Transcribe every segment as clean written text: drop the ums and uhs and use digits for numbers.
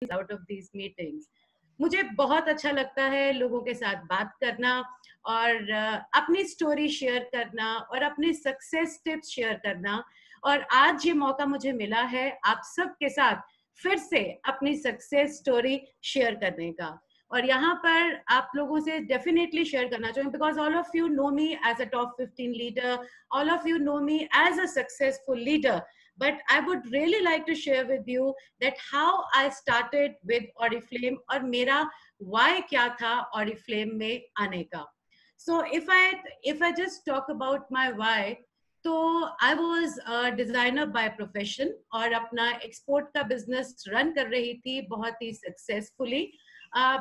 out of these meetings. मुझे बहुत अच्छा लगता है लोगों के साथ बात करना और अपनी स्टोरी शेयर करना और अपनी सक्सेस टिप्स शेयर करना। और आज ये मौका मुझे मिला है आप सबके साथ फिर से अपनी सक्सेस स्टोरी शेयर करने का। और यहाँ पर आप लोगों से डेफिनेटली शेयर करना चाहूँगी because all of you know me as a top 15 leader, all of you know me as a successful leader, but I would really like to share with you that how I started with Oriflame और मेरा why क्या था Oriflame में आने का। So if I just talk about my why, तो I was a designer by profession और अपना export का business run कर रही थी बहुत ही successfully,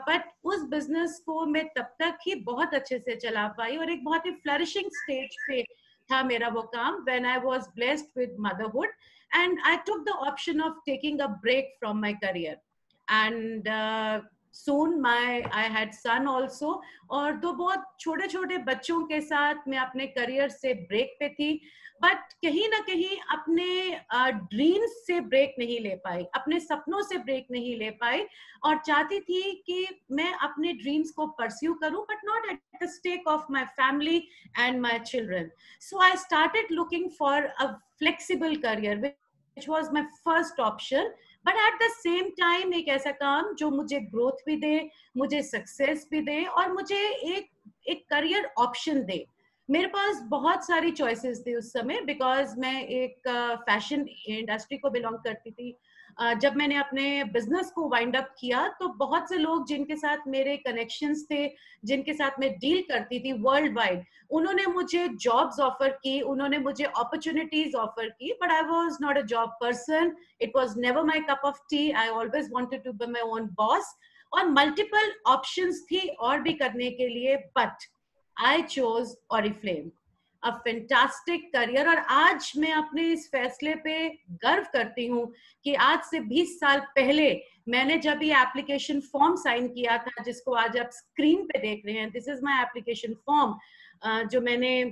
बट उस बिजनेस को मैं तब तक ही बहुत अच्छे से चला पाई और एक बहुत ही फ्लरिशिंग स्टेज पे था मेरा वो काम when I was blessed with motherhood and I took the option of taking a break from my career and soon I had son also और दो बहुत छोटे छोटे बच्चों के साथ मैं अपने करियर से ब्रेक पे थी, बट कहीं ना कहीं अपने ड्रीम्स से ब्रेक नहीं ले पाई, अपने सपनों से ब्रेक नहीं ले पाई और चाहती थी कि मैं अपने ड्रीम्स को परस्यू करूं but not at the stake of my family and my children. So I started looking for a flexible career which was my first option, but at the same time एक ऐसा काम जो मुझे growth भी दे, मुझे success भी दे और मुझे एक करियर ऑप्शन दे। मेरे पास बहुत सारी चॉइसेस थी उस समय बिकॉज मैं एक फैशन इंडस्ट्री को बिलोंग करती थी। जब मैंने अपने बिजनेस को वाइंड अप किया तो बहुत से लोग जिनके साथ मेरे कनेक्शंस थे, जिनके साथ मैं डील करती थी वर्ल्ड वाइड, उन्होंने मुझे जॉब्स ऑफर की, उन्होंने मुझे अपॉर्चुनिटीज ऑफर की, but I was not a job person. It was never my cup of tea. I always wanted to be my own boss और मल्टीपल ऑप्शंस थी और भी करने के लिए, but I chose Oriflame, a fantastic career. और आज मैं अपने इस फैसले पे गर्व करती हूँ कि आज से 20 साल पहले मैंने जब ये एप्लीकेशन फॉर्म साइन किया था, जिसको आज आप स्क्रीन पे देख रहे हैं, this is my application form, जो मैंने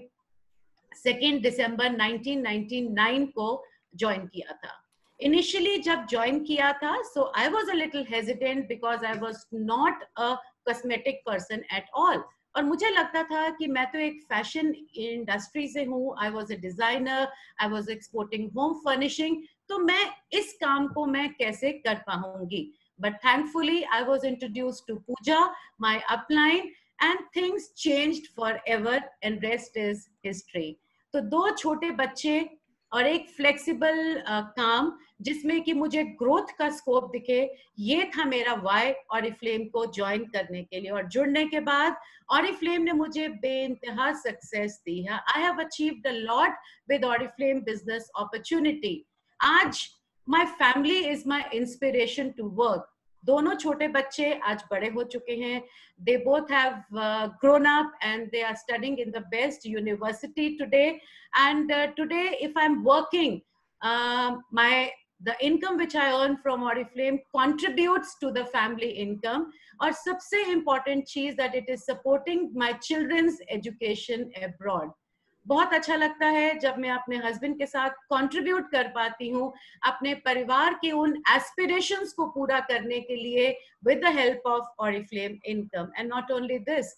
2 दिसंबर 1999 को ज्वाइन किया था। इनिशियली जब ज्वाइन किया था, so I was a little hesitant because I was not a cosmetic person at all. और मुझे लगता था कि मैं तो एक फैशन इंडस्ट्री से हूँ, I was a designer, I was exporting home furnishing, तो मैं इस काम को मैं कैसे कर पाऊंगी। But thankfully I was introduced to Pooja, my upline, and things changed forever and rest is history. तो दो छोटे बच्चे और एक फ्लेक्सिबल काम जिसमें कि मुझे ग्रोथ का स्कोप दिखे, ये था मेरा वाई ऑरिफ्लेम को ज्वाइन करने के लिए। और जुड़ने के बाद ऑरिफ्लेम ने मुझे बेइंतहा सक्सेस दी है। I have achieved a lot with Oriflame business opportunity. आज my family is my inspiration to work. दोनों छोटे बच्चे आज बड़े हो चुके हैं, they both have grown up and they are studying in the best university today, and today if I'm working, the income which I earn from Oriflame contributes to the family income, और सबसे important चीज that it is supporting my children's education abroad। बहुत अच्छा लगता है जब मैं अपने हस्बैंड के साथ कंट्रीब्यूट कर पाती हूँ अपने परिवार के उन एस्पिरेशंस को पूरा करने के लिए with the help of Oriflame income. And not only this,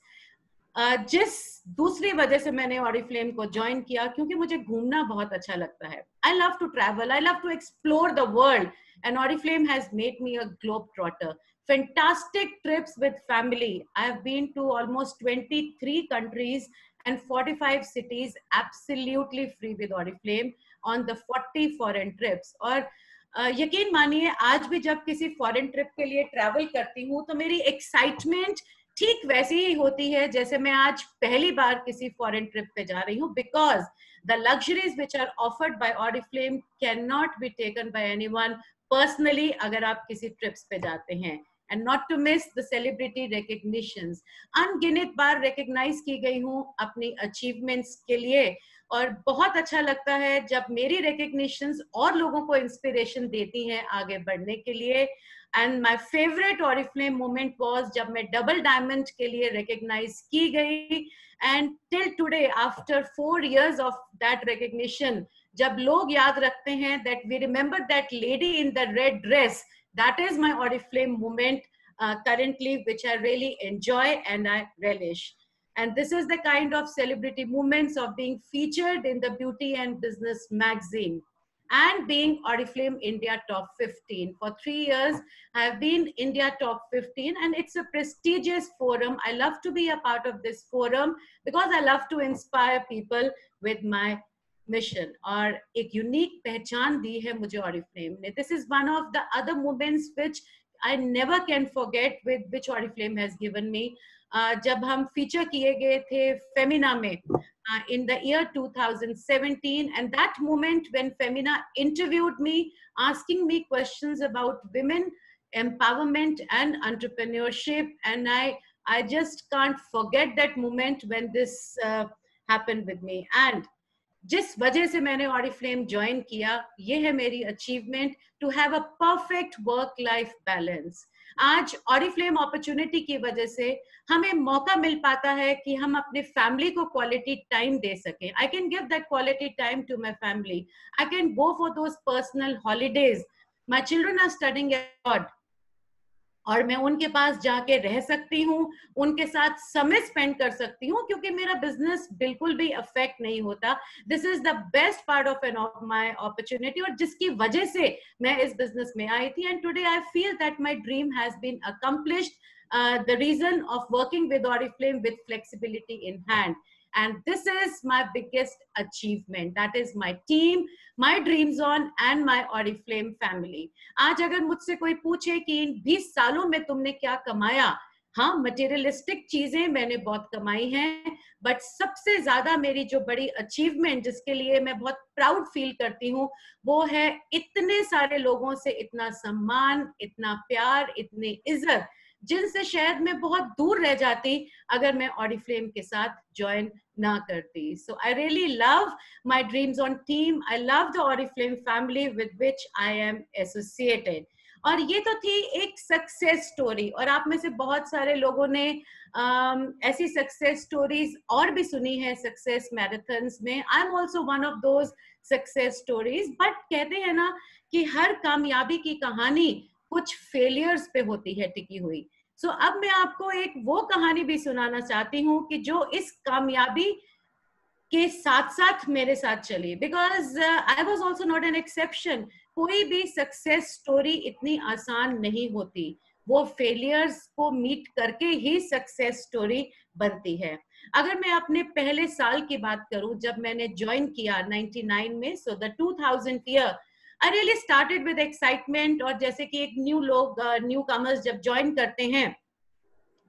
जिस दूसरी वजह से मैंने ऑरिफ्लेम को ज्वाइन किया, क्योंकि मुझे घूमना बहुत अच्छा लगता है। I love to travel, I love to explore the world, and Oriflame has made me a globe trotter. Fantastic trips with family. I have been to almost 23 countries and 45 cities absolutely free with Oriflame on the 40 foreign trips. और यकीन मानिए आज भी जब किसी foreign trip के लिए travel करती हूँ तो मेरी एक्साइटमेंट ठीक वैसी ही होती है जैसे मैं आज पहली बार किसी फॉरेन ट्रिप पे जा रही हूँ, because the luxuries which are offered by Oriflame can not be taken by anyone personally अगर आप किसी ट्रिप्स पे जाते हैं। And not to miss the celebrity recognitions. अनगिनत बार रिकग्नाइज की गई हूँ अपनी अचीवमेंट्स के लिए, और बहुत अच्छा लगता है जब मेरी रिकग्निशंस और लोगों को इंस्पिरेशन देती हैं आगे बढ़ने के लिए। And my favourite Oriflame moment was जब मैं डबल डायमंड के लिए रिकग्नाइज की गई, and till today after 4 years of that recognition, जब लोग याद रखते हैं that we remember that lady in the red dress That is my Oriflame moment currently, which I really enjoy and I relish. And this is the kind of celebrity moments of being featured in the Beauty and Business magazine and being Oriflame India Top 15. For 3 years, I have been India Top 15, and it's a prestigious forum. I love to be a part of this forum because I love to inspire people with my mission. और एक unique पहचान दी है मुझे Oriflame ने. This is one of the other moments which I never can forget, with which Oriflame has given me. जब हम feature किए गए थे फेमिना में in the year 2017, and that moment when Femina interviewed me, asking me questions about women empowerment and entrepreneurship, and I just can't forget that moment when this happened with me. And जिस वजह से मैंने Oriflame join किया, ये है मेरी achievement, to have a perfect work life balance. आज Oriflame opportunity की वजह से हमें मौका मिल पाता है कि हम अपने फैमिली को क्वालिटी टाइम दे सकें. I can give that quality time to my family. I can go for those personal holidays. My children are studying abroad, और मैं उनके पास जाके रह सकती हूँ, उनके साथ समय स्पेंड कर सकती हूँ, क्योंकि मेरा बिजनेस बिल्कुल भी अफेक्ट नहीं होता. This is the best part of my opportunity, और जिसकी वजह से मैं इस बिजनेस में आई थी. And today I feel that my dream has been accomplished. The reason of working with Oriflame with flexibility in hand. And this is my biggest achievement. That is my team, my Dream Zone and my Oriflame family. आज अगर मुझसे कोई पूछे कि इन 20 सालों में तुमने क्या कमाया, हाँ, मटेरियलिस्टिक चीजें मैंने बहुत कमाई हैं, बट सबसे ज्यादा मेरी जो बड़ी अचीवमेंट, जिसके लिए मैं बहुत प्राउड फील करती हूँ, वो है इतने सारे लोगों से इतना सम्मान, इतना प्यार, इतनी इज्जत, जिनसे शायद मैं बहुत दूर रह जाती अगर मैं Oriflame के साथ ज्वाइन ना करती. So I really love my Dream Zone team. I love the Oriflame family with which I am associated. और ये तो थी एक सक्सेस स्टोरी, और आप में से बहुत सारे लोगों ने ऐसी सक्सेस स्टोरीज और भी सुनी है सक्सेस मैराथन्स में. I am also one of those success stories. But कहते हैं ना कि हर कामयाबी की कहानी कुछ फेलियर्स पे होती है टिकी हुई. सो अब मैं आपको एक वो कहानी भी सुनाना चाहती हूँ कि जो इस कामयाबी के साथ साथ मेरे साथ चली, because I was also not an exception. कोई भी सक्सेस स्टोरी इतनी आसान नहीं होती, वो फेलियर्स को मीट करके ही सक्सेस स्टोरी बनती है. अगर मैं अपने पहले साल की बात करूं, जब मैंने ज्वाइन किया 99 में, so the 2000 year, I really started with excitement. और जैसे कि एक न्यू कमर्स जब ज्वाइन करते हैं,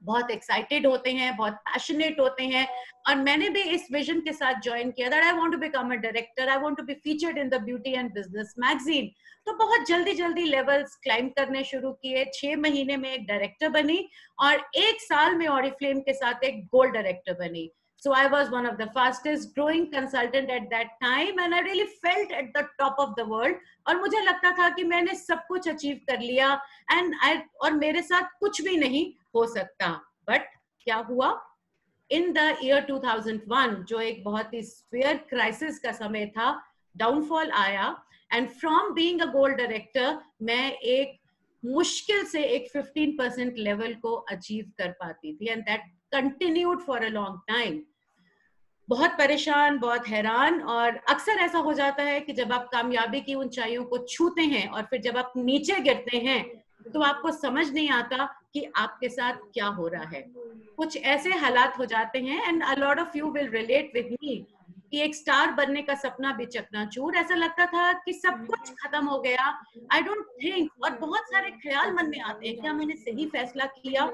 बहुत एक्साइटेड होते हैं, बहुत पैशनेट होते हैं, और मैंने भी इस विजन के साथ ज्वाइन किया that I want to become a director, I want to be featured in the beauty and business magazine. तो बहुत जल्दी लेवल्स क्लाइम करने शुरू किए. 6 महीने में एक डायरेक्टर बनी, और 1 साल में Oriflame के साथ एक गोल्ड डायरेक्टर बनी. So I was one of the fastest growing consultant at that time, and I really felt at the top of the world. और मुझे लगता था कि मैंने सब कुछ अचीव कर लिया, और मेरे साथ कुछ भी नहीं हो सकता. बट क्या हुआ? In the year 2001, जो एक बहुत ही severe crisis का समय था, डाउनफॉल आया, and from being a gold director, मैं एक मुश्किल से एक 15% लेवल को अचीव कर पाती थी, and that continued for a long time. बहुत परेशान, बहुत हैरान. और अक्सर ऐसा हो जाता है कि जब आप कामयाबी की ऊंचाइयों को छूते हैं और फिर जब आप नीचे गिरते हैं, तो आपको समझ नहीं आता कि आपके साथ क्या हो रहा है. कुछ ऐसे हालात हो जाते हैं, and a lot of you will relate with me, कि एक स्टार बनने का सपना भी चकनाचूर. ऐसा लगता था कि सब कुछ खत्म हो गया. आई डोंट थिंक, और बहुत सारे ख्याल मन में आते हैं, क्या मैंने सही फैसला किया,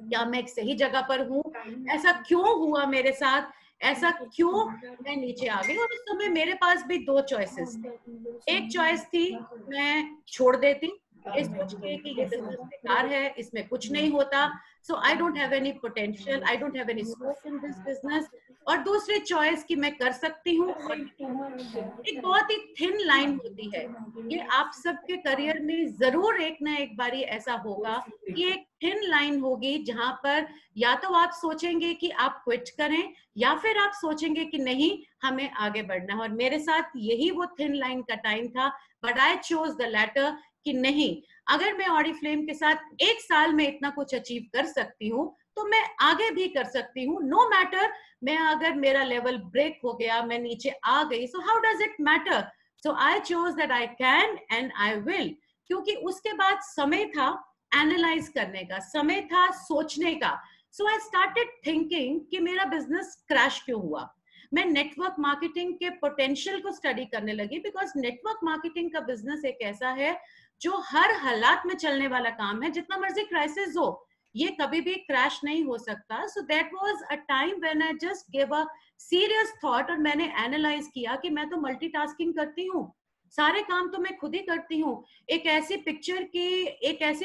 क्या मैं एक सही जगह पर हूँ, ऐसा क्यों हुआ मेरे साथ, ऐसा क्यों मैं नीचे आ गई. और उस समय मेरे पास भी 2 चॉइसेस थे. एक चॉइस थी मैं छोड़ देती, ये सोच के कि ये बिजनेस बेकार है, इसमें कुछ नहीं होता, so I don't have any potential, I don't have any scope in this business. और दूसरी चॉइस कि मैं कर सकती हूँ. और एक बहुत ही थिन लाइन होती है. ये आप सबके करियर में जरूर एक ना एक बारी ऐसा होगा कि एक थिन लाइन होगी, जहां पर या तो आप सोचेंगे कि आप क्विट करें, या फिर आप सोचेंगे कि नहीं, हमें आगे बढ़ना है. और मेरे साथ यही वो थिन लाइन का टाइम था, but I chose the latter, कि नहीं, अगर मैं ऑरिफ्लेम के साथ 1 साल में इतना कुछ अचीव कर सकती हूँ तो मैं आगे भी कर सकती हूँ, नो मैटर मैं अगर मेरा लेवल ब्रेक हो गया, मैं नीचे आ गई, so how does it matter, so I chose that I can and I will. क्योंकि उसके बाद समय था एनालाइज करने का, समय था सोचने का। सो आई स्टार्टेड थिंकिंग कि मेरा बिजनेस क्रैश क्यों हुआ। मैं नेटवर्क मार्केटिंग के पोटेंशियल को स्टडी करने लगी, बिकॉज नेटवर्क मार्केटिंग का बिजनेस एक ऐसा है जो हर हालात में चलने वाला काम है, जितना मर्जी क्राइसिस हो ये कभी भी क्रैश नहीं हो सकता। So that was a time when I just give a serious thought, और मैंने एनालाइज किया कि मैं तो मल्टीटास्किंग करती हूँ, सारे काम तो मैं खुद ही करती हूँ। एक ऐसी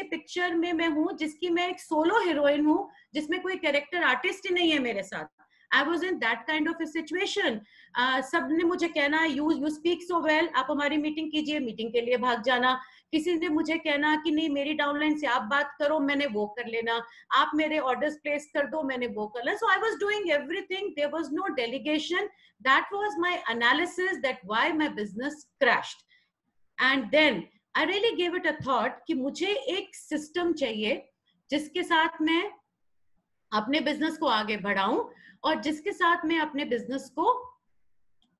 पिक्चर में मैं हूँ जिसकी मैं एक सोलो हीरोइन हूँ, जिसमें कोई कैरेक्टर आर्टिस्ट ही नहीं है मेरे साथ। I was in that kind of A situation. सबने मुझे कहना यू स्पीक सो वेल, आप हमारी मीटिंग कीजिए, मीटिंग के लिए भाग जाना। किसी ने मुझे कहना कि नहीं मेरी डाउनलाइन से आप बात करो, मैंने वो कर लेना, आप मेरे ऑर्डर्स प्लेस कर दो, मैंने वो कर लेना। So I was doing everything, there was no delegation. That was my analysis that why my business crashed. And then I really give it a thought कि मुझे एक सिस्टम चाहिए जिसके साथ मैं अपने बिजनेस को आगे बढ़ाऊं और जिसके साथ मैं अपने बिजनेस को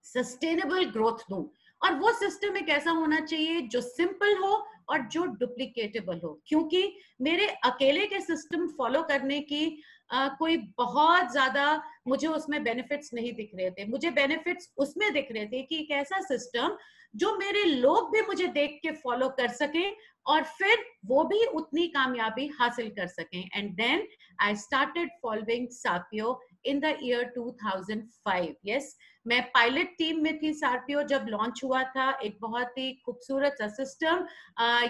सस्टेनेबल ग्रोथ दूं। और वो सिस्टम एक ऐसा होना चाहिए जो सिंपल हो और जो डुप्लीकेटेबल हो, क्योंकि मेरे अकेले के सिस्टम फॉलो करने की कोई बहुत ज्यादा मुझे उसमें बेनिफिट्स नहीं दिख रहे थे। मुझे बेनिफिट्स उसमें दिख रहे थे कि एक ऐसा सिस्टम जो मेरे लोग भी मुझे देख के फॉलो कर सके और फिर वो भी उतनी कामयाबी हासिल कर सकें। And then I started following Sarpio in the year 2005। Yes, मैं पायलट टीम में थी सार्पियो जब लॉन्च हुआ था। एक बहुत ही खूबसूरत सा सिस्टम,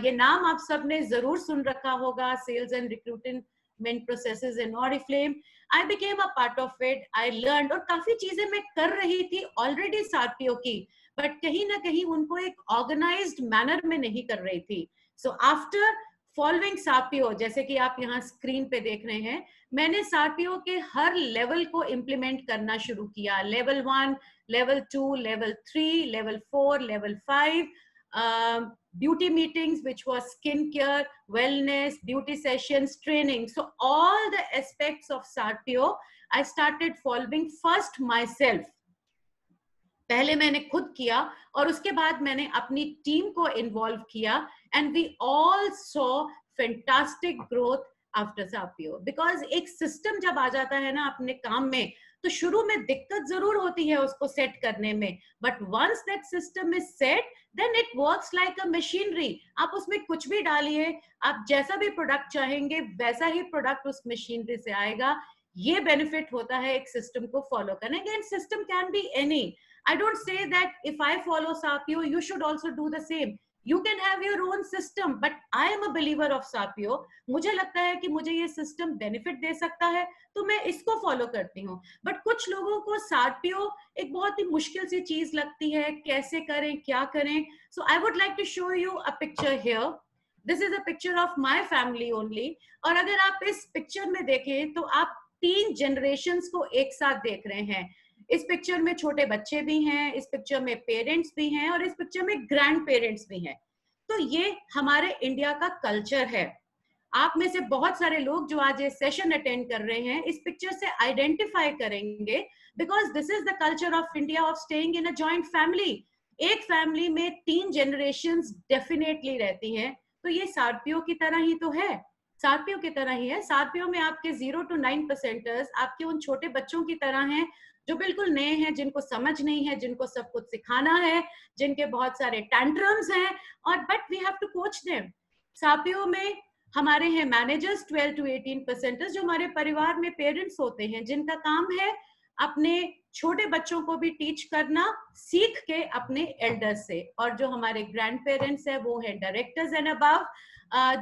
ये नाम आप सबने जरूर सुन रखा होगा, sales and recruitment processes in Oriflame. I became a part of it, I learn, और काफी चीजें मैं कर रही थी ऑलरेडी सार्पियो की, बट कहीं ना कहीं उनको एक ऑर्गेनाइज्ड मैनर में नहीं कर रही थी। सो आफ्टर फॉलोइंग सार्पियो, जैसे कि आप यहाँ स्क्रीन पे देख रहे हैं, मैंने सार्पियो के हर लेवल को इम्प्लीमेंट करना शुरू किया। Level 1, level 2, level 3, level 4, level 5, beauty meetings, which was skincare, wellness, beauty sessions, training. So all the aspects of Sarpio, I started following first myself. पहले मैंने खुद किया और उसके बाद मैंने अपनी टीम को इन्वॉल्व किया, and we all saw fantastic growth after Sarpio. Because एक सिस्टम जब आ जाता है ना अपने काम में, तो शुरू में दिक्कत जरूर होती है उसको सेट करने में, but once that system is set then it works like a machinery. आप उसमें कुछ भी डालिए, आप जैसा भी प्रोडक्ट चाहेंगे वैसा ही प्रोडक्ट उस मशीनरी से आएगा। ये बेनिफिट होता है एक सिस्टम को फॉलो करने के। And system can be any, I don't say that if I follow Sapio, you should also do the same. You can have your own system, but I am a believer of Sapio. मुझे लगता है कि मुझे ये system benefit दे सकता है तो मैं इसको फॉलो करती हूँ। बट कुछ लोगों को Sapio एक बहुत ही मुश्किल सी चीज लगती है, कैसे करें, क्या करें। So I would like to show you a picture here. This is a picture of my family only. और अगर आप इस पिक्चर में देखें तो आप 3 जनरेशन्स को एक साथ देख रहे हैं। इस पिक्चर में छोटे बच्चे भी हैं, इस पिक्चर में पेरेंट्स भी हैं और इस पिक्चर में ग्रैंड पेरेंट्स भी हैं। तो ये हमारे इंडिया का कल्चर है। आप में से बहुत सारे लोग जो आज ये सेशन अटेंड कर रहे हैं इस पिक्चर से आइडेंटिफाई करेंगे, because this is the culture of India of staying in a joint family. एक फैमिली में 3 जनरेशन्स डेफिनेटली रहती हैं। तो ये सार्पियो की तरह ही तो है, सार्पियो की तरह ही है। सार्पियो में आपके 0 to 9% आपके उन छोटे बच्चों की तरह हैं जो बिल्कुल नए हैं, जिनको समझ नहीं है, जिनको सब कुछ सिखाना है, जिनके बहुत सारे टैंट्रम्स हैं, और but we have to coach them. Sarpio में हमारे हैं मैनेजर्स 12 to 18%, जो हमारे परिवार में पेरेंट्स होते हैं, जिनका काम है अपने छोटे बच्चों को भी टीच करना, सीख के अपने एल्डर्स से। और जो हमारे ग्रैंड पेरेंट्स है वो है डायरेक्टर्स एंड अबव,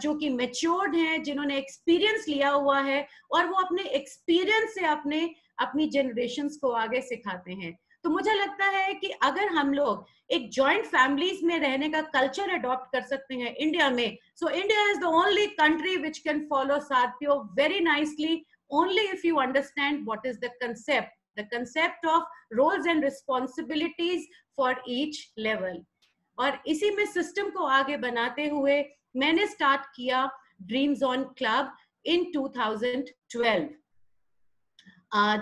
जो कि मैच्योर्ड हैं, जिन्होंने एक्सपीरियंस लिया हुआ है और वो अपने एक्सपीरियंस से अपनी जनरेशन्स को आगे सिखाते हैं। तो मुझे लगता है कि अगर हम लोग एक जॉइंट फैमिलीज में रहने का कल्चर अडॉप्ट कर सकते हैं इंडिया में, so India is the only country which can follow Sarpio very nicely, only if you understand what is the concept of roles and responsibilities for each level. और इसी में सिस्टम को आगे बनाते हुए मैंने स्टार्ट किया ड्रीम्स ऑन क्लब इन 2012।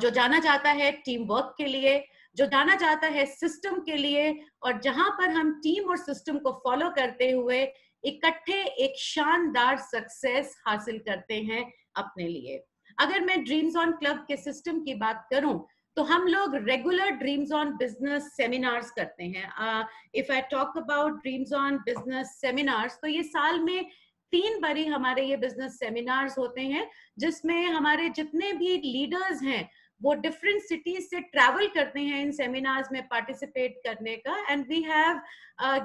जो जाना चाहता है टीम वर्क के लिए, जो जाना चाहता है सिस्टम के लिए, और जहां पर हम टीम और सिस्टम को फॉलो करते हुए इकट्ठे एक शानदार सक्सेस हासिल करते हैं अपने लिए। अगर मैं ड्रीम्स ऑन क्लब के सिस्टम की बात करूं तो हम लोग regular dreams on business seminars करते हैं। If I talk about dreams on business seminars, तो ये साल में 3 बारी हमारे ये बिजनेस सेमिनार्स होते हैं, जिसमें हमारे जितने भी लीडर्स हैं वो डिफरेंट सिटीज से ट्रैवल करते हैं इन सेमिनार्स में पार्टिसिपेट करने का। And we have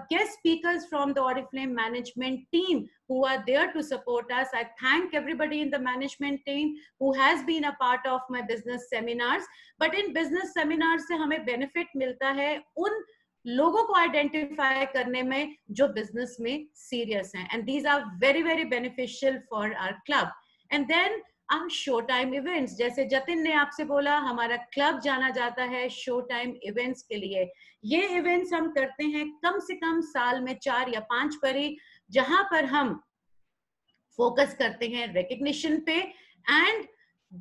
guest speakers from the Oriflame management team who are there to support us. I thank everybody in the management team who has been a part of my business seminars. But in business seminars से हमें benefit मिलता है उन लोगों को identify करने में जो बिजनेस में सीरियस हैं, and these are very very beneficial for our club. And then हम शो टाइम इवेंट्स, जैसे जतिन ने आपसे बोला, हमारा क्लब जाना जाता है शो टाइम इवेंट्स के लिए। ये इवेंट्स हम करते हैं कम से कम साल में 4 या 5 बारी, जहां पर हम फोकस करते हैं रिकग्निशन पे and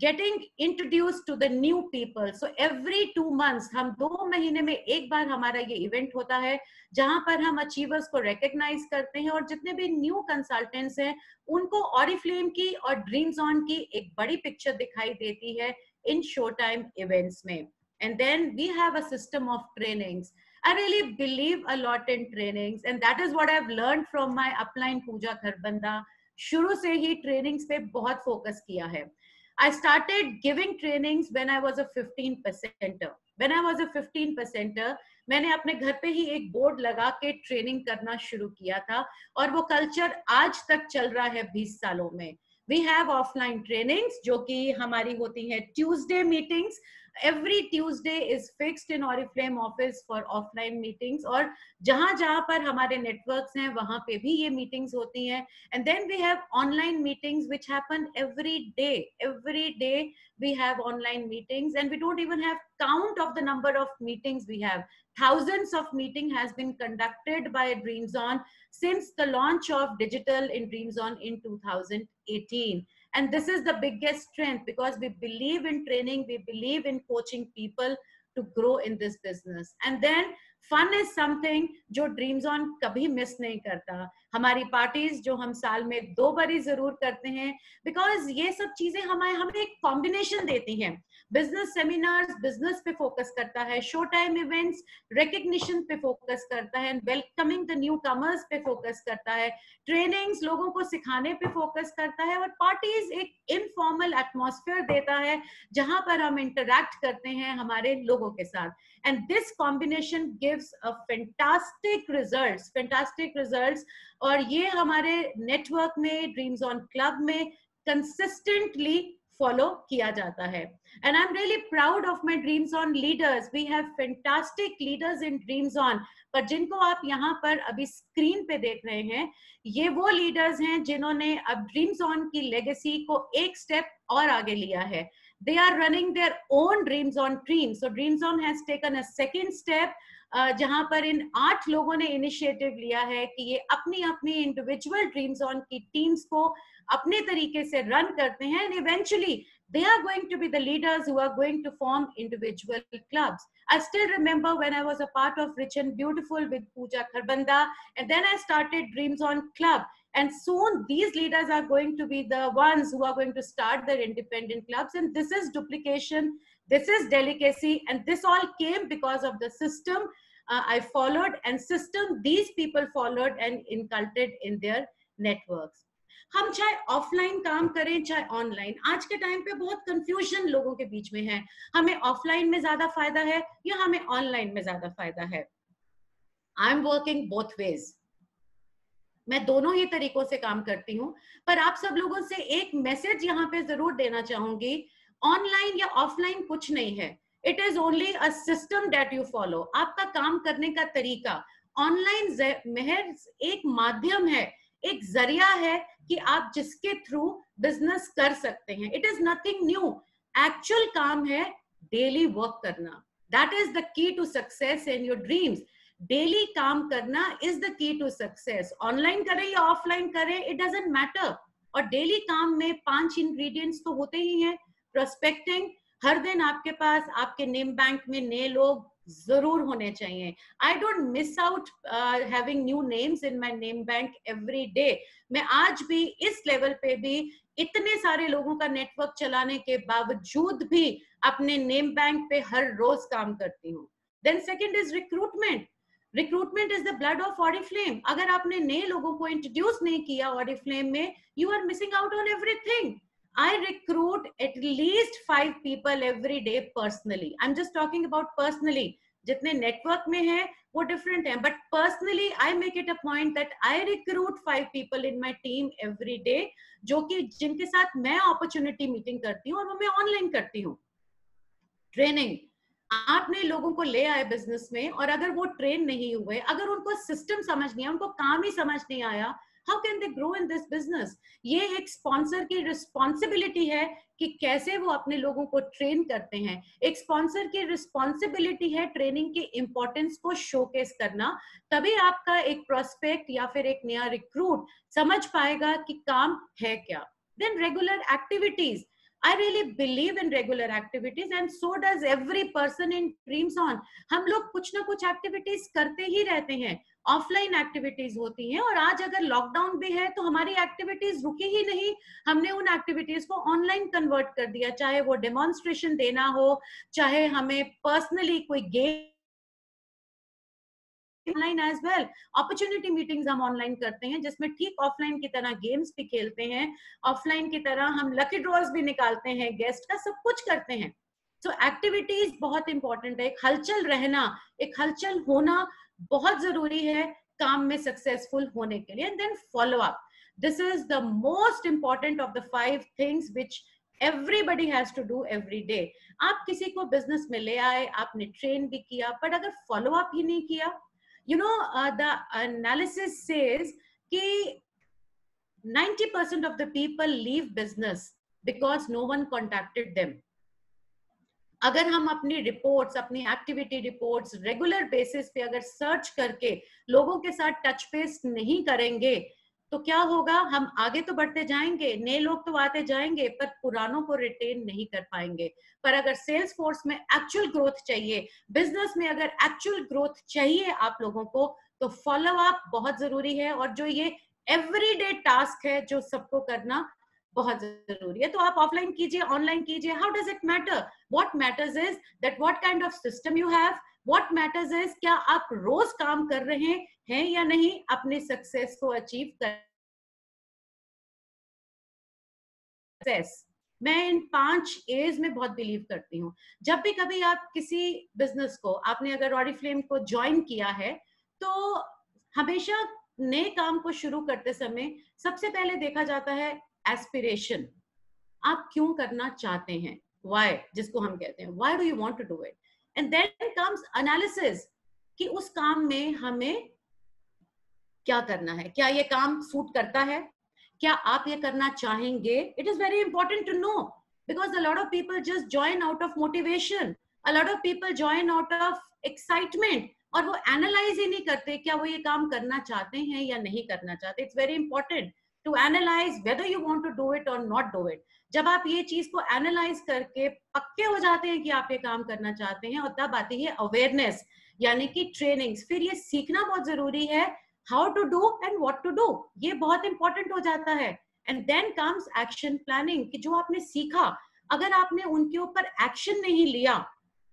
getting introduced to the new people. So every 2 months, हम 2 महीने में एक बार हमारा ये इवेंट होता है जहां पर हम अचीवर्स को रिकग्नाइज करते हैं, और जितने भी न्यू कंसल्टेंट्स हैं उनको ऑरिफ्लेम की और ड्रीम्स ऑन की एक बड़ी पिक्चर दिखाई देती है इन शो टाइम इवेंट्स में। And then we have a system of trainings. I really believe a lot in trainings, and that is what I've learned from my upline Pooja Kharbanda. शुरू से ही trainings पे बहुत focus किया है। I started giving trainings when I was a 15%er. When I was a 15%er, मैंने अपने घर पे ही एक बोर्ड लगा के ट्रेनिंग करना शुरू किया था, और वो कल्चर आज तक चल रहा है 20 सालों में। We have offline trainings जो कि हमारी होती है Tuesday meetings. Every Tuesday is fixed in Oriflame office for offline meetings, और जहां जहां पर हमारे नेटवर्क्स हैं वहां पे भी ये मीटिंग्स होती हैं। And then we have online meetings which happen every day. Every day we have online meetings, and we don't even have count of the number of meetings we have. Thousands of meeting has been conducted by Dreams On since the launch of digital in Dreams On in 2018. And this is the biggest strength, because we believe in training, we believe in coaching people to grow in this business. And then fun is something जो Dreams On कभी miss नहीं करता। हमारी parties जो हम साल में 2 बारी जरूर करते हैं, बिकॉज ये सब चीजें हमें एक कॉम्बिनेशन देती हैं। बिजनेस सेमिनार्स बिजनेस पे फोकस करता है, शो टाइम इवेंट्स रिकग्निशन पे फोकस करता है, वेलकमिंग द न्यू कमर्स पे फोकस करता है, ट्रेनिंग्स लोगों को सिखाने पे फोकस करता है, और पार्टीज एक इनफॉर्मल एटमॉस्फेयर देता है जहां पर हम इंटरैक्ट करते हैं हमारे लोगों के साथ। And this combination gives a fantastic results, और ये हमारे नेटवर्क में ड्रीम्स ऑन क्लब में कंसिस्टेंटली फॉलो किया जाता है। And I'm really proud of my Dreams On leaders. We have fantastic leaders in Dreams On. पर जिनको आप यहाँ पर अभी स्क्रीन पे देख रहे हैं, ये वो लीडर्स हैं जिन्होंने अब ड्रीम्स ऑन की लेगेसी को एक स्टेप और आगे लिया है। They are running their own Dreams On team. So Dreams On has taken a second step, जहां पर इन 8 लोगों ने इनिशिएटिव लिया है कि ये अपनी अपनी इंडिविजुअल ड्रीम्स ऑन की टीम्स को अपने तरीके से रन करते हैं, and eventually they are going to be the leaders who are going to form individual clubs. I still remember when I was a part of Rich and Beautiful with Pooja Kharbanda, and then I started Dreams On Club. And soon these leaders are going to be the ones who are going to start their independent clubs. And this is duplication, this is delicacy, and this all came because of the system I followed, and system these people followed and inculcated in their networks. हम चाहे offline काम करें चाहे online, आज के time पे बहुत confusion लोगों के बीच में है, हमें ऑफलाइन में ज्यादा फायदा है या हमें ऑनलाइन में ज्यादा फायदा है। आई एम वर्किंग बोथ वेज, मैं दोनों ही तरीकों से काम करती हूँ, पर आप सब लोगों से एक मैसेज यहाँ पे जरूर देना चाहूंगी, ऑनलाइन या ऑफलाइन कुछ नहीं है, it is only a system that you follow. आपका काम करने का तरीका, ऑनलाइन महज एक माध्यम है, एक जरिया है कि आप जिसके थ्रू बिजनेस कर सकते हैं। It is nothing new, actual काम है डेली वर्क करना। That is the key to success in your dreams. Daily काम करना is the key to success. Online करें या ऑफलाइन करें, इट डजंट मैटर. और डेली काम में 5 इंग्रेडिएंट्स तो होते ही हैं. प्रोस्पेक्टिंग, हर दिन आपके पास आपके नेम बैंक में नए लोग जरूर होने चाहिए. I don't miss out having new names in my name bank every day. मैं आज भी इस लेवल पे भी इतने सारे लोगों का नेटवर्क चलाने के बावजूद भी अपने नेम बैंक पे हर रोज काम करती हूँ. Then second is recruitment. Recruitment is the blood of Oriflame. अगर आपने नए लोगों को इंट्रोड्यूस नहीं किया ऑरिफ्लेम में, you are missing out on everything. I recruit at least 5 people every day personally. I'm just talking about personally. जितने network में है वो डिफरेंट है, but personally I make it a point that I recruit 5 people in my team every day, जो कि जिनके साथ मैं अपॉर्चुनिटी मीटिंग करती हूँ, और वो मैं ऑनलाइन करती हूँ. ट्रेनिंग, आपने लोगों को ले आए बिजनेस में, और अगर वो ट्रेन नहीं हुए, अगर उनको सिस्टम समझ नहीं आया, उनको काम ही समझ नहीं आया, how can they grow in this business? ये एक स्पॉन्सर की रिस्पॉन्सिबिलिटी है कि कैसे वो अपने लोगों को ट्रेन करते हैं. एक स्पॉन्सर की रिस्पॉन्सिबिलिटी है ट्रेनिंग की इंपॉर्टेंस को शोकेस करना. तभी आपका एक प्रोस्पेक्ट या फिर एक नया रिक्रूट समझ पाएगा कि काम है क्या. Then regular activities. I really believe in regular activities, and so does every person in Dreams On. हम लोग कुछ ना कुछ एक्टिविटीज करते ही रहते हैं. ऑफलाइन एक्टिविटीज होती हैं, और आज अगर लॉकडाउन भी है तो हमारी एक्टिविटीज रुकी ही नहीं. हमने उन एक्टिविटीज को ऑनलाइन कन्वर्ट कर दिया, चाहे वो डेमोन्स्ट्रेशन देना हो, चाहे हमें पर्सनली कोई game online as well. Opportunity meetings हम ऑनलाइन करते हैं, जिसमें ठीक ऑफलाइन की तरह गेम्स भी खेलते हैं, ऑफलाइन की तरह हम लकी ड्रॉज भी निकालते हैं, गेस्ट का सब कुछ करते हैं. सो एक्टिविटीज बहुत इंपॉर्टेंट है. एक हलचल रहना, एक हलचल होना बहुत जरूरी है काम में सक्सेसफुल होने के लिए. And then follow up. This is the most important of the 5 things which everybody has to do every day. आप किसी को बिजनेस में ले आए, आपने ट्रेन भी किया, बट अगर फॉलो अप ही नहीं किया, you know, the analysis says कि 90% of the people leave business because no one contacted them. अगर हम अपनी रिपोर्ट्स, अपनी एक्टिविटी रिपोर्ट्स रेगुलर बेसिस पे अगर सर्च करके लोगों के साथ टच बेस नहीं करेंगे, तो क्या होगा? हम आगे तो बढ़ते जाएंगे, नए लोग तो आते जाएंगे, पर पुरानों को रिटेन नहीं कर पाएंगे. पर अगर सेल्स फोर्स में एक्चुअल ग्रोथ चाहिए, बिजनेस में अगर एक्चुअल ग्रोथ चाहिए आप लोगों को, तो फॉलो अप बहुत जरूरी है. और जो ये एवरीडे टास्क है जो सबको करना बहुत जरूरी है. तो आप ऑफलाइन कीजिए, ऑनलाइन कीजिए, how does it matter? What matters is that what kind of system you have. What matters is क्या आप रोज काम कर रहे हैं या नहीं अपने सक्सेस को अचीव कर. मैं इन 5 एज में बहुत बिलीव करती हूँ. जब भी कभी आप किसी बिजनेस को, आपने अगर ऑरिफ्लेम को ज्वाइन किया है, तो हमेशा नए काम को शुरू करते समय सबसे पहले देखा जाता है एस्पिरेशन. आप क्यों करना चाहते हैं, व्हाई, जिसको हम कहते हैं why do you want to do it. And then comes analysis कि उस काम में हमें क्या करना है, क्या ये काम सूट करता है, क्या आप ये करना चाहेंगे. It is very important to know, because a lot of people just join out of motivation, a lot of people join out of excitement, और वो एनालाइज ही नहीं करते क्या वो ये काम करना चाहते हैं या नहीं करना चाहते. It's very important to analyse whether you want to do it और नॉट डू इट. जब आप ये चीज को एनालाइज करके पक्के हो जाते हैं कि आप ये काम करना चाहते हैं, और तब आती है अवेयरनेस, यानी कि ट्रेनिंग्स. फिर ये सीखना बहुत जरूरी है, how to do and what to do, ये बहुत इंपॉर्टेंट हो जाता है. And then comes action planning, कि जो आपने सीखा, अगर आपने उनके ऊपर एक्शन नहीं लिया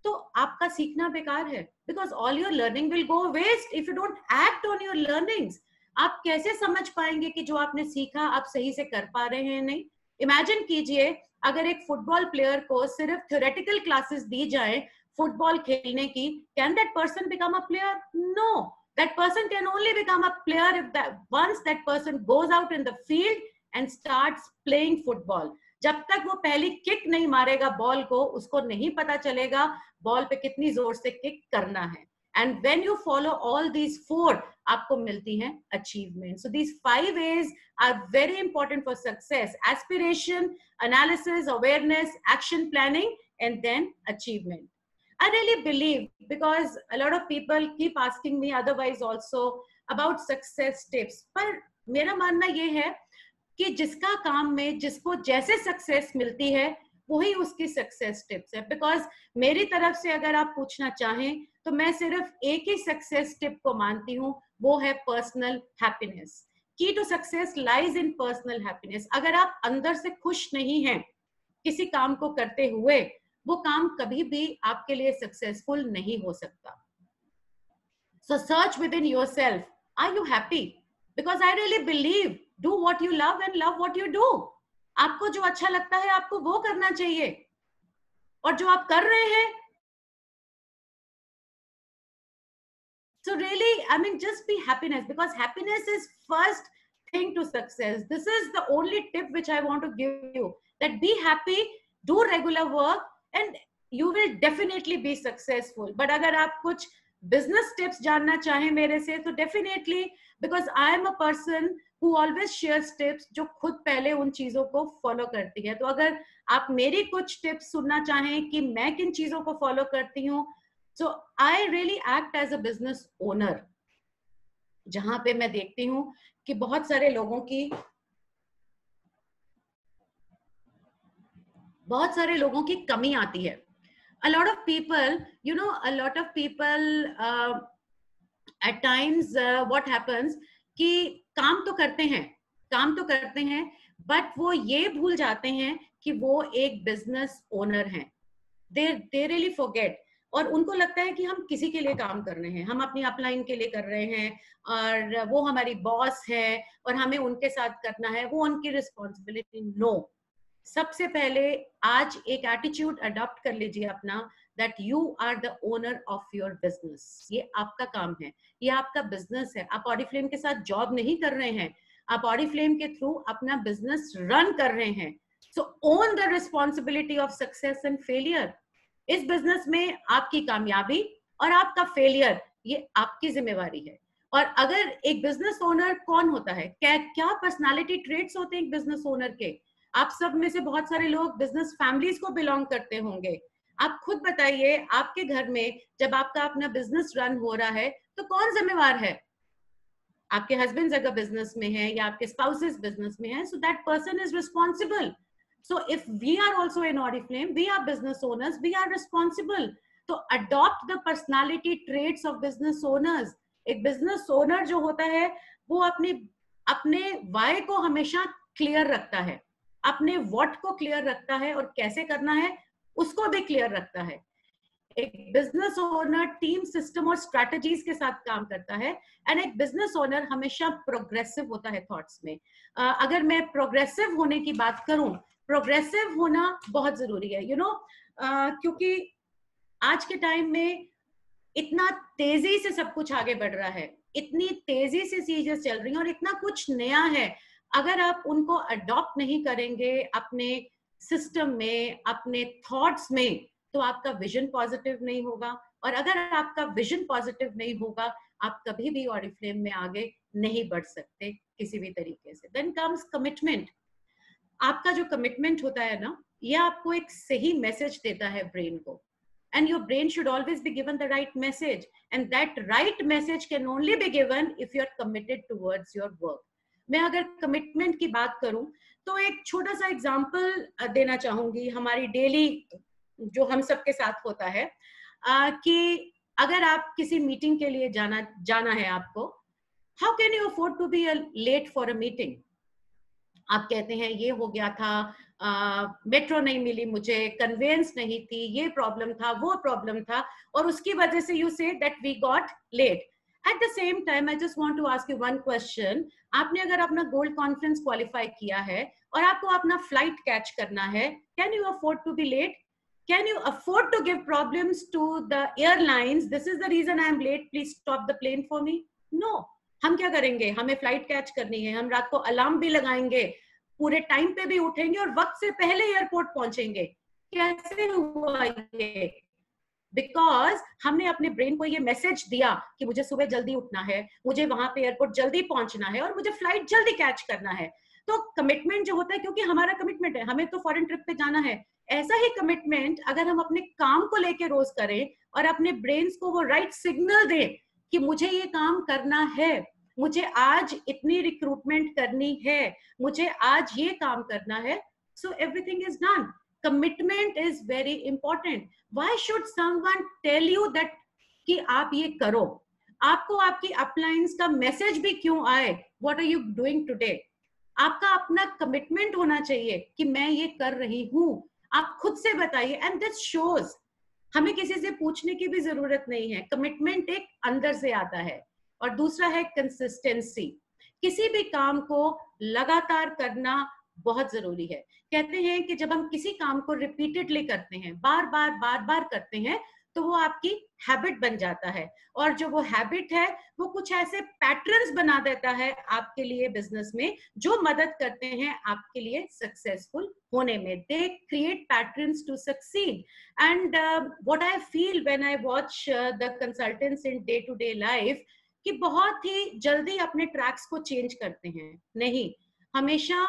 तो आपका सीखना बेकार है. Because all your learning will go waste if you don't act on your learnings. आप कैसे समझ पाएंगे कि जो आपने सीखा आप सही से कर पा रहे हैं नहीं. इमेजिन कीजिए, अगर एक फुटबॉल प्लेयर को सिर्फ थ्योरेटिकल क्लासेस दी जाए फुटबॉल खेलने की, can that person become a player? No. That person can only become a player if once that person goes out in the field and starts playing football. जब तक वो पहली kick नहीं मारेगा ball को, उसको नहीं पता चलेगा बॉल पे कितनी जोर से किक करना है. And when you follow all these 4, आपको मिलती हैं achievement. So these 5 A's are very important for success: aspiration, analysis, awareness, action planning, and then achievement. I really believe, because a lot of people keep asking me otherwise also about success tips. पर मेरा मानना ये है कि जिसका काम में जिसको जैसे सक्सेस मिलती है वही उसकी सक्सेस टिप्स है. बिकॉज मेरी तरफ से अगर आप पूछना चाहें तो मैं सिर्फ एक ही सक्सेस टिप को मानती हूँ, वो है personal happiness. Key to success lies in personal happiness. अगर आप अंदर से खुश नहीं हैं किसी काम को करते हुए, वो काम कभी भी आपके लिए सक्सेसफुल नहीं हो सकता. So search within yourself, are you happy? Because I really believe, do what you love and love what you do. आपको जो अच्छा लगता है आपको वो करना चाहिए, और जो आप कर रहे हैं, so really, I mean, just be happiness, because happiness is first thing to success. This is the only tip which I want to give you, that be happy, do regular work, and you will definitely be successful. But अगर आप कुछ business tips जानना चाहें मेरे से, तो definitely, because I am a person who always shares tips जो खुद पहले उन चीजों को follow करती है. तो अगर आप मेरी कुछ tips सुनना चाहें कि मैं किन चीजों को follow करती हूँ, so I really act as a business owner, जहां पे मैं देखती हूँ कि बहुत सारे लोगों की कमी आती है. A lot of people, you know, at times what happens कि काम तो करते हैं, but वो ये भूल जाते हैं कि वो एक business owner हैं. They really forget. और उनको लगता है कि हम किसी के लिए काम कर रहे हैं, हम अपनी अपलाइन के लिए कर रहे हैं, और वो हमारी बॉस है और हमें उनके साथ करना है, वो उनकी रिस्पॉन्सिबिलिटी. नो, सबसे पहले आज एक एटीट्यूड अडॉप्ट कर लीजिए अपना, that you are the owner of your business. ये आपका काम है, ये आपका बिजनेस है. आप ऑरिफ्लेम के साथ जॉब नहीं कर रहे हैं, आप ऑरिफ्लेम के थ्रू अपना बिजनेस रन कर रहे हैं. So own the responsibility of success and failure. इस बिजनेस में आपकी कामयाबी और आपका फेलियर, ये आपकी जिम्मेवारी है. और अगर एक बिजनेस ओनर कौन होता है, क्या पर्सनालिटी ट्रेट्स होते हैं एक बिजनेस ओनर के? आप सब में से बहुत सारे लोग बिजनेस फैमिलीज को बिलोंग करते होंगे. आप खुद बताइए, आपके घर में जब आपका अपना बिजनेस रन हो रहा है तो कौन जिम्मेवार है? आपके हस्बैंड अगर बिजनेस में है या आपके स्पाउसेस बिजनेस में है, so that person is responsible. So if we are also in Oriflame, we are business owners, we are responsible. So adopt the personality traits of business owners. एक business owner जो होता है वो अपने why को हमेशा clear रखता है, अपने what को clear रखता है, और कैसे करना है उसको भी clear रखता है. एक बिजनेस ओनर टीम सिस्टम और स्ट्रेटजीज के साथ काम करता है, एंड एक बिजनेस ओनर हमेशा प्रोग्रेसिव होता है थॉट्स में. अगर मैं प्रोग्रेसिव होने की बात करूं, प्रोग्रेसिव होना बहुत जरूरी है, क्योंकि आज के टाइम में इतना तेजी से सब कुछ आगे बढ़ रहा है, इतनी तेजी से चीजें चल रही हैं और इतना कुछ नया है. अगर आप उनको अडॉप्ट नहीं करेंगे अपने सिस्टम में, अपने थॉट्स में, तो आपका विजन पॉजिटिव नहीं होगा. और अगर आपका विजन पॉजिटिव नहीं होगा, आप कभी भी ऑरिफ्लेम में आगे नहीं बढ़ सकते किसी भी तरीके से. Then comes commitment. आपका जो कमिटमेंट होता है ना, ये आपको एक सही मैसेज देता है ब्रेन को, and your brain should always be given the right message, and that right message can only be given if you are committed towards your work. मैं अगर कमिटमेंट की बात करूं तो एक छोटा सा एग्जांपल देना चाहूंगी हमारी डेली जो हम सबके साथ होता है, कि अगर आप किसी मीटिंग के लिए जाना है आपको, how can you afford to be late for a meeting? आप कहते हैं ये हो गया था, मेट्रो नहीं मिली मुझे, कन्वेंस नहीं थी, ये प्रॉब्लम था, वो प्रॉब्लम था, और उसकी वजह से you say that we got late. At the same time I just want to ask you one question. आपने अगर अपना गोल्ड कॉन्फ्रेंस क्वालिफाई किया है और आपको अपना फ्लाइट कैच करना है, can you afford to be late? Can you afford to give problems to the airlines? This is the reason I am late. Please stop the plane for me. No. हम क्या करेंगे? हमें flight catch करनी है, हम रात को alarm भी लगाएंगे, पूरे टाइम पे भी उठेंगे और वक्त से पहले एयरपोर्ट पहुंचेंगे. कैसे हुआ ये? बिकॉज हमने अपने ब्रेन को ये मैसेज दिया कि मुझे सुबह जल्दी उठना है, मुझे वहां पे एयरपोर्ट जल्दी पहुंचना है और मुझे फ्लाइट जल्दी कैच करना है. तो कमिटमेंट जो होता है, क्योंकि हमारा कमिटमेंट है, हमें तो फॉरेन ट्रिप पे जाना है, ऐसा ही कमिटमेंट अगर हम अपने काम को लेके रोज करें और अपने ब्रेन्स को वो राइट सिग्नल दें कि मुझे ये काम करना है, मुझे आज इतनी रिक्रूटमेंट करनी है, मुझे आज ये काम करना है, so everything is done. Commitment is very important. Why should someone tell you that कि आप ये करो? आपको आपकी अपलाइंस का मैसेज भी क्यों आए, what are you doing today? आपका अपना कमिटमेंट होना चाहिए कि मैं ये कर रही हूं, आप खुद से बताइए, एंड दिस शोज। हमें किसी से पूछने की भी जरूरत नहीं है, कमिटमेंट एक अंदर से आता है। और दूसरा है कंसिस्टेंसी। किसी भी काम को लगातार करना बहुत जरूरी है। कहते हैं कि जब हम किसी काम को रिपीटेडली करते हैं, बार बार करते हैं, तो वो आपकी हैबिट बन जाता है, और जो वो हैबिट है वो कुछ ऐसे पैटर्न्स बना देता है आपके लिए बिजनेस में, जो मदद करते हैं आपके लिए सक्सेसफुल होने में। They create patterns to succeed. And what I feel when I watch the consultants in day to day life, कि बहुत ही जल्दी अपने ट्रैक्स को चेंज करते हैं। नहीं, हमेशा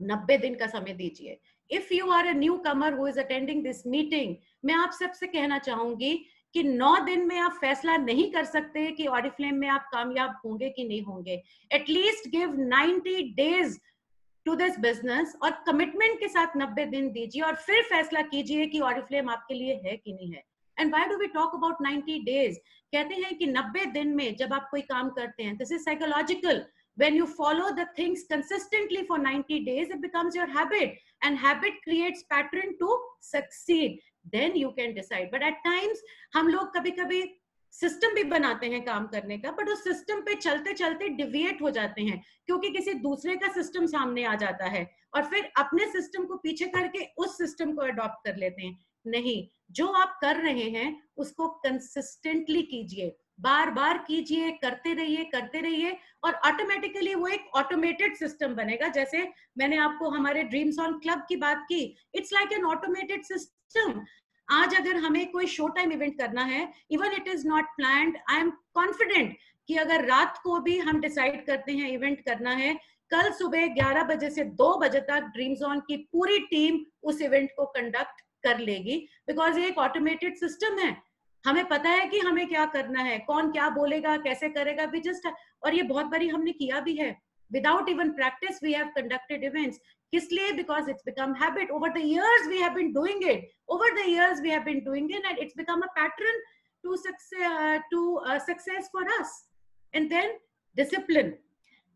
90 दिन का समय दीजिए। If you are a newcomer who is attending this meeting, मैं आप सबसे कहना चाहूंगी कि 9 दिन में आप फैसला नहीं कर सकते कि ऑरिफ्लेम में आप कामयाब होंगे कि नहीं होंगे। At least give 90 days to this business, और कमिटमेंट के साथ 90 दिन दीजिए, और फिर फैसला कीजिए कि ऑरिफ्लेम आपके लिए है कि नहीं है। And why do we talk about 90 days? कहते हैं कि 90 दिन में जब आप कोई काम करते हैं, this is psychological, when you follow the things consistently for 90 days, it becomes your habit, and habit creates pattern to succeed. Then you can decide. But at times हम लोग कभी कभी सिस्टम भी बनाते हैं काम करने का, बट उस सिस्टम पे चलते चलते डिविएट हो जाते हैं, क्योंकि किसी दूसरे का सिस्टम सामने आ जाता है, और फिर अपने सिस्टम को पीछे करके उस सिस्टम को अडॉप्ट कर लेते हैं। नहीं, जो आप कर रहे हैं उसको कंसिस्टेंटली कीजिए, बार बार कीजिए, करते रहिए, और ऑटोमेटिकली वो एक ऑटोमेटेड सिस्टम बनेगा। जैसे मैंने आपको हमारे ड्रीम्स ऑन क्लब की बात की, it's like an automated system. आज अगर हमें कोई शो टाइम इवेंट करना है, even it is not planned, I am confident कि अगर रात को भी हम डिसाइड करते हैं इवेंट करना है, कल सुबह 11 बजे से 2 बजे तक ड्रीम्स ऑन की पूरी टीम उस इवेंट को कंडक्ट कर लेगी, बिकॉज ये एक ऑटोमेटेड सिस्टम है। हमें पता है कि हमें क्या करना है, कौन क्या बोलेगा, कैसे करेगा, वी जस्ट, और ये बहुत बारी हमने किया भी है, without even practice we have conducted events. किस लिए? Because it's become habit, over the years we have been doing it, and it's become a pattern to success for us. And then discipline.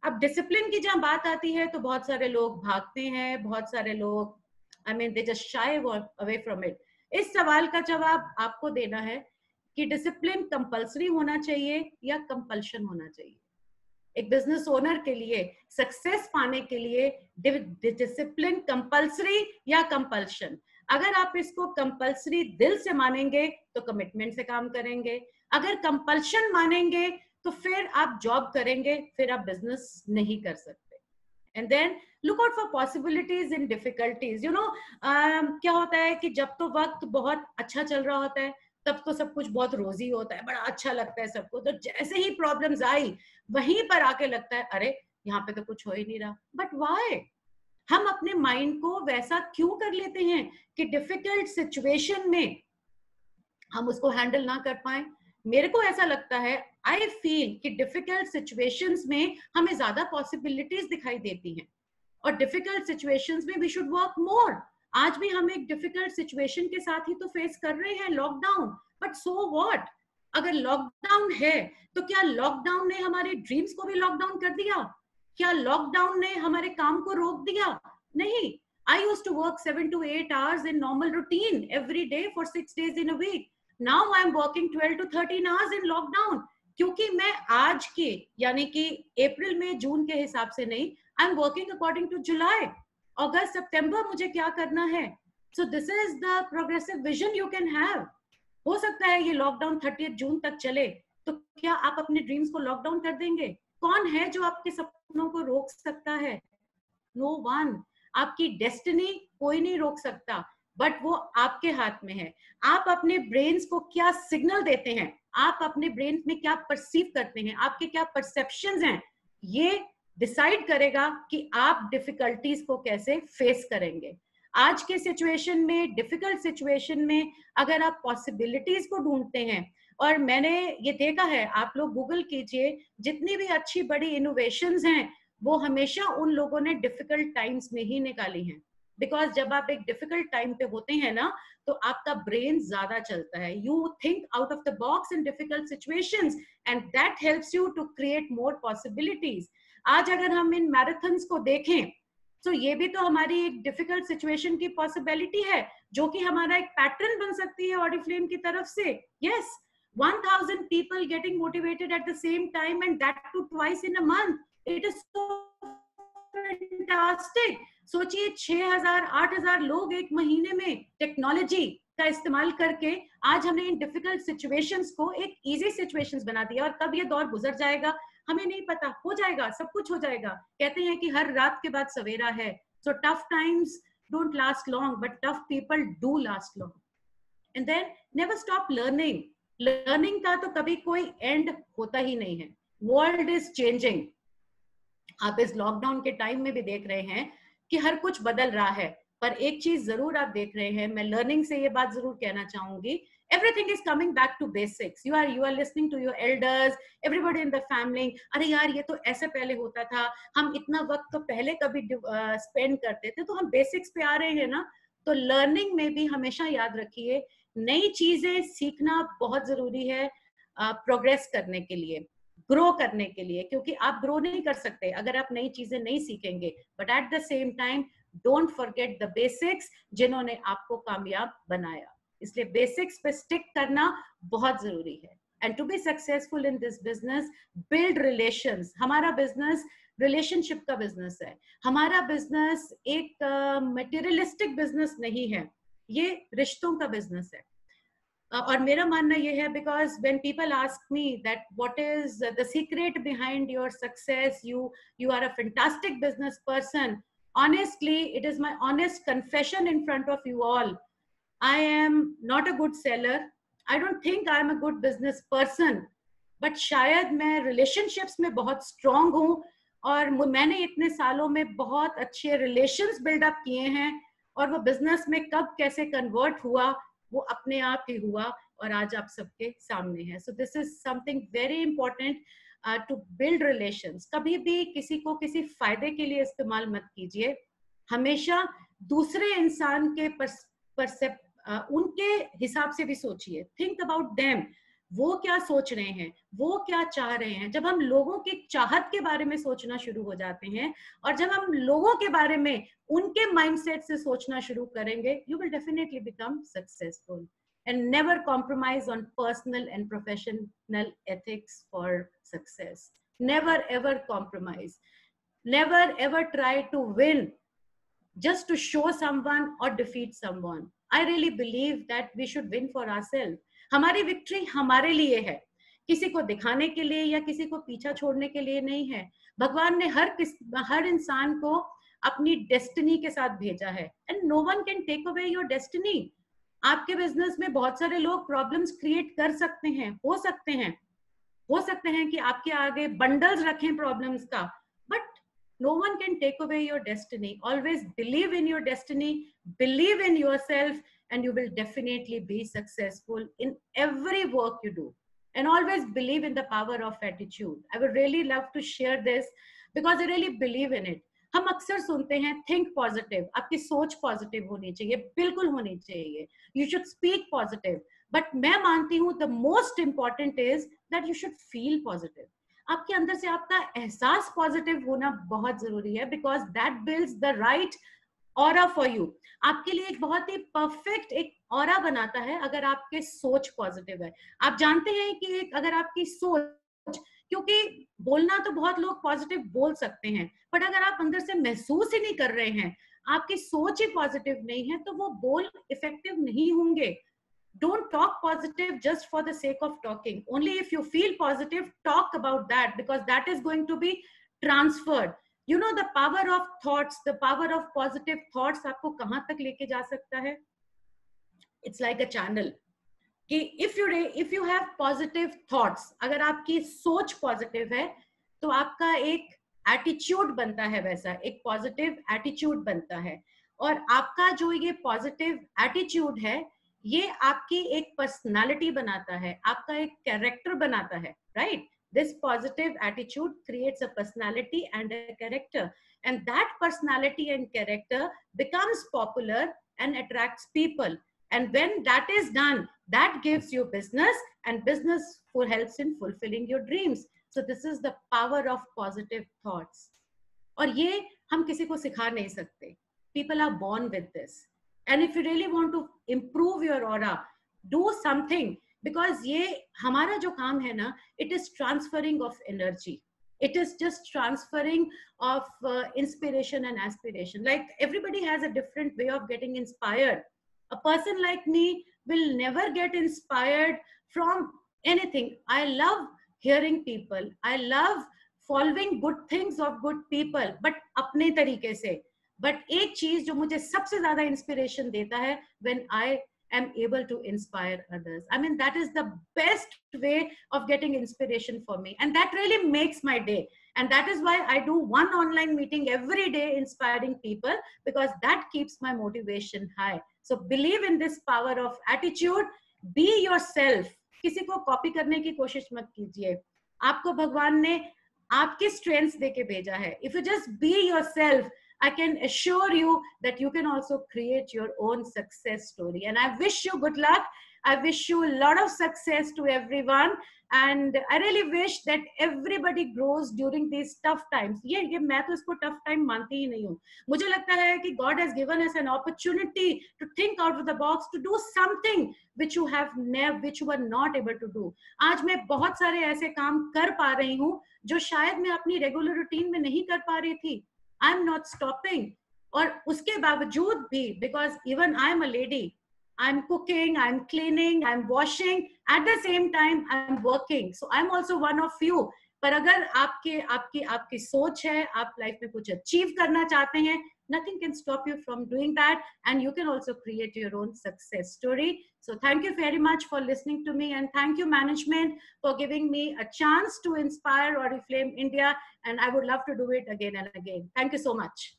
अब discipline की जहां बात आती है तो बहुत सारे लोग भागते हैं, बहुत सारे लोग they just shy away from it. इस सवाल का जवाब आपको देना है कि डिसिप्लिन कंपल्सरी होना चाहिए या कंपल्शन होना चाहिए। एक बिजनेस ओनर के लिए सक्सेस पाने के लिए डिसिप्लिन कंपल्सरी या कंपल्शन? अगर आप इसको कंपल्सरी दिल से मानेंगे तो कमिटमेंट से काम करेंगे, अगर कंपल्शन मानेंगे तो फिर आप जॉब करेंगे, फिर आप बिजनेस नहीं कर सकते। And then look out for possibilities in difficulties. क्या होता है कि जब तो वक्त बहुत अच्छा चल रहा होता है तब तो सब कुछ बहुत रोजी होता है, बड़ा अच्छा लगता है सबको, तो जैसे ही प्रॉब्लम्स आई वहीं पर आके लगता है अरे यहाँ पे तो कुछ हो ही नहीं रहा। But why? हम अपने माइंड को वैसा क्यों कर लेते हैं कि डिफिकल्ट सिचुएशन में हम उसको हैंडल ना कर पाए? मेरे को ऐसा लगता है, आई फील कि डिफिकल्ट सिचुएशंस में हमें ज्यादा पॉसिबिलिटीज दिखाई देती हैं, और डिफिकल्ट सिचुएशंस में वी शुड वर्क मोर। आज भी हम एक डिफिकल्ट सिचुएशन के साथ ही तो फेस कर रहे हैं, लॉकडाउन। But so what? अगर लॉकडाउन है तो क्या लॉकडाउन ने हमारे ड्रीम्स को भी लॉकडाउन कर दिया? क्या लॉकडाउन ने हमारे काम को रोक दिया? नहीं। I used to work 7 to 8 hours in normal routine every day for 6 days in a week. Now I am working 12 to 13 hours in lockdown, क्योंकि मैं आज के यानी कि अप्रैल में जून के हिसाब से नहीं, I am working according to जुलाई, अगस्त, सितंबर मुझे क्या करना है। So this is the progressive vision you can have. हो सकता है ये लॉकडाउन 30 जून तक चले, तो क्या आप अपने ड्रीम्स को लॉकडाउन कर देंगे? कौन है जो आपके सपनों को रोक सकता है? No one. आपकी डेस्टिनी कोई नहीं रोक सकता, बट वो आपके हाथ में है। आप अपने ब्रेन्स को क्या सिग्नल देते हैं, आप अपने ब्रेन में क्या परसीव करते हैं, आपके क्या परसेप्शंस हैं, ये डिसाइड करेगा कि आप डिफिकल्टीज को कैसे फेस करेंगे। आज के सिचुएशन में, डिफिकल्ट सिचुएशन में, अगर आप पॉसिबिलिटीज को ढूंढते हैं, और मैंने ये देखा है, आप लोग गूगल कीजिए, जितनी भी अच्छी बड़ी इनोवेशंस हैं वो हमेशा उन लोगों ने डिफिकल्ट टाइम्स में ही निकाली हैं। बिकॉज जब आप एक डिफिकल्ट टाइम पे होते हैं ना, तो आपका ब्रेन ज्यादा चलता है, you think out of the box in difficult situations, and that helps you to create more possibilities. आज अगर हम इन मैराथन्स को देखें, तो ये भी तो हमारी एक डिफिकल्ट सिचुएशन की पॉसिबिलिटी है, जो कि हमारा एक पैटर्न बन सकती है ऑरिफ्लेम की तरफ से। Yes, 1000 people getting motivated at the same time, and that too twice in a month. It is so fantastic. सोचिए 6000 8000 लोग एक महीने में टेक्नोलॉजी का इस्तेमाल करके आज हमने इन डिफिकल्ट सिचुएशंस को एक इजी सिचुएशंस बना दिया। और कब ये दौर गुजर जाएगा हमें नहीं पता, हो जाएगा, सब कुछ हो जाएगा। कहते हैं कि हर रात के बाद सवेरा है। So tough times don't last long, but tough people do last long. And then never stop learning. Learning का तो कभी कोई एंड होता ही नहीं है। World is changing. आप इस लॉकडाउन के टाइम में भी देख रहे हैं कि हर कुछ बदल रहा है, पर एक चीज जरूर आप देख रहे हैं, मैं लर्निंग से ये बात जरूर कहना चाहूंगी, everything is coming back to basics. You are listening to your elders, everybody in the family. अरे यार ये तो ऐसे पहले होता था, हम इतना वक्त तो पहले कभी स्पेंड करते थे, तो हम बेसिक्स पे आ रहे हैं ना। तो लर्निंग में भी हमेशा याद रखिए, नई चीजें सीखना बहुत जरूरी है प्रोग्रेस करने के लिए, ग्रो करने के लिए, क्योंकि आप ग्रो नहीं कर सकते अगर आप नई चीजें नहीं सीखेंगे। But at the same time don't forget the basics जिन्होंने आपको कामयाब बनाया। इसलिए बेसिक्स पे स्टिक करना बहुत जरूरी है। And to be successful in this business, build relations. हमारा बिजनेस रिलेशनशिप का बिजनेस है। हमारा बिजनेस एक मटेरियलिस्टिक बिजनेस नहीं है, ये रिश्तों का बिजनेस है। और मेरा मानना ये है, because when people ask me that what is the secret behind your success, you are a fantastic business person. Honestly, it is my honest confession in front of you all. I am not a good seller. I don't think I am a good business person. But शायद मैं relationships में बहुत strong हूँ, और मैंने इतने सालों में बहुत अच्छे relations build up किए हैं, और वो business में कब कैसे convert हुआ वो अपने आप ही हुआ, और आज आप सबके सामने है। So this is something very important to build relations. कभी भी किसी को किसी फायदे के लिए इस्तेमाल मत कीजिए, हमेशा दूसरे इंसान के उनके हिसाब से भी सोचिए। थिंक अबाउट देम, वो क्या सोच रहे हैं, वो क्या चाह रहे हैं। जब हम लोगों की चाहत के बारे में सोचना शुरू हो जाते हैं, और जब हम लोगों के बारे में उनके माइंडसेट से सोचना शुरू करेंगे, you will definitely become successful. And never compromise on personal and professional ethics for success. Never ever compromise, never ever try to win just to show someone or defeat someone. I really believe that we should win for ourselves. हमारी victory हमारे लिए है, किसी को दिखाने के लिए या किसी को पीछा छोड़ने के लिए नहीं है। भगवान ने हर इंसान को अपनी डेस्टिनी के साथ भेजा है, and no one can take away your destiny. आपके बिजनेस में बहुत सारे लोग प्रॉब्लम्स क्रिएट कर सकते हैं, हो सकते हैं कि आपके आगे बंडल्स रखें प्रॉब्लम्स का, but no one can take away your destiny. Always believe in your destiny, believe in yourself, and you will definitely be successful in every work you do. And always believe in the power of attitude. I would really love to share this because I really believe in it. हम अक्सर सुनते हैं think positive, आपकी सोच positive होनी चाहिए, बिल्कुल होनी चाहिए, you should speak positive. But मैं मानती हूँ the most important is that you should feel positive. आपके अंदर से आपका एहसास पॉजिटिव होना बहुत जरूरी है, because that builds the right aura for you. आपके लिए एक बहुत ही परफेक्ट एक ऑरा बनाता है अगर आपके सोच पॉजिटिव है। आप जानते हैं कि अगर आपकी सोच, क्योंकि बोलना तो बहुत लोग पॉजिटिव बोल सकते हैं, बट अगर आप अंदर से महसूस ही नहीं कर रहे हैं, आपकी सोच ही पॉजिटिव नहीं है, तो वो बोल इफेक्टिव नहीं होंगे। Don't talk positive just for the sake of talking. Only if you feel positive, talk about that, because that is going to be transferred. You know the power of thoughts, the power of positive thoughts आपको कहां तक लेके जा सकता है? It's like a channel. कि if you have positive thoughts, अगर आपकी सोच पॉजिटिव है, तो आपका एक एटीट्यूड बनता है, वैसा एक पॉजिटिव एटीट्यूड बनता है। और आपका जो ये पॉजिटिव एटीट्यूड है ये आपकी एक पर्सनालिटी बनाता है, आपका एक कैरेक्टर बनाता है, right? This positive attitude creates a personality and a character, and that personality and character becomes popular and attracts people. And when that is done, that gives you business, and business helps in fulfilling your dreams. So this is the power of positive thoughts. और ये हम किसी को सिखा नहीं सकते. People are born with this. And if you really want to improve your aura, do something. Because ये हमारा जो काम है ना, it is transferring of energy. It is just transferring of inspiration and aspiration. Like everybody has a different way of getting inspired. A person like me will never get inspired from anything. I love hearing people. I love following good things of good people, but अपने तरीके से. But एक चीज जो मुझे सबसे ज्यादा inspiration देता है, when I am able to inspire others. I mean, that is the best way of getting inspiration for me. And that really makes my day. And that is why I do one online meeting every day inspiring people, because that keeps my motivation high. So believe in this power of attitude. Be yourself. किसी को copy करने की कोशिश मत कीजिए. आपको भगवान ने आपके strengths देके भेजा है. If you just be yourself, I can assure you that you can also create your own success story. And I wish you good luck. I wish you a lot of success to everyone. And I really wish that everybody grows during these tough times. ये मैं तो इसको tough time मानती ही नहीं हूँ. मुझे लगता है कि God has given us an opportunity to think out of the box, to do something which you were not able to do. आज मैं बहुत सारे ऐसे काम कर पा रही हूँ जो शायद मैं अपनी regular routine में नहीं कर पा रही थी. I'm not stopping. और उसके बावजूद भी, because even I'm a lady, I'm cooking, I'm cleaning, I'm washing, at the same time I'm working. So I'm also one of you. पर अगर आपकी सोच है, आप लाइफ में कुछ अचीव करना चाहते हैं, nothing can stop you from doing that, and you can also create your own success story. So thank you very much for listening to me, and thank you management for giving me a chance to inspire Oriflame India, and I would love to do it again and again. Thank you so much.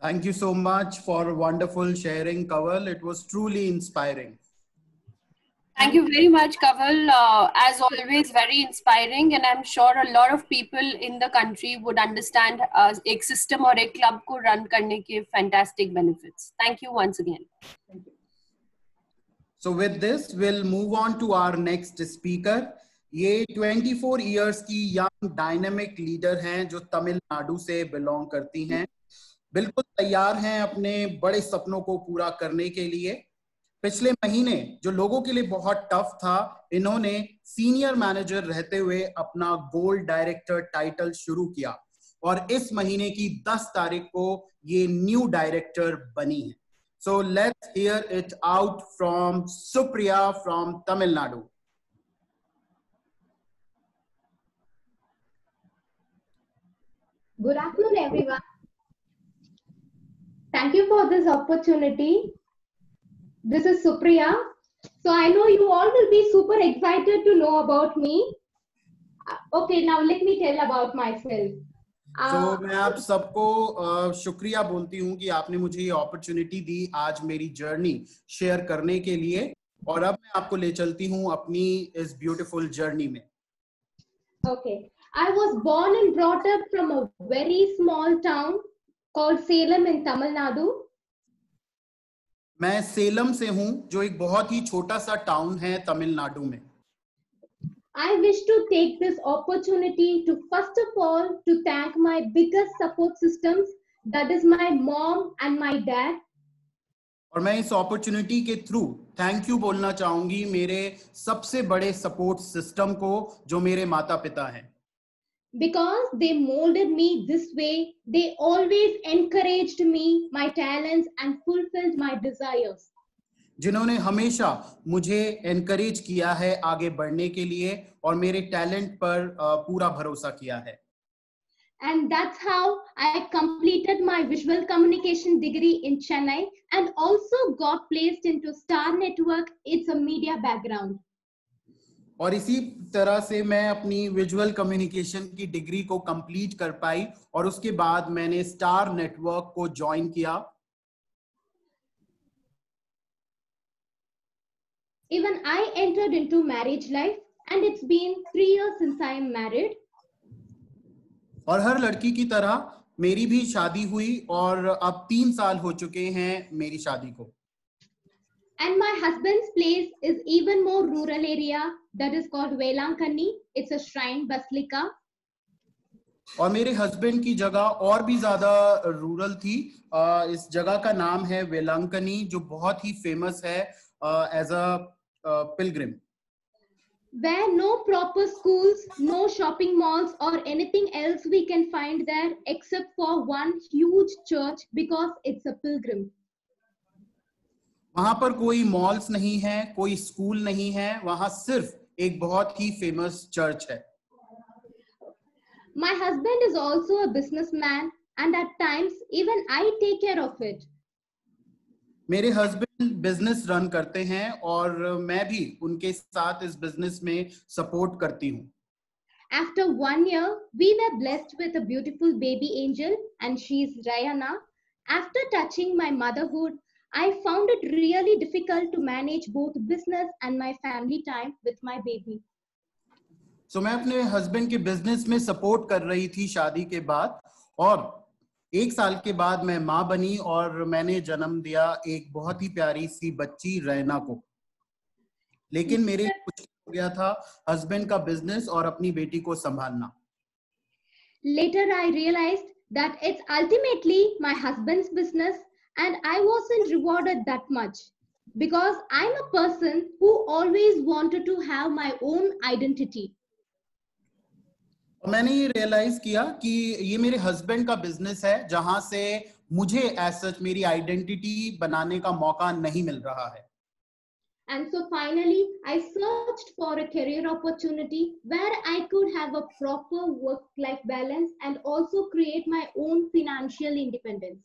Thank you so much for wonderful sharing, Kanwal. It was truly inspiring. Thank you very much, Kanwal. As always, very inspiring, and I'm sure a lot of people in the country would understand एक system और एक club को run करने के fantastic benefits. Thank you once again. Thank you. So with this, we'll move on to our next speaker. ये 24 years की young dynamic leader हैं जो तमिलनाडु से belong करती हैं. बिल्कुल तैयार हैं अपने बड़े सपनों को पूरा करने के लिए. पिछले महीने जो लोगों के लिए बहुत टफ था, इन्होंने सीनियर मैनेजर रहते हुए अपना गोल्ड डायरेक्टर टाइटल शुरू किया और इस महीने की 10 तारीख को ये न्यू डायरेक्टर बनी है. सो let's hear it out from Supriya from Tamil Nadu. Good afternoon, everyone. Thank you for this opportunity. This is Supriya. So I know you all will be super excited to know about me. Okay, now let me tell about myself. तो मैं आप सबको शुक्रिया बोलती हूँ कि आपने मुझे ये अपॉर्चुनिटी दी आज मेरी जर्नी शेयर करने के लिए, और अब मैं आपको ले चलती हूँ अपनी इस ब्यूटीफुल जर्नी में. Okay, I was born and brought up from a very small town called Salem in Tamil Nadu. मैं सेलम से हूँ जो एक बहुत ही छोटा सा टाउन है तमिलनाडु में. I wish to take this opportunity to first of all to thank my biggest support systems, that is my mom and my dad. और मैं इस अपॉर्चुनिटी के थ्रू थैंक यू बोलना चाहूंगी मेरे सबसे बड़े सपोर्ट सिस्टम को जो मेरे माता पिता हैं. Because they molded me this way, they always encouraged me, my talents, and fulfilled my desires. जिन्होंने हमेशा मुझे एनकरेज किया है आगे बढ़ने के लिए और मेरे टैलेंट पर पूरा भरोसा किया है. And that's how I completed my visual communication degree in Chennai and also got placed into Star Network. It's a media background. और इसी तरह से मैं अपनी विजुअल कम्युनिकेशन की डिग्री को कंप्लीट कर पाई और उसके बाद मैंने स्टार नेटवर्क को ज्वाइन किया. Even I entered into marriage life and it's been 3 years since I am married. और हर लड़की की तरह मेरी भी शादी हुई और अब 3 साल हो चुके हैं मेरी शादी को. And my husband's place is even more rural area that is called Velankani. It's a shrine basilica. और मेरे हस्बैंड की जगह और भी ज्यादा रूरल थी. इस जगह का नाम है वेलांकनी, जो बहुत ही फेमस है as a pilgrim. Where no proper schools, no shopping malls or anything else we can find there except for one huge church because it's a pilgrim. वहां पर कोई मॉल्स नहीं है, कोई स्कूल नहीं है, वहां सिर्फ एक बहुत ही फेमस चर्च है. My husband is also a businessman and at times even I take care of it. मेरे हस्बैंड बिजनेस रन करते हैं और मैं भी उनके साथ इस बिजनेस में सपोर्ट करती हूँ. After 1 year, we were blessed with a beautiful baby angel and she is Rayana. After touching my motherhood, I found it really difficult to manage both business and my family time with my baby. So मैं अपने husband के business में support कर रही थी शादी के बाद, और 1 साल के बाद मैं माँ बनी और मैंने जन्म दिया एक बहुत ही प्यारी सी बच्ची रैना को. लेकिन मेरे कुछ हो गया था हस्बैंड का बिजनेस और अपनी बेटी को संभालना. Later I realized that it's ultimately my husband's business and I wasn't rewarded that much because I'm a person who always wanted to have my own identity. मैंने ये रियलाइज किया कि ये मेरे हस्बैंड का बिजनेस है जहां से मुझे एज सच मेरी आइडेंटिटी बनाने का मौका नहीं मिल रहा है. And so finally I searched for a career opportunity where I could have a proper work-life balance and also create my own financial independence.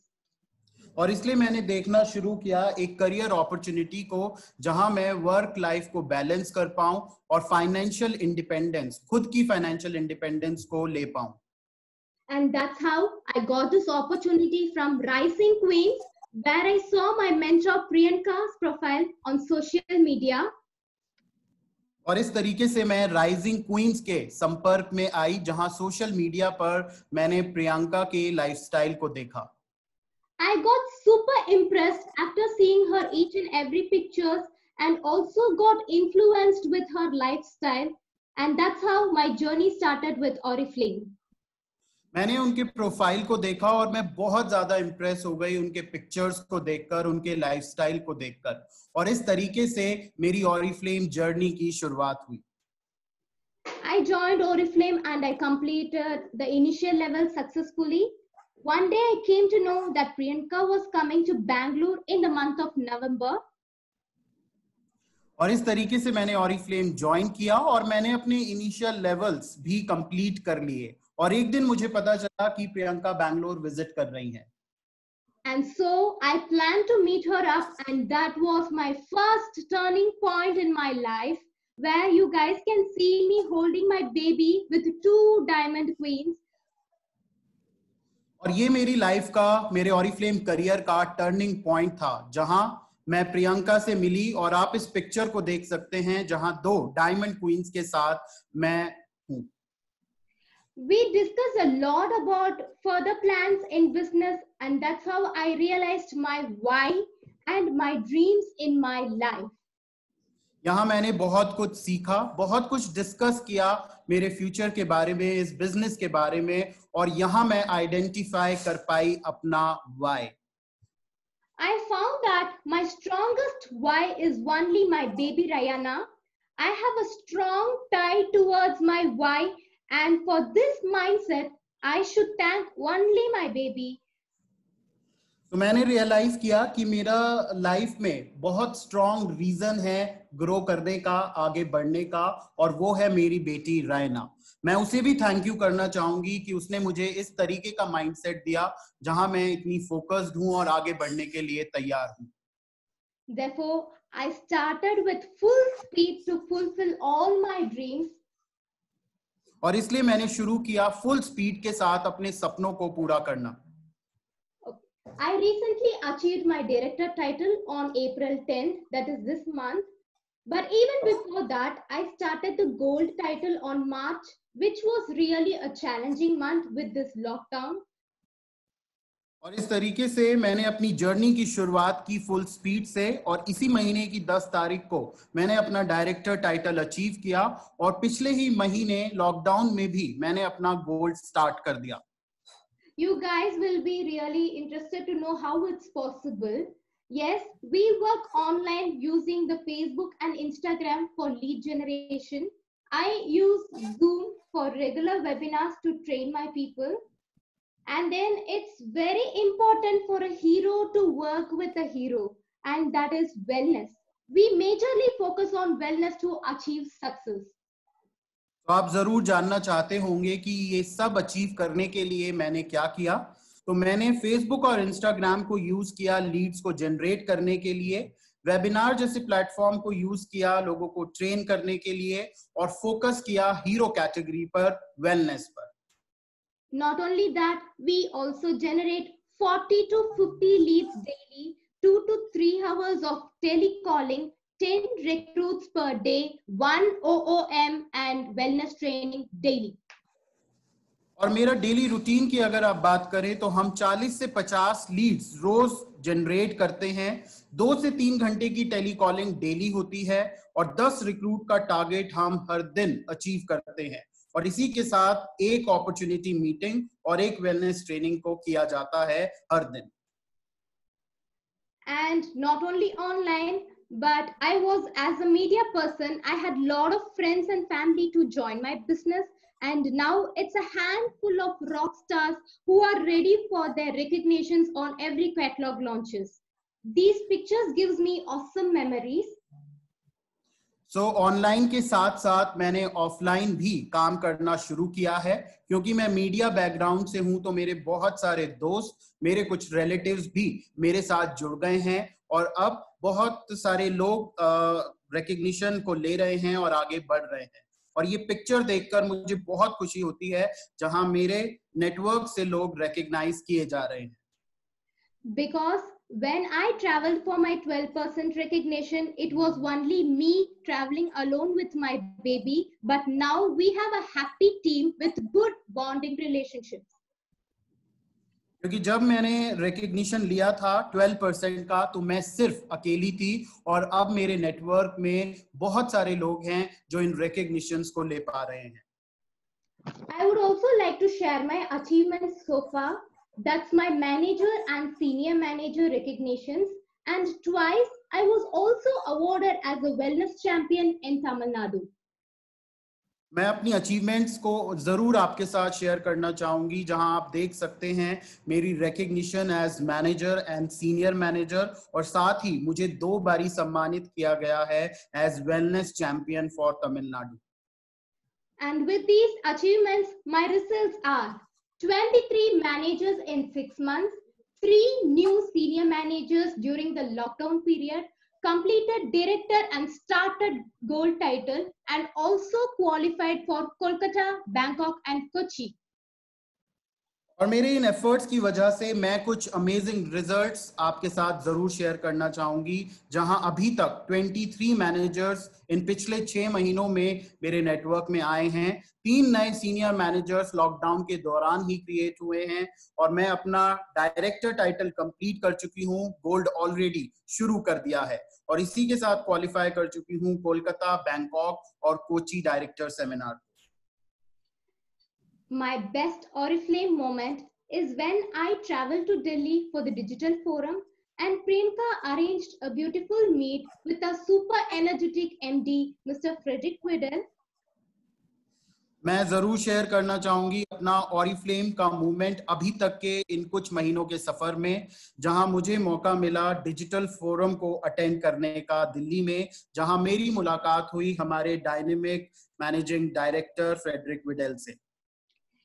और इसलिए मैंने देखना शुरू किया एक करियर अपॉर्चुनिटी को जहां मैं वर्क लाइफ को बैलेंस कर पाऊं और फाइनेंशियल इंडिपेंडेंस, खुद की फाइनेंशियल इंडिपेंडेंस को ले पाऊं. And that's how I got this opportunity from Rising Queens, where I saw my mentor Priyanka's profile on social media. और इस तरीके से मैं राइजिंग क्वींस के संपर्क में आई जहां सोशल मीडिया पर मैंने प्रियंका के लाइफस्टाइल को देखा. I got super impressed after seeing her each and every pictures and also got influenced with her lifestyle, and that's how my journey started with Oriflame. मैंने उनके प्रोफाइल को देखा और मैं बहुत ज्यादा इम्प्रेस हो गई उनके पिक्चर्स को देखकर, उनके लाइफस्टाइल को देखकर, और इस तरीके से मेरी Oriflame जर्नी की शुरुआत हुई. I joined Oriflame and I completed the initial level successfully. One day I came to know that Priyanka was coming to Bangalore in the month of November. और इस तरीके से मैंने Oriflame ज्वाइन किया और मैंने अपने इनिशियल लेवल्स भी कंप्लीट कर लिए, और एक दिन मुझे पता चला कि प्रियंका बैंगलोर विजिट कर रही हैं. And so I planned to meet her up, and that was my first turning point in my life, where you guys can see me holding my baby with 2 diamond queens. और ये मेरी life का, मेरे Oriflame career का turning point था जहां मैं प्रियंका से मिली, और आप इस पिक्चर को देख सकते हैं जहां 2 डायमंड क्वींस के साथ मैं हूं. We discussed a lot about further plans in business, and that's how I realized my why and my dreams in my life. यहाँ मैंने बहुत कुछ सीखा, बहुत कुछ डिस्कस किया मेरे फ्यूचर के बारे में, इस बिजनेस के बारे में, और यहाँ मैं आइडेंटिफाई कर पाई अपना why. I found that my strongest why is only my baby Rayana. I have a strong tie towards my why, and for this mindset, I should thank only my baby. तो मैंने realise किया कि मेरा life में बहुत strong reason है grow करने का, आगे बढ़ने का, और वो है मेरी बेटी रायना. मैं उसे भी थैंक यू करना चाहूंगी कि उसने मुझे इस तरीके का माइंडसेट दिया जहां मैं इतनी फोकस्ड हूं और आगे बढ़ने के लिए तैयार हूं. Therefore, I started with full speed to fulfill all my dreams. और इसलिए मैंने शुरू किया फुल स्पीड के साथ अपने सपनों को पूरा करना. I recently achieved my director title on April 10th, that is this month. But even before that, I started the gold title on March, which was really a challenging month with this lockdown. और इस तरीके से मैंने अपनी journey की शुरुआत की full speed से, और इसी महीने की 10 तारीख को मैंने अपना डायरेक्टर टाइटल अचीव किया, और पिछले ही महीने लॉकडाउन में भी मैंने अपना गोल्ड स्टार्ट कर दिया. You guys will be really interested to know how it's possible. Yes, we work online using the Facebook and Instagram for lead generation. I use Zoom for regular webinars to train my people. And then it's very important for a hero to work with a hero, and that is wellness. We majorly focus on wellness to achieve success. तो आप जरूर जानना चाहते होंगे कि ये सब achieve करने के लिए मैंने क्या किया. तो मैंने फेसबुक और इंस्टाग्राम को यूज किया लीड्स को जनरेट करने के लिए, वेबिनार जैसे प्लेटफॉर्म को यूज किया लोगों को ट्रेन करने के लिए, और फोकस किया हीरो कैटेगरी पर, वेलनेस पर. Not only that, we also generate 40 to 50 leads daily, 2 to 3 hours of telecalling, 10 recruits per day, 1 OOM and wellness training daily. और मेरा डेली रूटीन की अगर आप बात करें तो हम 40 से 50 लीड्स रोज जनरेट करते हैं, 2 से 3 घंटे की टेलीकॉलिंग डेली होती है, और 10 रिक्रूट का टारगेट हम हर दिन अचीव करते हैं, और इसी के साथ एक अपॉर्चुनिटी मीटिंग और एक वेलनेस ट्रेनिंग को किया जाता है हर दिन. And not only online, but I was, as a media person, I had a lot of friends and family to join my business, and now it's a handful of rock stars who are ready for their recognitions on every catalog launches. These pictures gives me awesome memories. So online के साथ साथ मैंने offline भी काम करना शुरू किया है, क्योंकि मैं मीडिया बैकग्राउंड से हूं, तो मेरे बहुत सारे दोस्त, मेरे कुछ रिलेटिव्स भी मेरे साथ जुड़ गए हैं, और अब बहुत सारे लोग रिकग्निशन को ले रहे हैं और आगे बढ़ रहे हैं. और ये पिक्चर देखकर मुझे बहुत खुशी होती है जहां मेरे नेटवर्क से लोग रिकग्नाइज किए जा रहे हैं. Because when I traveled for my 12% recognition, it was only me traveling alone with my baby. But now we have a happy team with good bonding relationships. क्योंकि जब मैंने रिकग्निशन लिया था 12% का, तो मैं सिर्फ अकेली थी, और अब मेरे नेटवर्क में बहुत सारे लोग हैं जो इन रिकग्निशंस को ले पा रहे हैं. I would also like to share my achievements so far. That's my manager and senior manager recognitions. And twice I was also awarded as a wellness champion in Tamil Nadu. मैं अपनी achievements को जरूर आपके साथ share करना चाहूंगी, जहां आप देख सकते हैं मेरी recognition as manager and senior manager, और साथ ही मुझे 2 बारी सम्मानित किया गया है as wellness champion for Tamil Nadu. And with these achievements, my results are 23 managers in 6 months, 3 new senior managers during the lockdown period, completed director and started gold title, and also qualified for Kolkata, Bangkok and Kochi. और मेरे इन efforts की वजह से मैं कुछ amazing results आपके साथ जरूर शेयर करना चाहूंगी, जहां अभी तक 23 मैनेजर्स इन पिछले 6 महीनों में मेरे नेटवर्क में आए हैं. 3 नए सीनियर मैनेजर्स लॉकडाउन के दौरान ही क्रिएट हुए हैं, और मैं अपना डायरेक्टर टाइटल कंप्लीट कर चुकी हूं, गोल्ड ऑलरेडी शुरू कर दिया है, और इसी के साथ क्वालिफाई कर चुकी हूं कोलकाता, बैंकॉक और Kochi director seminar. My best Oriflame moment is when I traveled to Delhi for the digital forum, and Priyanka arranged a beautiful meet with a super energetic MD, Mr. Frederick Whittle. मैं जरूर share करना चाहूंगी अपना Oriflame का movement अभी तक के इन कुछ महीनों के सफर में, जहां मुझे मौका मिला डिजिटल फोरम को अटेंड करने का दिल्ली में, जहां मेरी मुलाकात हुई हमारे dynamic managing director Fredrik Widell से.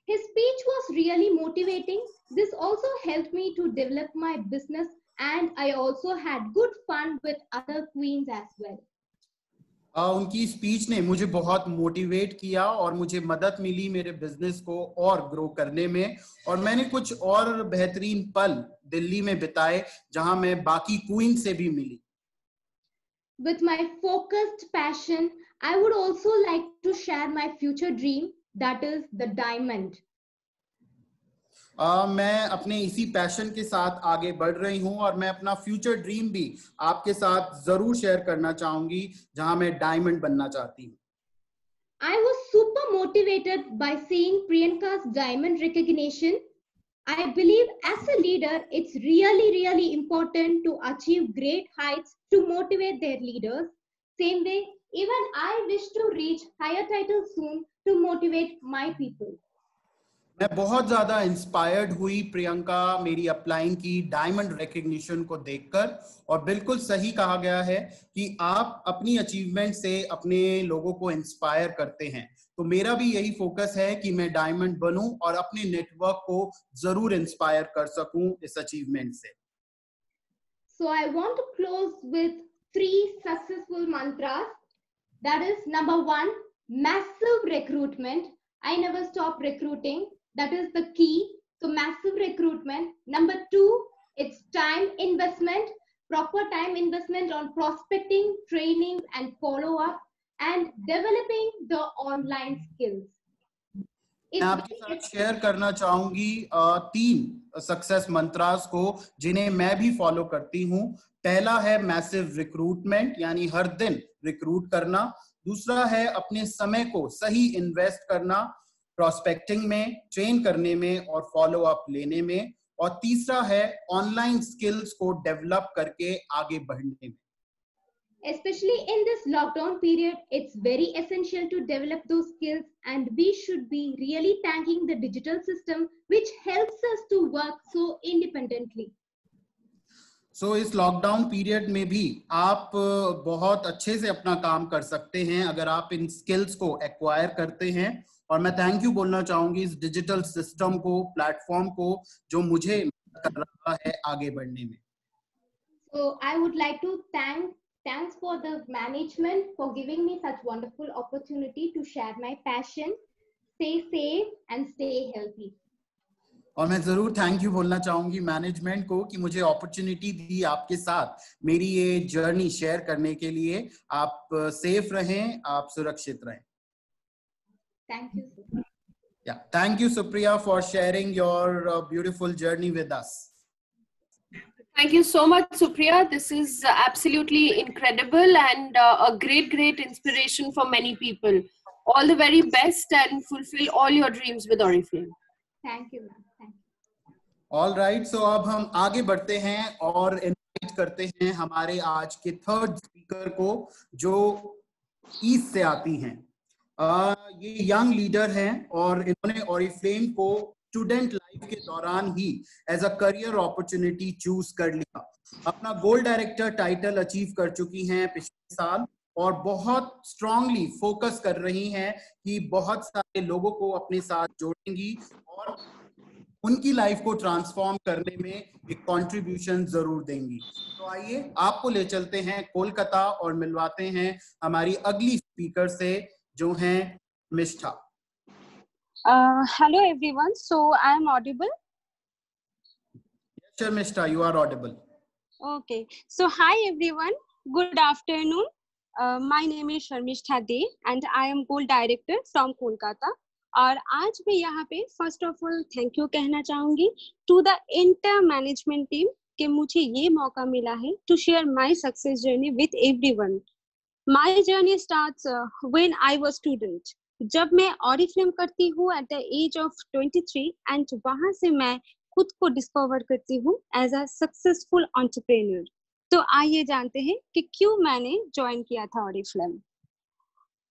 His speech was really motivating. This also helped me to develop my business and I also had good fun with other queens as well. उनकी स्पीच ने मुझे बहुत मोटिवेट किया और मुझे मदद मिली मेरे बिजनेस को और ग्रो करने में, और मैंने कुछ और बेहतरीन पल दिल्ली में बिताए जहां मैं बाकी क्वीन से भी मिली. With my focused passion, I would also like to share my future dream, that is the diamond. मैं अपने इसी पैशन के साथ आगे बढ़ रही हूं और मैं अपना फ्यूचर ड्रीम भी आपके साथ जरूर शेयर करना चाहूंगी, जहां मैं डायमंड बनना चाहती हूं. I was super motivated by seeing Priyanka's diamond recognition. I believe as a leader, it's really important to achieve great heights to motivate their leaders. Same way, even I wish to reach higher titles soon to motivate my people. मैं बहुत ज्यादा inspired हुई प्रियंका मेरी upline की diamond recognition को देखकर, और बिल्कुल सही कहा गया है कि आप अपनी अचीवमेंट से अपने लोगों को इंस्पायर करते हैं. तो मेरा भी यही फोकस है कि मैं डायमंड बनूं और अपने नेटवर्क को जरूर इंस्पायर कर सकूं इस अचीवमेंट से. So I want to close with 3 successful mantras. That is, number 1, massive recruitment. I never stop recruiting. That is the key. So massive recruitment. Number 2, it's time investment, proper time investment on prospecting, training, and follow-up, and developing the online skills. मैं आपके साथ share करना चाहूंगी 3 success mantras को जिन्हें मैं भी follow करती हूँ. पहला है मैसिव रिक्रूटमेंट, यानी हर दिन रिक्रूट करना. दूसरा है अपने समय को सही इन्वेस्ट करना प्रोस्पेक्टिंग में, ट्रेन करने में और फॉलो अप लेने में. और तीसरा है ऑनलाइन स्किल्स को डेवलप करके आगे बढ़ने में. Especially in this lockdown period, it's very essential to develop those skills, and we should be really thanking the digital system which helps us to work so independently. So इस lockdown period में भी आप बहुत अच्छे से अपना काम कर सकते हैं अगर आप इन स्किल्स को एक्वायर करते हैं. और मैं थैंक यू बोलना चाहूंगी इस डिजिटल सिस्टम को, प्लेटफॉर्म को, जो मुझे मदद कर रहा है आगे बढ़ने में. So I would like to thanks for the management for giving me such wonderful opportunity to share my passion. Stay safe and stay healthy. और मैं जरूर थैंक यू बोलना चाहूंगी मैनेजमेंट को कि मुझे अपॉर्चुनिटी दी आपके साथ मेरी ये जर्नी शेयर करने के लिए. आप सेफ रहें, आप सुरक्षित रहें. Thank you, sir. Yeah, thank you, Supriya, for sharing your beautiful journey with us. Thank you so much, Supriya. This is absolutely incredible and a great inspiration for many people. All the very best and fulfill all your dreams with Oriflame. Thank you, ma'am. Thank you. All right, so अब हम आगे बढ़ते हैं और invite करते हैं हमारे आज के थर्ड स्पीकर को, जो ईस्ट से आती हैं. ये यंग लीडर हैं और इन्होंने ऑरिफ्लेम को स्टूडेंट लाइफ के दौरान ही as a career opportunity choose कर लिया. अपना गोल्ड डायरेक्टर टाइटल अचीव कर चुकी हैं पिछले साल और बहुत स्ट्रांगली फोकस कर रही हैं कि बहुत सारे लोगों को अपने साथ जोड़ेंगी और उनकी लाइफ को ट्रांसफॉर्म करने में एक कंट्रीब्यूशन जरूर देंगी. तो आइए आपको ले चलते हैं कोलकाता और मिलवाते हैं हमारी अगली स्पीकर से, जो हैं मिष्ठा. Hello everyone, so I am audible? Yes, sure, Mishta, you are audible. Okay, so hi everyone, good afternoon. My name is Sharmishta De and I am Gold Director from Kolkata. और आज मैं यहाँ पे first of all thank you कहना चाहूंगी to the entire management team कि मुझे ये मौका मिला है to share my success journey with everyone. My journey starts when I was student. जब मैं ऑरिफ्लेम करती हूँ at the age of 23 and वहां से मैं खुद को डिस्कवर करती हूँ एज अ सक्सेसफुल एंटरप्रेन्योर. तो आइए जानते हैं कि क्यों मैंने ज्वाइन किया था Oriflame.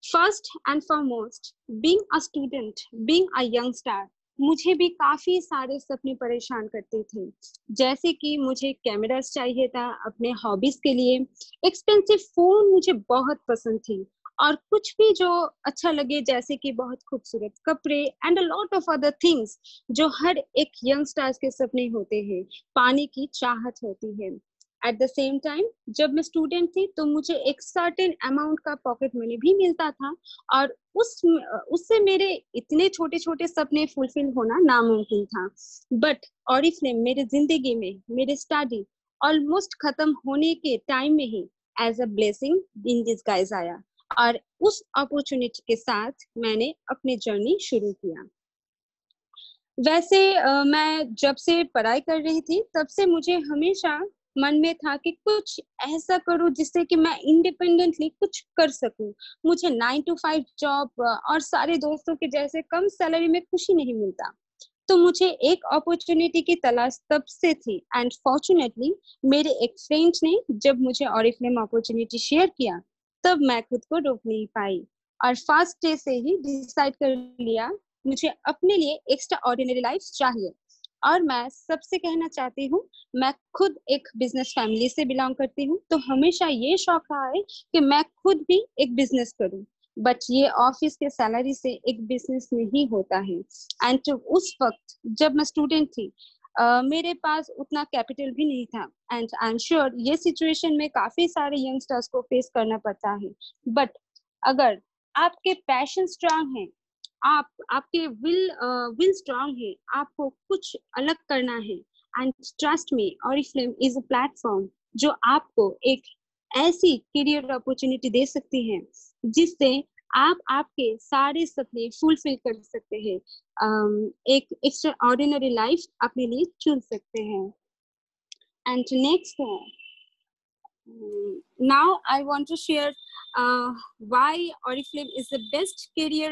First and foremost, being a student, being a youngster, मुझे भी काफी सारे सपने परेशान करते थे. जैसे कि मुझे कैमरास चाहिए था अपने हॉबीज के लिए, एक्सपेंसिव फोन मुझे बहुत पसंद थी और कुछ भी जो अच्छा लगे, जैसे कि बहुत खूबसूरत कपड़े and a lot of other things जो हर एक यंगस्टर्स के सपने होते हैं, पाने की चाहत होती है। एट द सेम टाइम जब मैं स्टूडेंट थी तो मुझे एक सर्टेन अमाउंट का पॉकेट मनी भी मिलता था, और उससे मेरे इतने छोटे छोटे सपने फुलफिल होना नामुमकिन था। बट ऑरिफ्लेम मेरे जिंदगी में मेरे स्टडी ऑलमोस्ट खत्म होने के टाइम में ही as a blessing in disguise आया, और उस अपॉर्चुनिटी के साथ मैंने अपनी जर्नी शुरू किया। वैसे मैं जब से पढ़ाई कर रही थी तब से मुझे हमेशा मन में था कि कुछ ऐसा करूं जिससे कि मैं इंडिपेंडेंटली कुछ कर सकूं। मुझे 9 to 5 जॉब और सारे दोस्तों के जैसे कम सैलरी में खुशी नहीं मिलता, तो मुझे एक अपॉर्चुनिटी की तलाश तब से थी। एंड फॉर्चुनेटली मेरे एक फ्रेंड ने जब मुझे ऑरिफ्लेम अपॉर्चुनिटी शेयर किया, तब मैं खुद को रोक नहीं पाई और फर्स्ट डे से ही डिसाइड कर लिया मुझे अपने लिए एक्स्ट्रा ऑर्डिनरी लाइफ चाहिए। और मैं सबसे कहना चाहती हूँ, मैं खुद एक बिजनेस फैमिली से बिलोंग करती हूँ, तो हमेशा ये शौक रहा है कि मैं खुद भी एक बिजनेस करूँ। बट ये ऑफिस के सैलरी से एक बिजनेस नहीं होता है। एंड उस वक्त जब मैं स्टूडेंट थी, मेरे पास उतना कैपिटल भी नहीं था। एंड आई एम श्योर ये सिचुएशन में काफी सारे यंगस्टर्स को फेस करना पड़ता है। बट अगर आपके पैशन स्ट्रांग है, आपके विल स्ट्रांग है, आपको कुछ अलग करना है, and trust me, Oriflame is a platform जो आपको एक ऐसी करियर अपॉर्चुनिटी दे सकती है जिससे आप आपके सारे सपने फुलफिल कर सकते हैं, एक एक्स्ट्रा ऑर्डिनरी लाइफ अपने लिए चुन सकते हैं। And next, now I want to share why Oriflame is the best career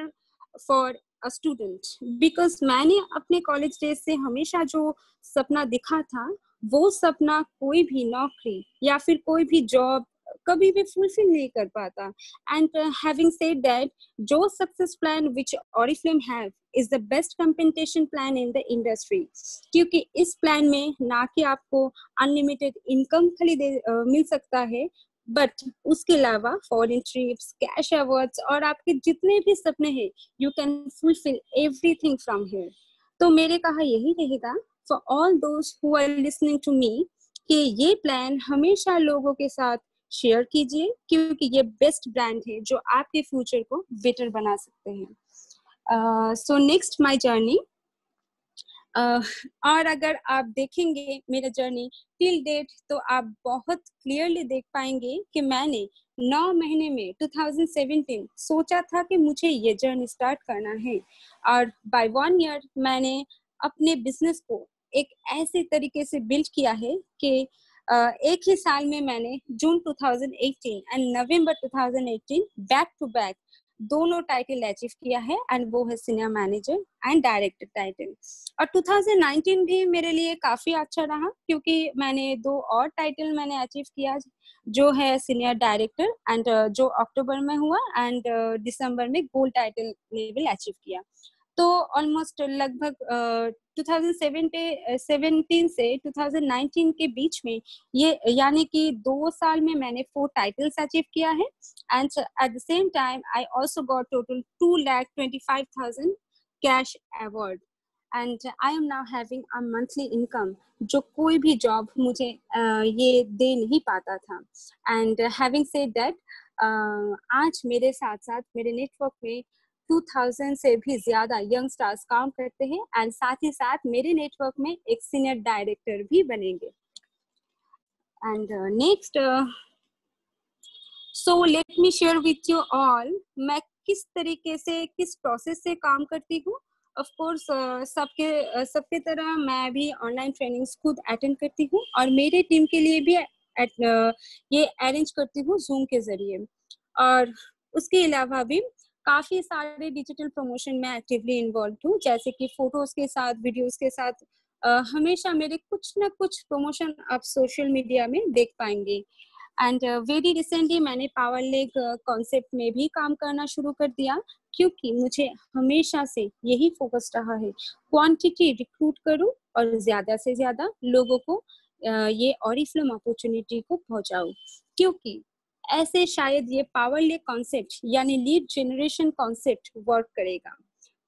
for a student, because मैंने अपने कॉलेज डेज से हमेशा जो सपना दिखा था, वो सपना कोई भी नौकरी या फिर कोई भी जॉब कभी भी फुलफिल नहीं कर पाता। एंड हैविंग सेड दैट, जो success plan which Oriflame have is the best compensation plan in the industry, क्योंकि इस प्लान में ना कि आपको अनलिमिटेड इनकम खाली मिल सकता है, बट उसके अलावा फॉरेन ट्रिप्स, कैश अवार्ड्स और आपके जितने भी सपने हैं, you can fulfil everything from here. तो मेरे कहा यही रहेगा for all those who are listening to me कि ये प्लान हमेशा लोगों के साथ शेयर कीजिए, क्योंकि ये बेस्ट ब्रांड है जो आपके फ्यूचर को बेटर बना सकते हैं। सो नेक्स्ट माय जर्नी, और अगर आप देखेंगे मेरा जर्नी टिल डेट, तो आप बहुत क्लियरली देख पाएंगे कि मैंने 9 महीने में 2017 सोचा था कि मुझे ये जर्नी स्टार्ट करना है, और बाय 1 ईयर मैंने अपने बिजनेस को एक ऐसे तरीके से बिल्ड किया है कि एक ही साल में मैंने June 2018 and November 2018 back to back दोनों टाइटल अचीव किया है, एंड वो है senior manager and director title. और 2019 भी मेरे लिए काफी अच्छा रहा, क्योंकि मैंने 2 और टाइटल मैंने अचीव किया, जो है सीनियर डायरेक्टर एंड जो अक्टूबर में हुआ, एंड दिसंबर में गोल्ड टाइटल लेवल अचीव किया। तो ऑलमोस्ट लगभग 2017 से 2019 के बीच में, ये यानी कि 2 साल में मैंने 4 टाइटल्स अचीव किया है। And eight the same time I also got total 2,25,000 cash award, and I am now having a monthly income जो कोई भी जॉब मुझे ये दे नहीं पाता था। एंड हैविंग सेड दैट, आज मेरे साथ साथ मेरे नेटवर्क में 2000 से भी ज्यादा यंगस्टर्स काम करते हैं, एंड साथ ही साथ मेरे नेटवर्क में एक सीनियर डायरेक्टर भी बनेंगे। And next, so let me share with you all, मैं किस तरीके से, किस प्रोसेस से काम करती हूँ। ऑफ कोर्स सबके तरह मैं भी ऑनलाइन ट्रेनिंग्स खुद अटेंड करती हूँ, और मेरे टीम के लिए भी ये अरेंज करती हूँ जूम के जरिए। और उसके अलावा भी काफी सारे डिजिटल प्रमोशन में एक्टिवली इन्वॉल्व हूँ, जैसे कि फोटोज के साथ, वीडियोस के साथ हमेशा मेरे कुछ ना कुछ प्रमोशन आप सोशल मीडिया में देख पाएंगे। एंड वेरी रिसेंटली मैंने पावर लेग कॉन्सेप्ट में भी काम करना शुरू कर दिया, क्योंकि मुझे हमेशा से यही फोकस रहा है, क्वांटिटी रिक्रूट करूँ और ज्यादा से ज्यादा लोगों को ये ऑरिफ्लेम अपॉर्चुनिटी को पहुंचाऊं, क्योंकि ऐसे शायद ये पावर ले कॉन्सेप्ट यानी लीड जनरेशन कॉन्सेप्ट वर्क करेगा।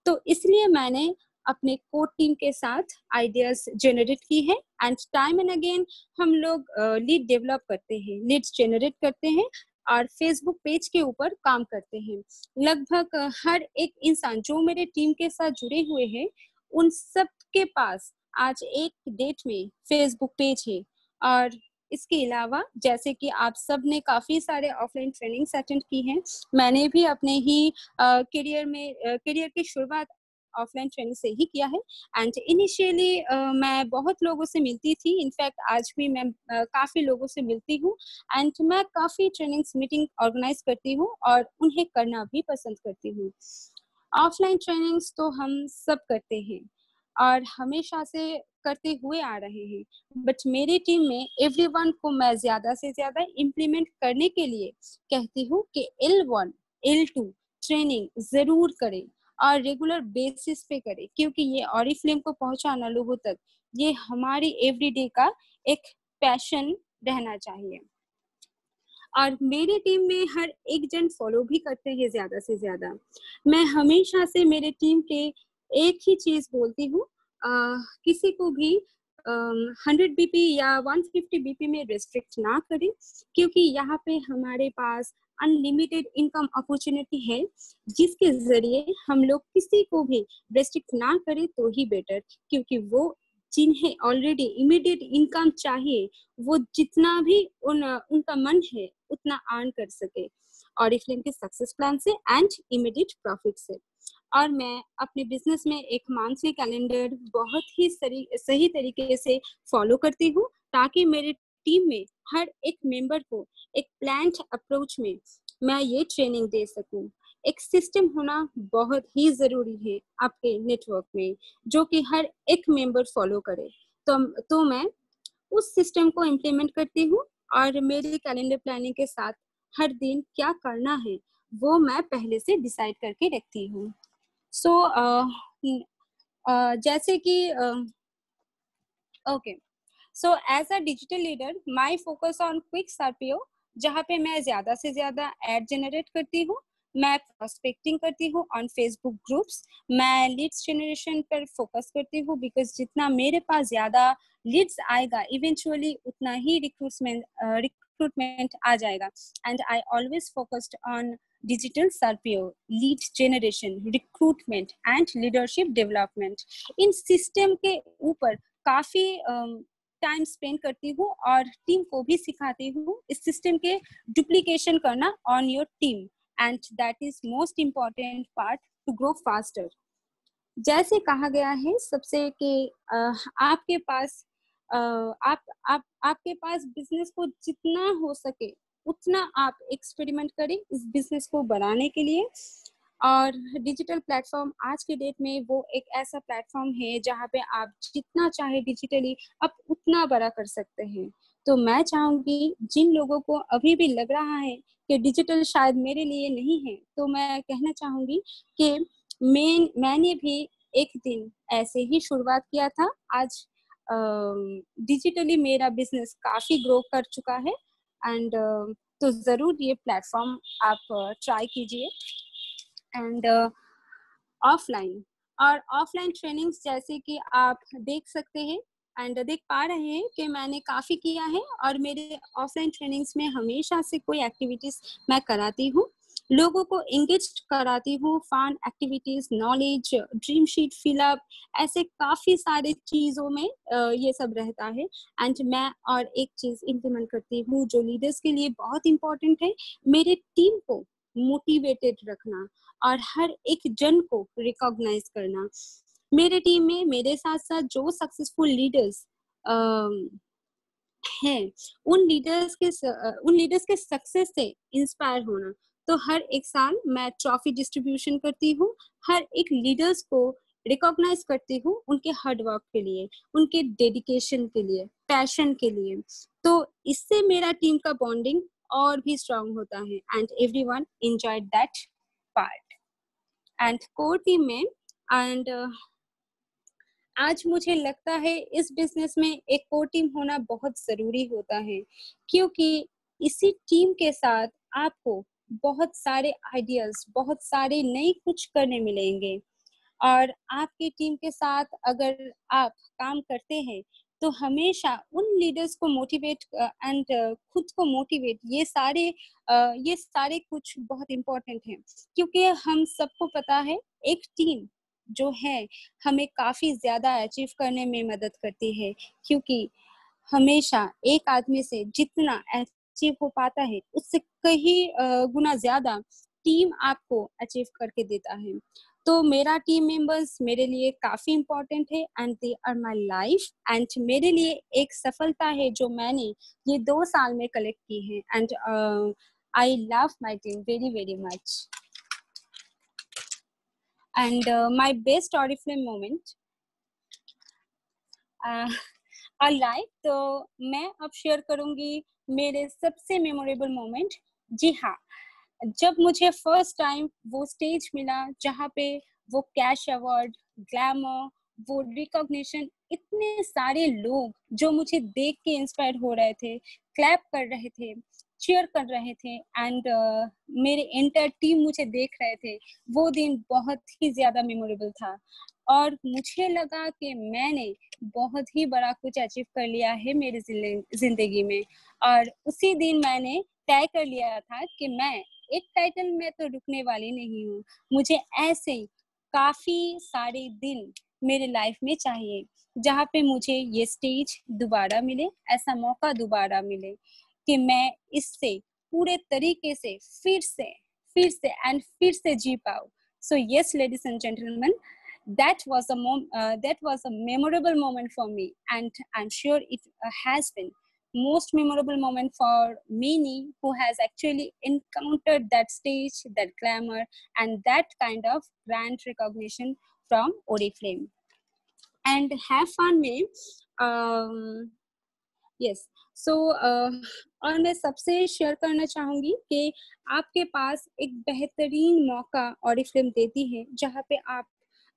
तो इसलिए मैंने अपने कोर टीम के साथ आइडियाज जनरेट की है एंड टाइम एंड अगेन हम लोग लीड डेवलप करते हैं, लीड्स जनरेट करते हैं और फेसबुक पेज के ऊपर काम करते हैं। लगभग हर एक इंसान जो मेरे टीम के साथ जुड़े हुए हैं उन सब के पास आज एक डेट में फेसबुक पेज है। और इसके अलावा जैसे कि आप सब ने काफी सारे ऑफलाइन ट्रेनिंग्स अटेंड की हैं, मैंने भी अपने ही करियर की शुरुआत ऑफलाइन ट्रेनिंग से ही किया है। एंड इनिशियली मैं बहुत लोगों से मिलती थी, इनफैक्ट आज भी मैं काफी लोगों से मिलती हूँ एंड मैं काफी ट्रेनिंग्स मीटिंग ऑर्गेनाइज करती हूँ और उन्हें करना भी पसंद करती हूँ। ऑफलाइन ट्रेनिंग्स तो हम सब करते हैं और हमेशा से करते हुए आ रहे हैं, बट मेरी टीम में एवरीवन को मैं ज्यादा से ज्यादा इम्प्लीमेंट करने के लिए कहती हूँ कि L1 L2 ट्रेनिंग जरूर करें और रेगुलर बेसिस पे करें, क्योंकि ये ऑरिफ्लेम को पहुंचाना लोगों तक ये हमारी एवरीडे का एक पैशन रहना चाहिए। और मेरी टीम में हर एक जन फॉलो भी करते हैं ज्यादा से ज्यादा। मैं हमेशा से मेरे टीम के एक ही चीज बोलती हूँ, किसी को भी 100 BP या 150 BP में रेस्ट्रिक्ट ना करें, क्योंकि यहाँ पे हमारे पास अनलिमिटेड इनकम अपॉर्चुनिटी है, जिसके जरिए हम लोग किसी को भी रेस्ट्रिक्ट ना करें तो ही बेटर, क्योंकि वो जिन्हें ऑलरेडी इमीडिएट इनकम चाहिए वो जितना भी उनका मन है उतना अर्न कर सके ऑरिफ्लेम के सक्सेस प्लान से एंड इमीडिएट प्रॉफिट से। और मैं अपने बिजनेस में एक मंथली कैलेंडर बहुत ही सही तरीके से फॉलो करती हूँ, ताकि मेरे टीम में हर एक मेंबर को एक प्लान्ड अप्रोच में मैं ये ट्रेनिंग दे सकूं। एक सिस्टम होना बहुत ही जरूरी है आपके नेटवर्क में, जो कि हर एक मेंबर फॉलो करे। तो मैं उस सिस्टम को इम्प्लीमेंट करती हूँ और मेरी कैलेंडर प्लानिंग के साथ हर दिन क्या करना है वो मैं पहले से डिसाइड करके रखती हूँ। जैसे कि okay, so as a digital leader my focus on quick RPO, जहाँ पे मैं ज्यादा से ज्यादा एड जनरेट करती हूँ, मैं प्रोस्पेक्टिंग करती हूँ ऑन फेसबुक ग्रुप्स, मैं लीड्स जनरेशन पर फोकस करती हूँ, बिकॉज जितना मेरे पास ज्यादा लीड्स आएगा इवेंचुअली उतना ही रिक्रूटमेंट आ जाएगा। And I always focused on digital RPO, lead generation, recruitment and leadership development। In system के ऊपर काफी टाइम स्पेंड करती हूँ और टीम को भी सिखाती हूँ इस सिस्टम के डुप्लीकेशन करना on your team, and that is most important part two grow faster. जैसे कहा गया है सबसे कि आपके पास आपके पास बिजनेस को जितना हो सके उतना आप एक्सपेरिमेंट करें इस बिजनेस को बढ़ाने के लिए। और डिजिटल प्लेटफॉर्म आज के डेट में वो एक ऐसा प्लेटफॉर्म है जहाँ पे आप जितना चाहे डिजिटली आप उतना बड़ा कर सकते हैं। तो मैं चाहूंगी जिन लोगों को अभी भी लग रहा है कि डिजिटल शायद मेरे लिए नहीं है, तो मैं कहना चाहूंगी कि मैंने भी एक दिन ऐसे ही शुरुआत किया था। आज डिजिटली मेरा बिजनेस काफी ग्रो कर चुका है एंड तो जरूर ये प्लेटफॉर्म आप ट्राई कीजिए। एंड ऑफलाइन ट्रेनिंग्स जैसे कि आप देख सकते हैं एंड देख पा रहे हैं कि मैंने काफी किया है, और मेरे ऑफलाइन ट्रेनिंग्स में हमेशा से कोई एक्टिविटीज मैं कराती हूँ, लोगों को एंगेज कराती हूँ, fun activities, knowledge, dream sheet fill up, ऐसे काफी सारे चीजों में ये सब रहता है। एंड मैं और एक चीज इम्प्लीमेंट करती हूँ जो लीडर्स के लिए बहुत इंपॉर्टेंट है, मेरे टीम को मोटिवेटेड रखना और हर एक जन को रिकॉग्नाइज करना। मेरे टीम में मेरे साथ साथ जो सक्सेसफुल लीडर्स हैं उन लीडर्स के सक्सेस से इंस्पायर होना। तो हर एक साल मैं ट्रॉफी डिस्ट्रीब्यूशन करती हूँ, हर एक लीडर्स को रिकॉग्नाइज करती हूँ उनके हार्ड वर्क के लिए, उनके डेडिकेशन के लिए, पैशन के लिए। तो इससे मेरा टीम का बॉन्डिंग और भी स्ट्रांग होता है and everyone enjoyed that part. And core team में एंड आज मुझे लगता है इस बिजनेस में एक कोर टीम होना बहुत जरूरी होता है, क्योंकि इसी टीम के साथ आपको बहुत सारे आइडियाज, बहुत सारे नए कुछ करने मिलेंगे। और आपकी टीम के साथ अगर आप काम करते हैं तो हमेशा उन लीडर्स को मोटिवेट एंड खुद को मोटिवेट, ये सारे कुछ बहुत इम्पोर्टेंट हैं, क्योंकि हम सबको पता है एक टीम जो है हमें काफी ज्यादा अचीव करने में मदद करती है, क्योंकि हमेशा एक आदमी से जितना अचीव हो पाता है उससे कहीं गुना ज्यादा टीम आपको अचीव करके देता है। तो मेरा टीम मेंबर्स मेरे लिए काफी इम्पोर्टेंट है and they are my life, and मेरे लिए एक सफलता है जो मैंने ये 2 साल में कलेक्ट की है, and I love my team very very much. And my best Oriflame moment alright, तो मैं अब शेयर करूंगी मेरे सबसे मेमोरेबल मोमेंट। जी हाँ, जब मुझे फर्स्ट टाइम वो स्टेज मिला जहाँ पे वो कैश अवार्ड, ग्लैमर, वो रिकॉग्निशन, इतने सारे लोग जो मुझे देख के इंस्पायर हो रहे थे, क्लैप कर रहे थे, चीयर कर रहे थे, एंड मेरे एंटायर टीम मुझे देख रहे थे, वो दिन बहुत ही ज्यादा मेमोरेबल था। और मुझे लगा कि मैंने बहुत ही बड़ा कुछ अचीव कर लिया है मेरी जिंदगी में। और उसी दिन मैंने तय कर लिया था कि मैं एक टाइटल में तो रुकने वाली नहीं हूँ, मुझे ऐसे काफी सारे दिन मेरे लाइफ में चाहिए जहाँ पे मुझे ये स्टेज दोबारा मिले, ऐसा मौका दोबारा मिले कि मैं इससे पूरे तरीके से फिर से जी पाऊँ। So yes, ladies and gentlemen, that was a memorable moment for me, and I'm sure it has been most memorable moment for many who has actually encountered that stage, that glamour, and that kind of grand recognition from Oriflame. And have fun में yes, so और मैं सबसे share करना चाहूंगी कि आपके पास एक बेहतरीन मौका ऑरिफ्लेम देती है जहाँ पे आप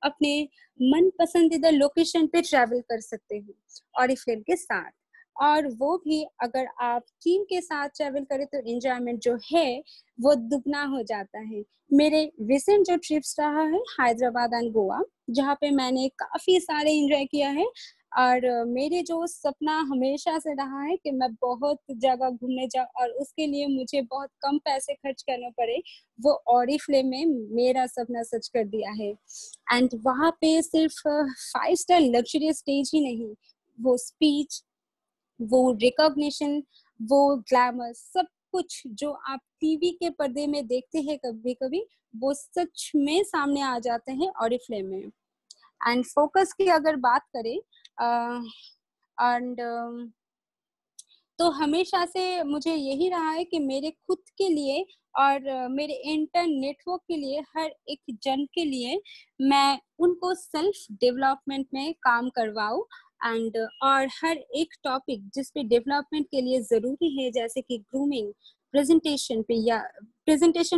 अपने मन पसंदीदा लोकेशन पे ट्रैवल कर सकते हो ऑरिफ्लेम के साथ, और वो भी अगर आप टीम के साथ ट्रैवल करें तो एंजॉयमेंट जो है वो दुगना हो जाता है। मेरे रिसेंट जो ट्रिप्स रहा है हैदराबाद एंड गोवा, जहाँ पे मैंने काफी सारे एंजॉय किया है, और मेरे जो सपना हमेशा से रहा है कि मैं बहुत जगह घूमने जाऊँ और उसके लिए मुझे बहुत कम पैसे खर्च करने पड़े, वो ऑरिफ्लेम में मेरा सपना सच कर दिया है। एंड वहाँ पे सिर्फ 5 स्टार लग्जरियस स्टेज ही नहीं, वो स्पीच, वो रिकॉग्निशन, वो ग्लैमर, सब कुछ जो आप टीवी के पर्दे में देखते हैं कभी कभी, वो सच में सामने आ जाते हैं ऑरिफ्लेम में। एंड फोकस की अगर बात करें तो हमेशा से मुझे यही रहा है कि मेरे खुद के लिए और मेरे इंटर्न नेटवर्क के लिए, हर एक जन के लिए मैं उनको सेल्फ डेवलपमेंट में काम करवाऊँ, एंड और हर एक टॉपिक जिस पे डेवलपमेंट के लिए ज़रूरी है, जैसे कि ग्रूमिंग, प्रेजेंटेशन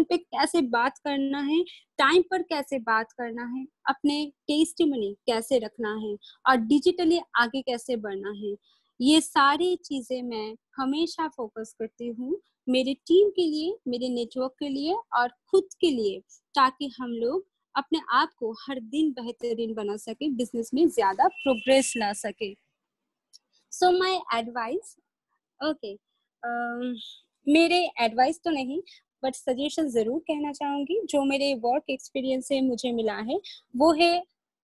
पे कैसे बात करना है, टाइम पर कैसे बात करना है, अपने टेस्टिमनी कैसे रखना है, और डिजिटली आगे कैसे बढ़ना है, ये सारी चीजें मैं हमेशा फोकस करती हूँ मेरे टीम के लिए, मेरे नेटवर्क के लिए और खुद के लिए, ताकि हम लोग अपने आप को हर दिन बेहतरीन बना सके, बिजनेस में ज्यादा प्रोग्रेस ला सके। सो माय एडवाइस, ओके, मेरे एडवाइस तो नहीं बट सजेशन जरूर कहना चाहूंगी, जो मेरे वर्क एक्सपीरियंस से मुझे मिला है वो है,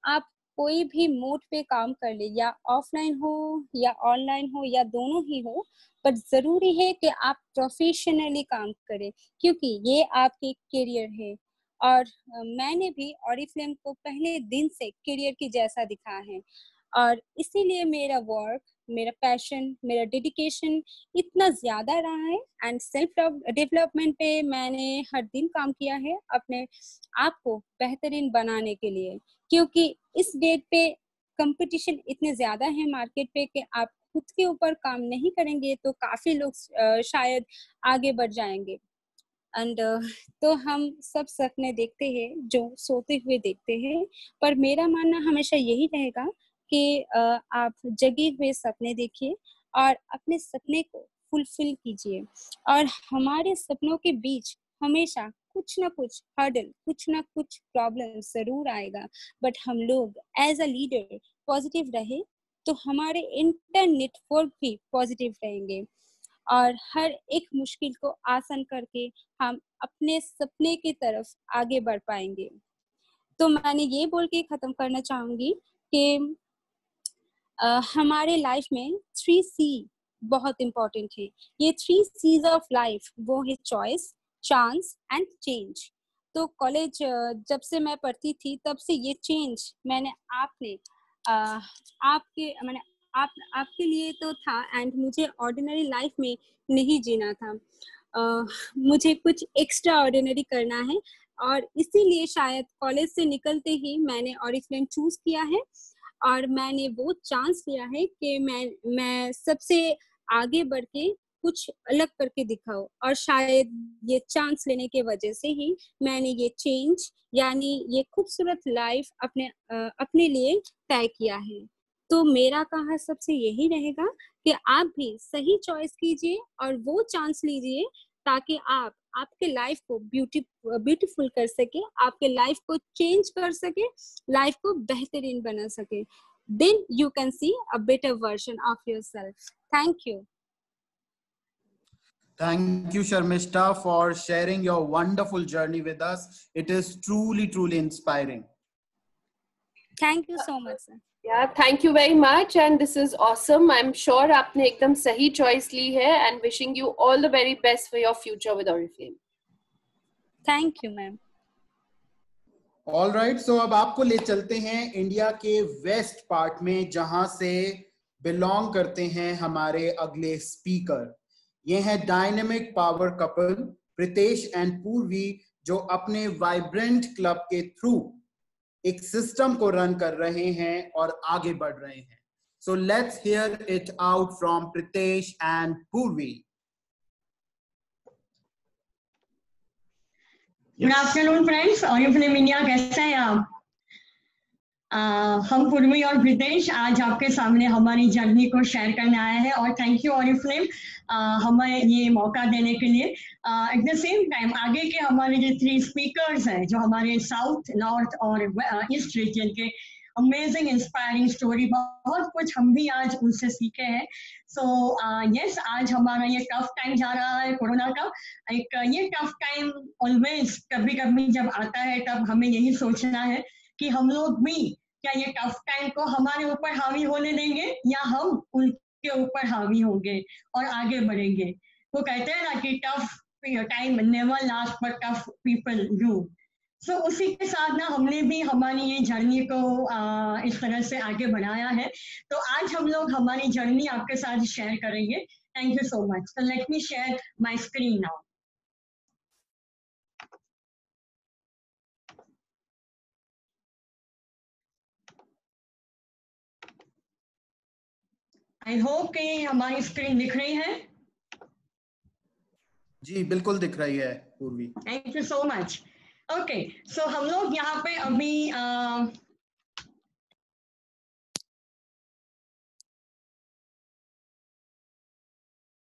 आप कोई भी मोड पे काम कर ले, या ऑफलाइन हो या ऑनलाइन हो या दोनों ही हो, पर जरूरी है कि आप प्रोफेशनली काम करें, क्योंकि ये आपके करियर है। और मैंने भी ऑरिफ्लेम को पहले दिन से करियर की जैसा दिखा है, और इसीलिए मेरा वर्क, मेरा पैशन, मेरा डेडिकेशन इतना ज्यादा रहा है, एंड सेल्फ डेवलपमेंट पे मैंने हर दिन काम किया है अपने आप को बेहतरीन बनाने के लिए, क्योंकि इस डेट पे कंपटीशन इतने ज्यादा है मार्केट पे कि आप खुद के ऊपर काम नहीं करेंगे तो काफी लोग शायद आगे बढ़ जाएंगे। एंड तो हम सब सपने देखते हैं जो सोते हुए देखते हैं, पर मेरा मानना हमेशा यही रहेगा कि आप जगे हुए सपने देखिए और अपने सपने को फुलफिल कीजिए। और हमारे सपनों के बीच हमेशा कुछ ना कुछ हर्डल, कुछ ना कुछ प्रॉब्लम जरूर आएगा, बट हम लोग एज अ लीडर पॉजिटिव रहे तो हमारे इंटर नेटवर्क भी पॉजिटिव रहेंगे और हर एक मुश्किल को आसान करके हम अपने सपने की तरफ आगे बढ़ पाएंगे। तो मैंने ये बोल के खत्म करना चाहूंगी कि हमारे लाइफ में 3C बहुत इम्पोर्टेंट है। ये 3C's ऑफ लाइफ वो है चॉइस, चांस एंड चेंज। तो कॉलेज जब से मैं पढ़ती थी तब से ये चेंज मैंने आपके लिए तो था एंड मुझे ऑर्डिनरी लाइफ में नहीं जीना था। मुझे कुछ एक्स्ट्रा ऑर्डिनरी करना है और इसीलिए शायद कॉलेज से निकलते ही मैंने ऑरिफ्लेम चूज किया है और मैंने वो चांस लिया है कि मैं सबसे आगे बढ़ के कुछ अलग करके दिखाऊं और शायद ये चांस लेने के वजह से ही मैंने ये चेंज यानी ये खूबसूरत लाइफ अपने लिए तय किया है। तो मेरा कहा सबसे यही रहेगा कि आप भी सही चॉइस कीजिए और वो चांस लीजिए ताकि आप आपके लाइफ को ब्यूटीफुल कर सके, आपके लाइफ को चेंज कर सके, लाइफ को बेहतरीन बना सके। Then you can see a better version of yourself. Thank you. Thank you, Sharmishta, for sharing your wonderful journey with us. It is truly, truly inspiring. Thank you so much, sir. Yeah, thank you very much, and this is awesome. I'm sure आपने एकदम सही choice ली है, and wishing you all the very best for your future with Oriflame. Thank you, ma'am. All right, so अब आपको ले चलते हैं India के वेस्ट पार्ट में जहां से बिलोंग करते हैं हमारे अगले स्पीकर। ये है dynamic power couple Pritesh and Purvi, जो अपने वाइब्रेंट क्लब के थ्रू एक सिस्टम को रन कर रहे हैं और आगे बढ़ रहे हैं। So let's hear it out from Pritesh and Purvi. Good afternoon friends, Oriflame India कैसे हैं आप? हम पूर्वी और प्रितेश आज आपके सामने हमारी जर्नी को शेयर करने आए हैं और थैंक यू ऑरिफ्लेम हमें ये मौका देने के लिए। एट द सेम टाइम आगे के हमारे जो 3 स्पीकर्स हैं जो हमारे साउथ, नॉर्थ और ईस्ट रीजन के अमेजिंग इंस्पायरिंग स्टोरी, बहुत कुछ हम भी आज उनसे सीखे हैं। सो यस, आज हमारा ये टफ टाइम जा रहा है कोरोना का। ये टफ टाइम ऑलवेज कभी कभी जब आता है तब हमें यही सोचना है कि हम लोग भी क्या ये टफ टाइम को हमारे ऊपर हावी होने देंगे या हम उनके ऊपर हावी होंगे और आगे बढ़ेंगे। वो कहते हैं ना कि tough time never last but tough people do. So उसी के साथ ना हमने भी हमारी ये जर्नी को इस तरह से आगे बढ़ाया है। तो आज हम लोग हमारी जर्नी आपके साथ शेयर करेंगे। Thank you so much. So let me share my screen now. I hope कि हमारी स्क्रीन दिख रही है। जी बिल्कुल दिख रही है Purvi. Thank you so much. Okay, so हम लोग यहाँ पे अभी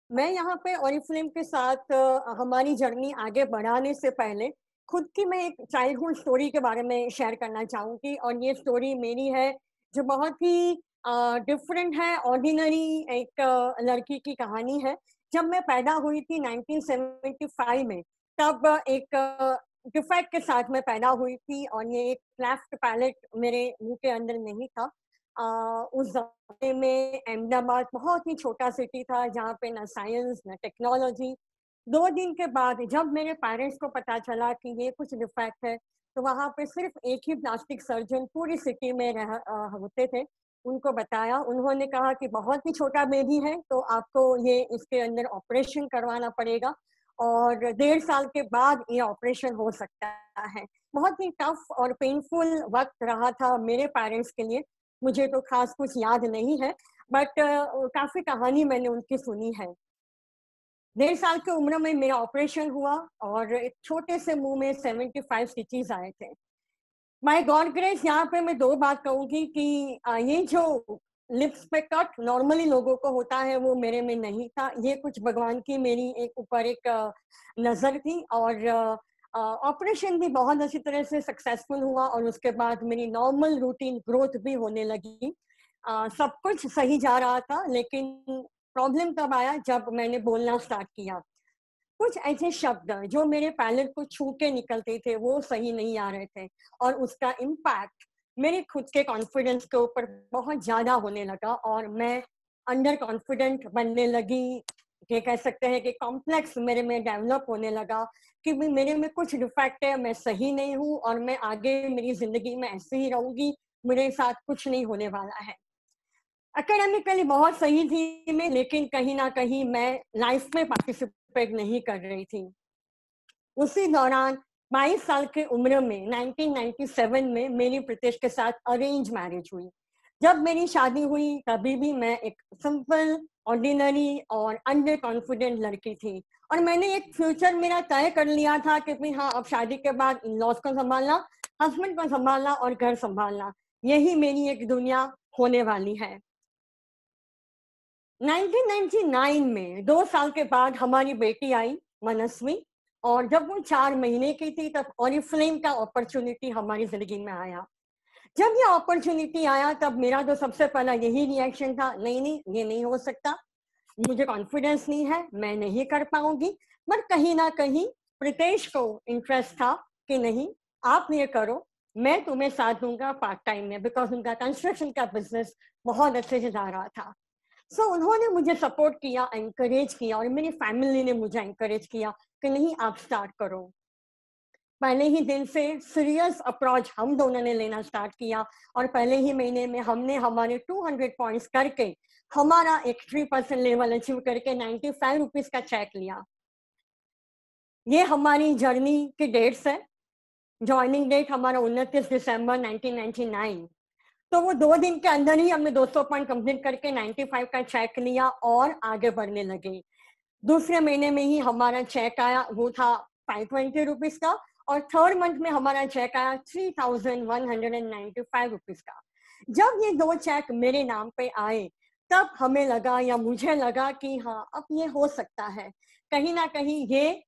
मैं यहाँ पे ऑरिफ्लेम के साथ हमारी जर्नी आगे बढ़ाने से पहले खुद की मैं एक चाइल्डहुड स्टोरी के बारे में शेयर करना चाहूँगी। और ये स्टोरी मेरी है जो बहुत ही डिफरेंट है, ऑर्डिनरी एक लड़की की कहानी है। जब मैं पैदा हुई थी 1975 में, तब एक डिफेक्ट के साथ मैं पैदा हुई थी और ये एक क्लेफ्ट पैलेट मेरे मुंह के अंदर नहीं था। उस ज़माने में अहमदाबाद बहुत ही छोटा सिटी था जहाँ पे ना साइंस ना टेक्नोलॉजी। 2 दिन के बाद जब मेरे पेरेंट्स को पता चला कि ये कुछ डिफेक्ट है, तो वहाँ पे सिर्फ एक ही प्लास्टिक सर्जन पूरी सिटी में होते थे। उनको बताया, उन्होंने कहा कि बहुत ही छोटा बेबी है तो आपको ये इसके अंदर ऑपरेशन करवाना पड़ेगा और 1.5 साल के बाद ये ऑपरेशन हो सकता है। बहुत ही टफ और पेनफुल वक्त रहा था मेरे पेरेंट्स के लिए। मुझे तो खास कुछ याद नहीं है, बट काफ़ी कहानी मैंने उनकी सुनी है। 1.5 साल की उम्र में मेरा ऑपरेशन हुआ और एक छोटे से मुंह में 75 स्टिचेस आए थे। माय गॉड ग्रेस, यहाँ पे मैं 2 बात कहूँगी कि ये जो लिप्स पे कट नॉर्मली लोगों को होता है, वो मेरे में नहीं था। ये कुछ भगवान की मेरी एक ऊपर एक नजर थी, और ऑपरेशन भी बहुत अच्छी तरह से सक्सेसफुल हुआ, और उसके बाद मेरी नॉर्मल रूटीन ग्रोथ भी होने लगी। सब कुछ सही जा रहा था, लेकिन प्रॉब्लम तब आया जब मैंने बोलना स्टार्ट किया। कुछ ऐसे शब्द जो मेरे पैलेट को छू के निकलते थे वो सही नहीं आ रहे थे, और उसका इम्पैक्ट मेरे खुद के कॉन्फिडेंस के ऊपर बहुत ज्यादा होने लगा, और मैं अंडर कॉन्फिडेंट बनने लगी। ये कह सकते हैं कि कॉम्प्लेक्स मेरे में डेवलप होने लगा कि मेरे में कुछ डिफेक्ट है, मैं सही नहीं हूँ, और मैं आगे मेरी जिंदगी में ऐसे ही रहूंगी, मेरे साथ कुछ नहीं होने वाला है। एकेडमिकली बहुत सही थी मैं, लेकिन कहीं ना कहीं मैं लाइफ में पार्टिसिपेट नहीं कर रही थी। उसी दौरान 22 साल की उम्र में 1997 में मेरी प्रीतेश के साथ अरेंज मैरिज हुई। जब मेरी शादी हुई तभी भी मैं एक सिंपल, ऑर्डिनरी और अंडर कॉन्फिडेंट लड़की थी, और मैंने एक फ्यूचर मेरा तय कर लिया था कि भाई हाँ, अब शादी के बाद इन लॉज को संभालना, हस्बैंड को संभालना और घर संभालना, यही मेरी एक दुनिया होने वाली है। 1999 में 2 साल के बाद हमारी बेटी आई मनस्वी, और जब वो 4 महीने की थी तब ऑरिफ्लेम का अपॉर्चुनिटी हमारी जिंदगी में आया। जब ये अपॉर्चुनिटी आया तब मेरा तो सबसे पहला यही रिएक्शन था, नहीं नहीं ये नहीं हो सकता, मुझे कॉन्फिडेंस नहीं है, मैं नहीं कर पाऊंगी। बट कहीं ना कहीं प्रीतेश को इंटरेस्ट था कि नहीं आप ये करो, मैं तुम्हें साथ दूंगा पार्ट टाइम में, बिकॉज उनका कंस्ट्रक्शन का बिजनेस बहुत अच्छे से जा रहा था। सो उन्होंने मुझे सपोर्ट किया, एनकरेज किया, और मेरी फैमिली ने मुझे एनकरेज किया कि नहीं आप स्टार्ट करो। पहले ही दिन से सीरियस अप्रोच हम दोनों ने लेना स्टार्ट किया, और पहले ही महीने में हमने हमारे 200 पॉइंट्स करके हमारा एक 3% लेवल अचीव करके 95 रुपीज का चेक लिया। ये हमारी जर्नी की डेट्स है। ज्वाइनिंग डेट हमारा 29 दिसंबर 1999। तो वो 2 दिन के अंदर ही हमने 200 पॉइंट कंप्लीट करके 95 का चेक लिया और आगे बढ़ने लगे। दूसरे महीने में ही हमारा चेक आया, वो था 520 रुपीज का, और थर्ड मंथ में हमारा चेक आया 3195 रुपीज का। जब ये 2 चेक मेरे नाम पे आए तब हमें लगा, या मुझे लगा कि हाँ अब ये हो सकता है, कहीं ना कहीं ये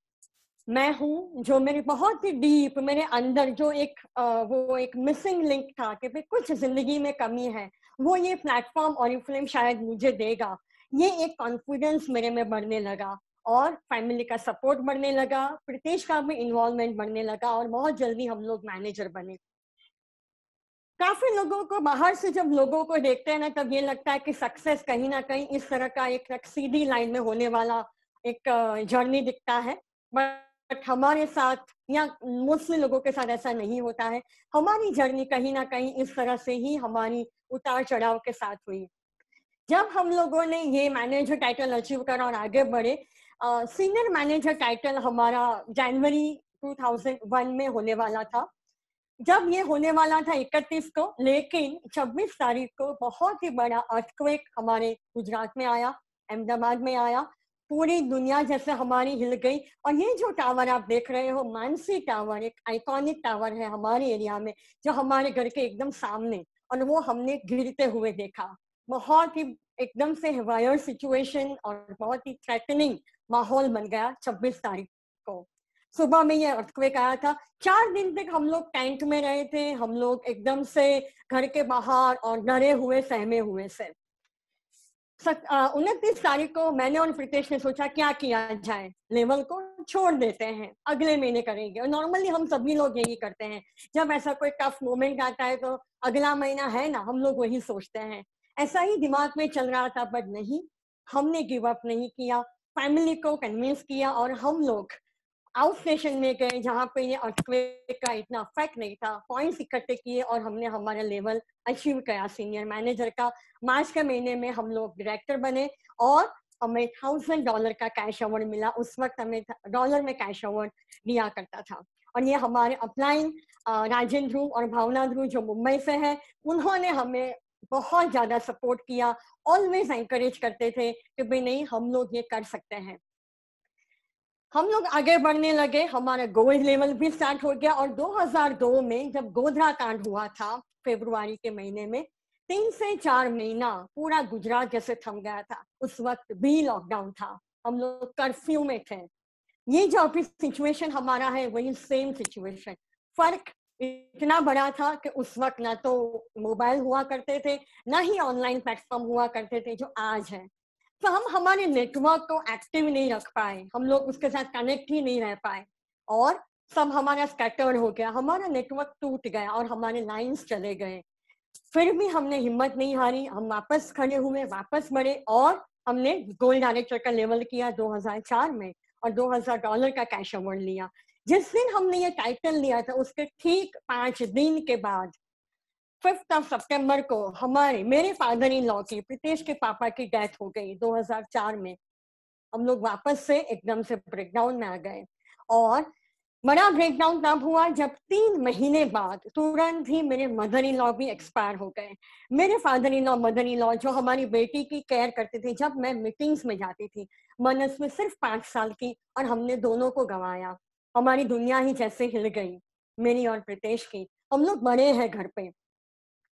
मैं हूँ जो मेरे बहुत ही डीप मेरे अंदर जो एक वो एक मिसिंग लिंक था कि भाई कुछ जिंदगी में कमी है, वो ये प्लेटफॉर्म ऑरिफ्लेम शायद मुझे देगा। ये एक कॉन्फिडेंस मेरे में बढ़ने लगा, और फैमिली का सपोर्ट बढ़ने लगा, प्रीतेश का भी इन्वॉल्वमेंट बढ़ने लगा, और बहुत जल्दी हम लोग मैनेजर बने। काफी लोगों को बाहर से जब लोगों को देखते हैं ना, तब ये लगता है कि सक्सेस कहीं ना कहीं इस तरह का एक सीधी लाइन में होने वाला एक जर्नी दिखता है, बट हमारे साथ या मोस्टली लोगों के साथ ऐसा नहीं होता है। हमारी जर्नी कहीं ना कहीं इस तरह से ही हमारी उतार चढ़ाव के साथ हुई। जब हम लोगों ने ये मैनेजर टाइटल अचीव करा और आगे बढ़े, सीनियर मैनेजर टाइटल हमारा जनवरी 2001 में होने वाला था। जब ये होने वाला था 31 को, लेकिन 26 तारीख को बहुत ही बड़ा अर्थक्वेक हमारे गुजरात में आया, अहमदाबाद में आया। पूरी दुनिया जैसे हमारी हिल गई, और ये जो टावर आप देख रहे हो, मानसी टावर, एक आइकॉनिक टावर है हमारे एरिया में, जो हमारे घर के एकदम सामने, और वो हमने गिरते हुए देखा। बहुत ही एकदम से वायर सिचुएशन और बहुत ही थ्रेटनिंग माहौल बन गया 26 तारीख को। सुबह में ये अर्थक्वेक आया था। 4 दिन तक हम लोग टेंट में रहे थे, हम लोग एकदम से घर के बाहर और डरे हुए सहमे हुए से। 29 तारीख को मैंने और प्रीतेश ने सोचा क्या किया जाए, लेवल को छोड़ देते हैं, अगले महीने करेंगे। और नॉर्मली हम सभी लोग यही करते हैं, जब ऐसा कोई टफ मोमेंट आता है तो अगला महीना है ना, हम लोग वही सोचते हैं। ऐसा ही दिमाग में चल रहा था, बट नहीं, हमने गिव अप नहीं किया, फैमिली को कन्विंस किया, और हम लोग आउट स्टेशन में गए जहाँ पे ये अर्थक्वेक का इतना इफेक्ट नहीं था। पॉइंट्स इकट्ठे किए और हमने हमारा लेवल अचीव किया सीनियर मैनेजर का। मार्च के महीने में हम लोग डायरेक्टर बने, और हमें $1000 का कैश अवार्ड मिला। उस वक्त हमें डॉलर में कैश अवार्ड दिया करता था। और ये हमारे अपलाइन राजेंद्र ध्रुव और भावना ध्रुव जो मुंबई से है, उन्होंने हमें बहुत ज्यादा सपोर्ट किया, ऑलवेज एनकरेज करते थे कि भाई नहीं, हम लोग ये कर सकते हैं। हम लोग आगे बढ़ने लगे, हमारा गोल्ड लेवल भी स्टार्ट हो गया। और 2002 में जब गोधरा कांड हुआ था फरवरी के महीने में, 3 से 4 महीना पूरा गुजरात जैसे थम गया था। उस वक्त भी लॉकडाउन था, हम लोग कर्फ्यू में थे। ये जो अभी सिचुएशन हमारा है वही सेम सिचुएशन। फर्क इतना बड़ा था कि उस वक्त ना तो मोबाइल हुआ करते थे, ना ही ऑनलाइन प्लेटफॉर्म हुआ करते थे जो आज है। तो हम हमारे नेटवर्क को एक्टिव नहीं रख पाए, हम लोग उसके साथ कनेक्ट ही नहीं रह पाए और सब हमारा स्कैटर्ड हो गया, हमारा नेटवर्क टूट गया और हमारे लाइंस चले गए। फिर भी हमने हिम्मत नहीं हारी, हम वापस खड़े हुए, वापस बढ़े और हमने गोल्ड डायरेक्टर का लेवल किया 2004 में और $2000 का कैश अवार्ड लिया। जिस दिन हमने ये टाइटल लिया था उसके ठीक 5 दिन के बाद 5 सितंबर को मेरे फादर इन लॉ की, प्रीतेश के पापा की डेथ हो गई 2004 में। हम लोग वापस से एकदम से ब्रेकडाउन में आ गए और बड़ा ब्रेकडाउन तब हुआ जब 3 महीने बाद तुरंत ही मेरे मदर इन लॉ भी एक्सपायर हो गए। मेरे father in law, mother in law जो हमारी बेटी की केयर करते थे, जब मैं मीटिंग्स में जाती थी, मनस में सिर्फ 5 साल की, और हमने दोनों को गंवाया। हमारी दुनिया ही जैसे हिल गई, मेरी और प्रीतेश की। हम लोग बड़े हैं घर पे,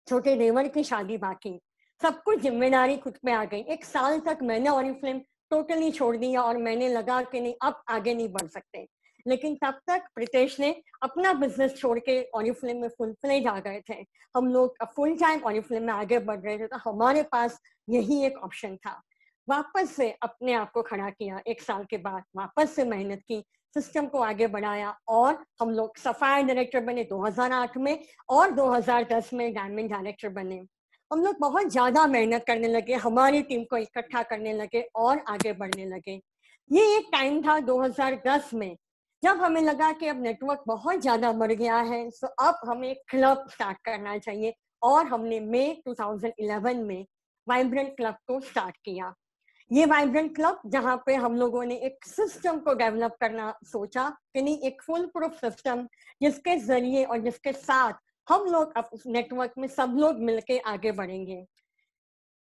छोटे देवर की शादी बाकी, सब कुछ जिम्मेदारी खुद पे आ गई। 1 साल तक मैंने ऑरिफ्लेम टोटली छोड़ दिया और मैंने लगा कि नहीं अब आगे नहीं बढ़ सकते। लेकिन तब तक प्रीतेश ने अपना बिजनेस छोड़ के ऑरिफ्लेम में फुल फ्लेज आ गए थे। हम लोग फुल टाइम ऑरिफ्लेम में आगे बढ़ रहे थे, तो हमारे पास यही एक ऑप्शन था। वापस से अपने आप को खड़ा किया, 1 साल के बाद वापस से मेहनत की, सिस्टम को आगे बढ़ाया और हम लोग सफायर डायरेक्टर बने 2008 में और 2010 में डायमंड डायरेक्टर बने। हम लोग बहुत ज्यादा मेहनत करने लगे, हमारी टीम को इकट्ठा करने लगे और आगे बढ़ने लगे। ये एक टाइम था 2010 में जब हमें लगा कि अब नेटवर्क बहुत ज्यादा बढ़ गया है, तो अब हमें क्लब स्टार्ट करना चाहिए और हमने मई 2011 में वाइब्रेंट क्लब को स्टार्ट किया। ये वाइब्रेंट क्लब जहाँ पे हम लोगों ने एक सिस्टम को डेवलप करना सोचा कि नहीं, एक फुल प्रूफ सिस्टम जिसके जरिए और जिसके साथ हम लोग अब नेटवर्क में सब लोग मिलके आगे बढ़ेंगे।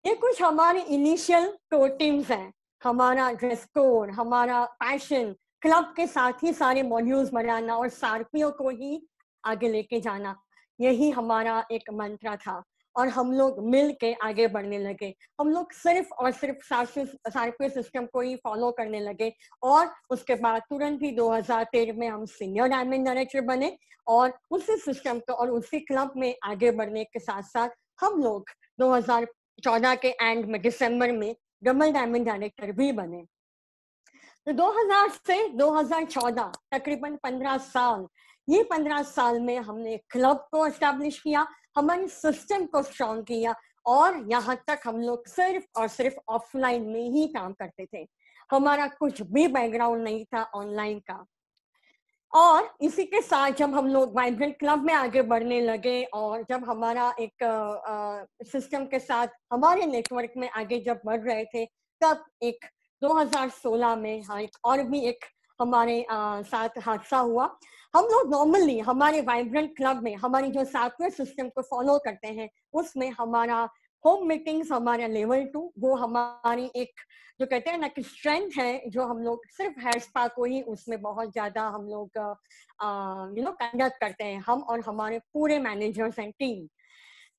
ये कुछ हमारे इनिशियल कोर टीम्स हैं, हमारा ड्रेस कोड, हमारा पैशन, क्लब के साथ ही सारे मॉड्यूल्स बनाना और सार्पियों को ही आगे लेके जाना, यही हमारा एक मंत्र था और हम लोग मिल के आगे बढ़ने लगे। हम लोग सिर्फ और सिर्फ सार्पियो सिस्टम को ही फॉलो करने लगे और उसके बाद तुरंत ही 2013 में हम सीनियर डायमंड डायरेक्टर बने और उसी सिस्टम को और उसी क्लब में आगे बढ़ने के साथ साथ हम लोग 2014 के एंड में दिसंबर में डबल डायमंड डायरेक्टर भी बने। तो 2000 से 2014 तकरीबन 15 साल, ये 15 साल में हमने क्लब को एस्टैब्लिश किया, हमारे सिस्टम को स्ट्रॉन्ग किया और यहाँ तक हम लोग सिर्फ और सिर्फ ऑफलाइन में ही काम करते थे, हमारा कुछ भी बैकग्राउंड नहीं था ऑनलाइन का। और इसी के साथ जब हम लोग वाइब्रेंट क्लब में आगे बढ़ने लगे और जब हमारा एक सिस्टम के साथ हमारे नेटवर्क में आगे जब बढ़ रहे थे, तब एक 2016 में और भी एक हमारे साथ हादसा हुआ। हम लोग नॉर्मली हमारे वाइब्रेंट क्लब में हमारी जो सॉफ्टवेयर सिस्टम को फॉलो करते हैं उसमें हमारा होम मीटिंग्स, हमारा लेवल 2, वो हमारी एक जो कहते हैं ना कि स्ट्रेंथ है, जो हम लोग सिर्फ हेयर स्पा को ही उसमें बहुत ज्यादा हम लोग कंडक्ट करते हैं, हम और हमारे पूरे मैनेजर्स एंड टीम।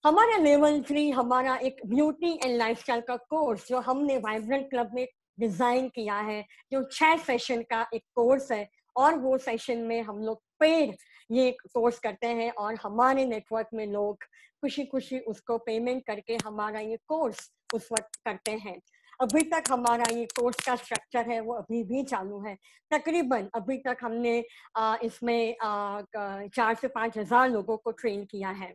हमारा लेवल 3 हमारा एक ब्यूटी एंड लाइफस्टाइल का कोर्स जो हमने वाइब्रेंट क्लब में डिजाइन किया है, जो 6 सेशन का एक कोर्स है और वो सेशन में हम लोग पेड ये कोर्स करते हैं और हमारे नेटवर्क में लोग खुशी खुशी उसको पेमेंट करके हमारा ये कोर्स उस वक्त करते हैं। अभी तक हमारा ये कोर्स का स्ट्रक्चर है वो अभी भी चालू है। तकरीबन अभी तक हमने इसमें 4 से 5 हज़ार लोगों को ट्रेन किया है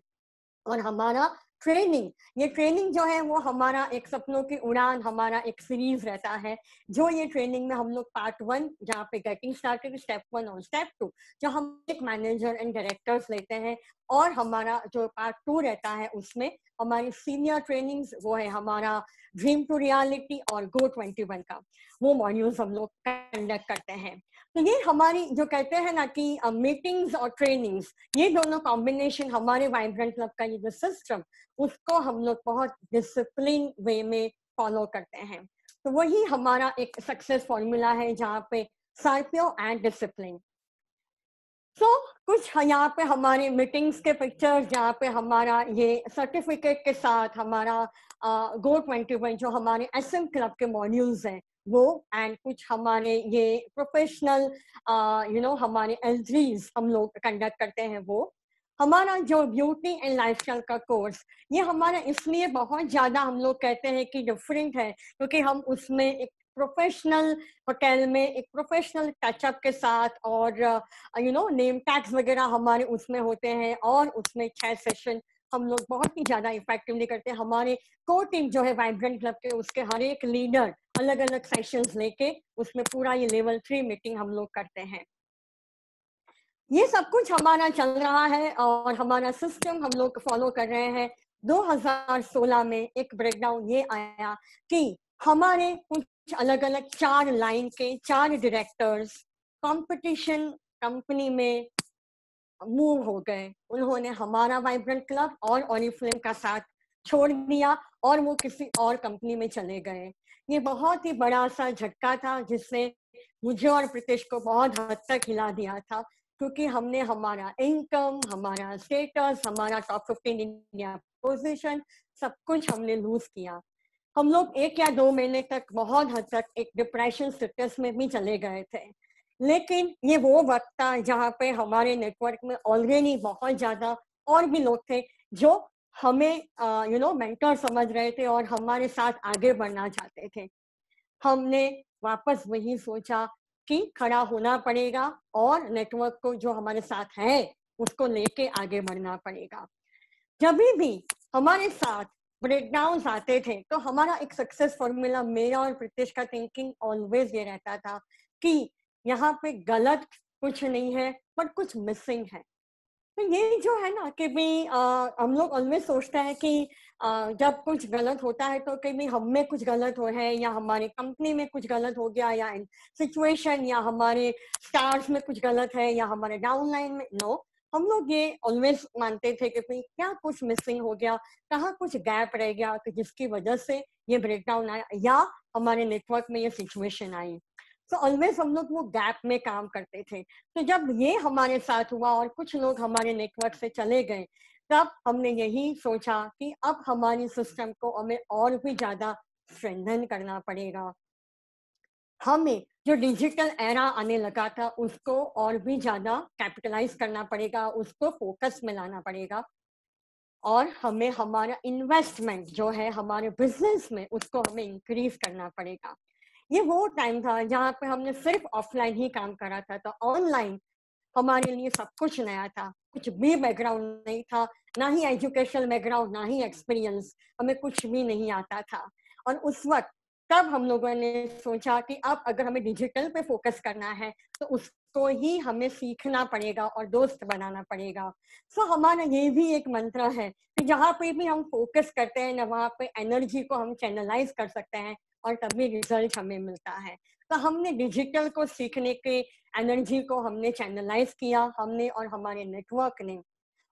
और हमारा ये ट्रेनिंग जो है वो हमारा एक सपनों की उड़ान, हमारा एक सीरीज रहता है, जो ये ट्रेनिंग में हम लोग पार्ट 1 जहाँ पे गेटिंग स्टार्टेड, स्टेप 1 और स्टेप 2 जो हम एक मैनेजर एंड डायरेक्टर्स लेते हैं, और हमारा जो पार्ट 2 रहता है उसमें हमारी सीनियर ट्रेनिंग्स, वो है हमारा ड्रीम टू रियलिटी और गो 21 का, वो मॉड्यूल्स हम लोग कंडक्ट करते हैं। तो ये हमारी जो कहते हैं ना कि मीटिंग्स और ट्रेनिंग्स, ये दोनों कॉम्बिनेशन हमारे वाइब्रेंट क्लब का ये जो सिस्टम, उसको हम लोग बहुत डिसिप्लिन वे में फॉलो करते हैं। तो वही हमारा एक सक्सेस फॉर्मूला है जहाँ पे सार्पियो एंड डिसिप्लिन। कुछ यहाँ पे हमारे मीटिंग्स के पिक्चर्स, जहाँ पे हमारा ये सर्टिफिकेट के साथ हमारा गो 21 जो हमारे SM क्लब के मॉड्यूल्स हैं वो, एंड कुछ हमारे ये प्रोफेशनल हमारे L3s हम लोग कंडक्ट करते हैं। वो हमारा जो ब्यूटी एंड लाइफस्टाइल का कोर्स, ये हमारा इसलिए बहुत ज़्यादा हम लोग कहते हैं कि डिफरेंट है, क्योंकि हम उसमें एक प्रोफेशनल होटल में एक प्रोफेशनल टचअप के साथ और नेम टैग्स वगैरह हमारे उसमें होते हैं, और उसमें 6 सेशन हम लोग बहुत ही ज़्यादा इफेक्टिवली करते हैं। हमारे को टीम जो है वाइब्रेंट क्लब के, उसके हर एक लीडर अलग अलग सेशंस लेके उसमें पूरा ये लेवल 3 मीटिंग हम लोग करते हैं। ये सब कुछ हमारा चल रहा है और हमारा सिस्टम हम लोग फॉलो कर रहे हैं। 2016 में एक ब्रेकडाउन ये आया कि हमारे कुछ अलग अलग 4 लाइन के 4 डायरेक्टर्स कंपटीशन कंपनी में मूव हो गए। उन्होंने हमारा वाइब्रेंट क्लब और ऑरिफ्लेम का साथ छोड़ दिया और वो किसी और कंपनी में चले गए। ये बहुत ही बड़ा सा झटका था जिससे मुझे और प्रीतिश को बहुत हद तक हिला दिया था, क्योंकि हमने हमारा इनकम, हमारा स्टेटस, हमारा टॉप 15 इंडिया पोजीशन सब कुछ हमने लूज किया। हम लोग 1 या 2 महीने तक बहुत हद तक एक डिप्रेशन स्टेटस में भी चले गए थे। लेकिन ये वो वक्त था जहाँ पे हमारे नेटवर्क में ऑलरेडी बहुत ज़्यादा और भी लोग थे जो हमें मेंटर समझ रहे थे और हमारे साथ आगे बढ़ना चाहते थे। हमने वापस वही सोचा कि खड़ा होना पड़ेगा और नेटवर्क को जो हमारे साथ है उसको लेके आगे बढ़ना पड़ेगा। जब भी हमारे साथ ब्रेकडाउन आते थे तो हमारा एक सक्सेस फॉर्मूला, मेरा और प्रीतिश का थिंकिंग ऑलवेज ये रहता था कि यहाँ पे गलत कुछ नहीं है पर कुछ मिसिंग है। तो ये जो है ना कि भी हम लोग ऑलवेज सोचते हैं कि जब कुछ गलत होता है तो कहीं हम में कुछ गलत हो है, या हमारी कंपनी में कुछ गलत हो गया, या सिचुएशन, या हमारे स्टार्स में कुछ गलत है, या हमारे डाउनलाइन में। नो, हम लोग ये ऑलवेज मानते थे कि भाई क्या कुछ मिसिंग हो गया, कहाँ कुछ गैप रह गया कि जिसकी वजह से ये ब्रेकडाउन आया या हमारे नेटवर्क में ये सिचुएशन आई। तो ऑलवेज हम लोग वो गैप में काम करते थे। तो जब ये हमारे साथ हुआ और कुछ लोग हमारे नेटवर्क से चले गए, तब हमने यही सोचा कि अब हमारी सिस्टम को हमें और भी ज्यादा स्ट्रेंथन करना पड़ेगा। हमें जो डिजिटल एरा आने लगा था उसको और भी ज्यादा कैपिटलाइज करना पड़ेगा, उसको फोकस में लाना पड़ेगा, और हमें हमारा इन्वेस्टमेंट जो है हमारे बिजनेस में उसको हमें इंक्रीज करना पड़ेगा। ये वो टाइम था जहाँ पे हमने सिर्फ ऑफलाइन ही काम करा था, तो ऑनलाइन हमारे लिए सब कुछ नया था। कुछ भी बैकग्राउंड नहीं था, ना ही एजुकेशनल बैकग्राउंड, ना ही एक्सपीरियंस, हमें कुछ भी नहीं आता था। और उस वक्त तब हम लोगों ने सोचा कि अब अगर हमें डिजिटल पे फोकस करना है तो उसको ही हमें सीखना पड़ेगा और दोस्त बनाना पड़ेगा। सो हमारा ये भी एक मंत्र है कि जहाँ पे भी हम फोकस करते हैं ना, वहाँ पे एनर्जी को हम चैनलाइज कर सकते हैं और तभी रिजल्ट हमें मिलता है। तो हमने डिजिटल को सीखने के एनर्जी को हमने चैनलाइज किया, हमने और हमारे नेटवर्क ने।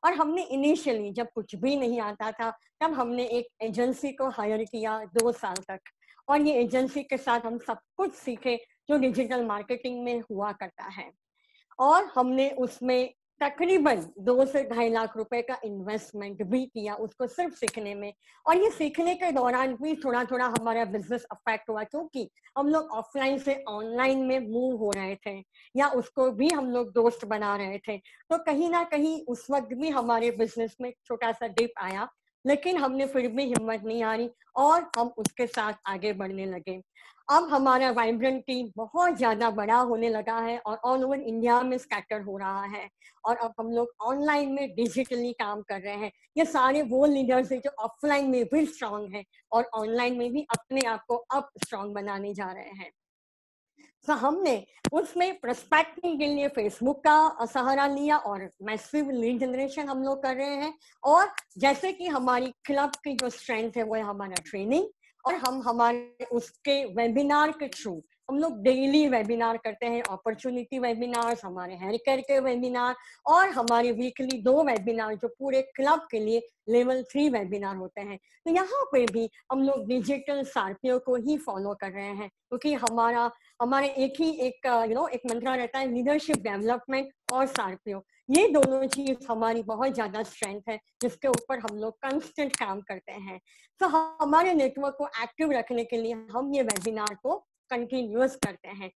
और हमने इनिशियली जब कुछ भी नहीं आता था तब हमने एक एजेंसी को हायर किया 2 साल तक, और ये एजेंसी के साथ हम सब कुछ सीखे जो डिजिटल मार्केटिंग में हुआ करता है। और हमने उसमें तकरीबन 2 से 2.5 लाख रुपए का इन्वेस्टमेंट भी किया उसको सिर्फ सीखने में। और ये सीखने के दौरान भी थोड़ा थोड़ा हमारा बिजनेस अफेक्ट हुआ, क्योंकि हम लोग ऑफलाइन से ऑनलाइन में मूव हो रहे थे या उसको भी हम लोग दोस्त बना रहे थे। तो कहीं ना कहीं उस वक्त भी हमारे बिजनेस में छोटा सा डिप आया, लेकिन हमने फिर भी हिम्मत नहीं हारी और हम उसके साथ आगे बढ़ने लगे। अब हमारा वाइब्रेंट टीम बहुत ज्यादा बड़ा होने लगा है और ऑल ओवर इंडिया में स्कैटर हो रहा है, और अब हम लोग ऑनलाइन में डिजिटली काम कर रहे हैं। ये सारे वो लीडर्स हैं जो ऑफलाइन में भी स्ट्रांग हैं और ऑनलाइन में भी अपने आप को अब स्ट्रांग बनाने जा रहे हैं। तो हमने उसमें प्रोस्पेक्टिंग के लिए फेसबुक का सहारा लिया और मैसिव लीड जनरेशन हम लोग कर रहे हैं। और जैसे कि हमारी क्लब की जो स्ट्रेंथ है वो है हमारा ट्रेनिंग, और हम हमारे उसके वेबिनार के थ्रू हम लोग डेली वेबिनार करते हैं, अपॉर्चुनिटी वेबिनार्स, हमारे हेयर केयर के वेबिनार और हमारे वीकली 2 वेबिनार जो पूरे क्लब के लिए लेवल 3 वेबिनार होते हैं। तो यहाँ पे भी हम लोग डिजिटल सारथियों को ही फॉलो कर रहे हैं, क्योंकि हमारे एक ही एक एक मंत्रा रहता है, लीडरशिप डेवलपमेंट और सारथियों। ये दोनों चीज हमारी बहुत ज्यादा स्ट्रेंथ है, जिसके ऊपर हम लोग कंस्टेंट काम करते हैं। तो हमारे नेटवर्क को एक्टिव रखने के लिए हम ये वेबिनार को कंटिन्यूअस करते हैं।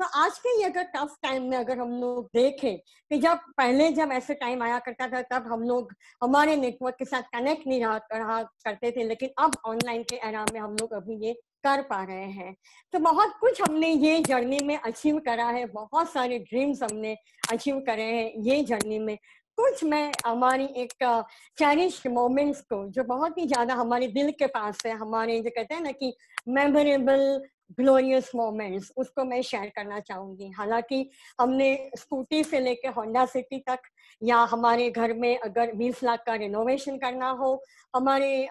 तो आज के ये अगर टफ टाइम में अगर हम लोग देखें कि जब ऐसे टाइम आया करता था, तब हम लोग हमारे नेटवर्क के साथ कनेक्ट नहीं रहा करते थे, लेकिन अब ऑनलाइन के एरा में हम लोग अभी ये कर पा रहे हैं। तो बहुत कुछ हमने ये जर्नी में अचीव करा है, बहुत सारे ड्रीम्स हमने अचीव करे हैं ये जर्नी में। कुछ मैं हमारी एक चेरिश मोमेंट्स को, जो बहुत ही ज्यादा हमारे दिल के पास है, हमारे जो कहते हैं ना कि मेमोरेबल ग्लोरियस मोमेंट्स, उसको मैं शेयर करना चाहूंगी। हालांकि हमने स्कूटी से लेके होंडा सिटी तक, या हमारे घर में अगर 20 लाख का रिनोवेशन करना हो, हमारे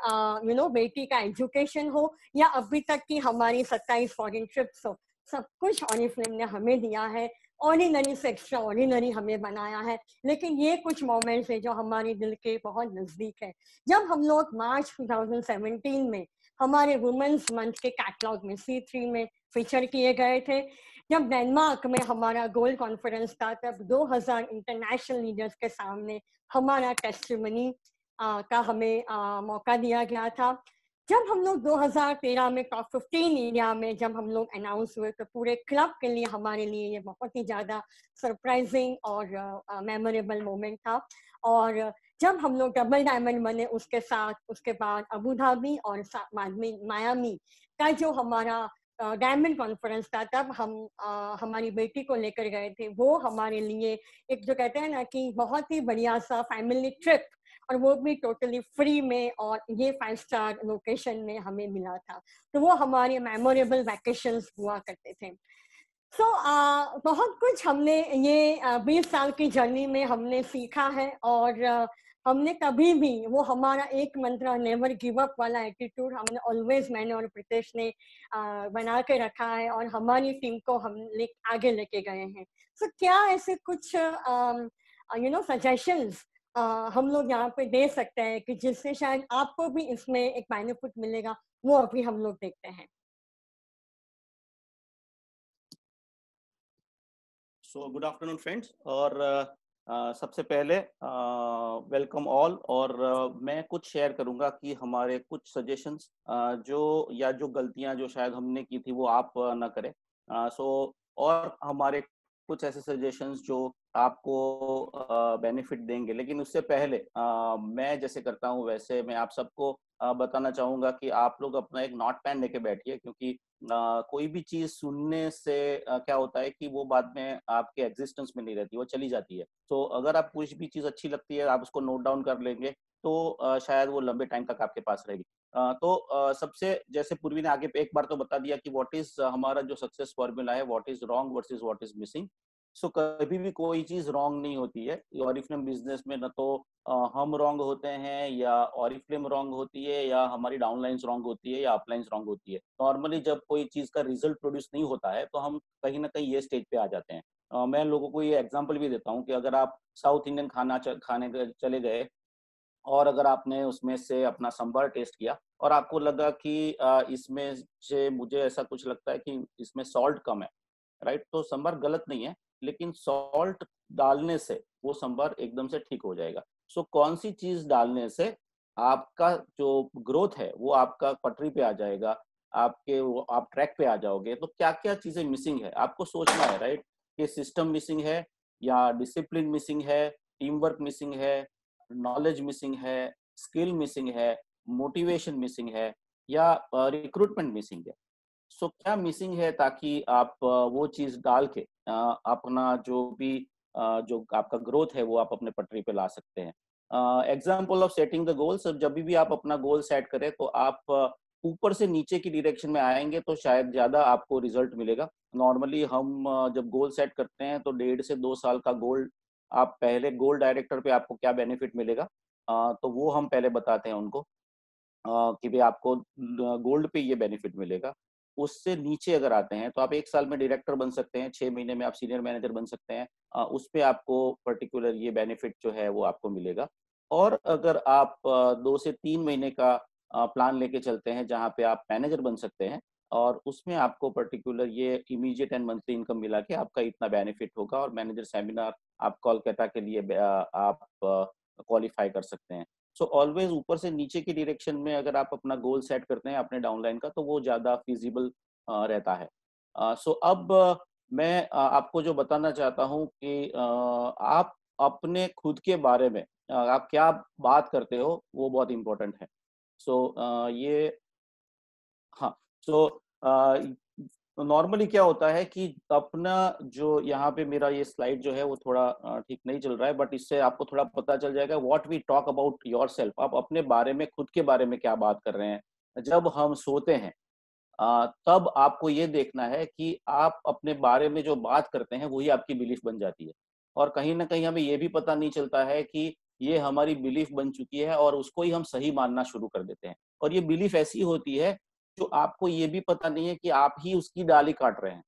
बेटी का एजुकेशन हो, या अभी तक की हमारी 27 फॉरेन ट्रिप्स हो, सब कुछ ऑरिफ्लेम ने हमें दिया है। ऑर्डिनरी से एक्स्ट्रा ऑर्डिनरी हमें बनाया है। लेकिन ये कुछ मोमेंट्स है जो हमारे दिल के बहुत नजदीक है। जब हम लोग मार्च 2017 में हमारे वुमेन्स मंथ के कैटलॉग में C3 में फीचर किए गए थे, जब डेनमार्क में हमारा गोल्ड कॉन्फ्रेंस था, तब 2000 इंटरनेशनल लीडर्स के सामने हमारा टेस्टिमनी का हमें मौका दिया गया था, जब हम लोग 2013 में टॉप 15 इंडिया में जब हम लोग अनाउंस हुए, तो पूरे क्लब के लिए हमारे लिए ये बहुत ही ज़्यादा सरप्राइजिंग और मेमोरेबल मोमेंट था। और जब हम लोग डबल डायमंड बने, उसके बाद अबू धाबी और बाद में मायामी का जो हमारा डायमंड कॉन्फ्रेंस था, तब हम हमारी बेटी को लेकर गए थे। वो हमारे लिए एक जो कहते हैं ना कि बहुत ही बढ़िया सा फैमिली ट्रिप, और वो भी टोटली फ्री में, और ये 5 स्टार लोकेशन में हमें मिला था। तो वो हमारे मेमोरेबल वैकेशंस हुआ करते थे। सो बहुत कुछ हमने ये 20 साल की जर्नी में हमने सीखा है, और हमने कभी भी वो हमारा एक मंत्र नेवर गिव अप वाला एटीट्यूड हमने ऑलवेज, मैंने और प्रीतेश ने बना के रखा है, और हमारी टीम को हम आगे लेके गए हैं। सो क्या ऐसे कुछ सजेशंस हम लोग यहाँ पे दे सकते हैं कि जिससे शायद आपको भी इसमें एक बेनिफिट मिलेगा, वो अभी हम लोग देखते हैं। सो गुड आफ्टरनून फ्रेंड्स, और सबसे पहले वेलकम ऑल। और मैं कुछ शेयर करूंगा कि हमारे कुछ सजेशंस जो गलतियां जो शायद हमने की थी वो आप ना करें। और हमारे कुछ ऐसे सजेशंस जो आपको बेनिफिट देंगे। लेकिन उससे पहले मैं जैसे करता हूँ वैसे मैं आप सबको बताना चाहूंगा कि आप लोग अपना एक नोट पेन लेके बैठिए, क्योंकि कोई भी चीज सुनने से क्या होता है कि वो बाद में आपके एग्जिस्टेंस में नहीं रहती, वो चली जाती है। तो अगर आप कुछ भी चीज अच्छी लगती है, आप उसको नोट डाउन कर लेंगे, तो शायद वो लंबे टाइम तक आपके पास रहेगी। सबसे जैसे पूर्वी ने आगे एक बार तो बता दिया कि व्हाट इज हमारा जो सक्सेस फॉर्मूला है, what is wrong versus what is missing. So कभी भी कोई चीज रॉन्ग नहीं होती है ऑरिफ्लेम बिजनेस में। न तो हम रॉन्ग होते हैं, या ऑरिफ्लेम रॉन्ग होती है, या हमारी डाउनलाइंस रॉन्ग होती है, या अपलाइंस रॉन्ग होती है। नॉर्मली जब कोई चीज का रिजल्ट प्रोड्यूस नहीं होता है, तो हम कहीं ना कहीं ये स्टेज पे आ जाते हैं। मैं लोगों को ये एग्जांपल भी देता हूँ कि अगर आप साउथ इंडियन खाने चले गए, और अगर आपने उसमें से अपना सांभर टेस्ट किया और आपको लगा कि इसमें से मुझे ऐसा कुछ लगता है कि इसमें सॉल्ट कम है, राइट, तो सांभर गलत नहीं है, लेकिन सॉल्ट डालने से वो सांभर एकदम से ठीक हो जाएगा। सो कौन सी चीज डालने से आपका जो ग्रोथ है वो आपका पटरी पे आ जाएगा, आप ट्रैक पे आ जाओगे। तो क्या क्या चीजें मिसिंग है आपको सोचना है, राइट, कि सिस्टम मिसिंग है, या डिसिप्लिन मिसिंग है, टीम वर्क मिसिंग है, नॉलेज मिसिंग है, स्किल मिसिंग है, मोटिवेशन मिसिंग है, या रिक्रूटमेंट मिसिंग है। सो क्या मिसिंग है, ताकि आप वो चीज डाल के अपना जो आपका ग्रोथ है वो आप अपने पटरी पे ला सकते हैं। Example of setting the goals, जब भी आप अपना गोल सेट करें तो आप ऊपर से नीचे की डायरेक्शन में आएंगे तो शायद ज्यादा आपको रिजल्ट मिलेगा। नॉर्मली हम जब गोल सेट करते हैं तो 1.5 से 2 साल का गोल, आप पहले गोल डायरेक्टर पे आपको क्या बेनिफिट मिलेगा, तो वो हम पहले बताते हैं उनको कि भाई आपको गोल्ड पे ये बेनिफिट मिलेगा। उससे नीचे अगर आते हैं तो आप 1 साल में डायरेक्टर बन सकते हैं, 6 महीने में आप सीनियर मैनेजर बन सकते हैं। उस पे आपको पर्टिकुलर ये बेनिफिट जो है वो आपको मिलेगा। और अगर आप 2 से 3 महीने का प्लान लेके चलते हैं जहाँ पे आप मैनेजर बन सकते हैं और उसमें आपको पर्टिकुलर ये इमीडिएट एंड मंथली इनकम मिला के आपका इतना बेनिफिट होगा और मैनेजर सेमिनार आप कोलकाता के लिए आप क्वालिफाई कर सकते हैं। सो ऑलवेज ऊपर से नीचे की डायरेक्शन में अगर आप अपना गोल सेट करते हैं अपने डाउनलाइन का तो वो ज़्यादा फिजिबल रहता है। सो अब मैं आपको जो बताना चाहता हूँ कि आप अपने खुद के बारे में आप क्या बात करते हो वो बहुत इम्पोर्टेंट है। सो ये हाँ, सो नॉर्मली क्या होता है कि अपना जो यहाँ पे मेरा ये स्लाइड जो है वो थोड़ा ठीक नहीं चल रहा है, बट इससे आपको थोड़ा पता चल जाएगा what we talk about yourself. आप अपने बारे में, खुद के बारे में क्या बात कर रहे हैं। जब हम सोते हैं तब आपको ये देखना है कि आप अपने बारे में जो बात करते हैं वही आपकी बिलीफ बन जाती है और कहीं ना कहीं हमें ये भी पता नहीं चलता है कि ये हमारी बिलीफ बन चुकी है और उसको ही हम सही मानना शुरू कर देते हैं। और ये बिलीफ ऐसी होती है जो आपको ये भी पता नहीं है कि आप ही उसकी डाली काट रहे हैं,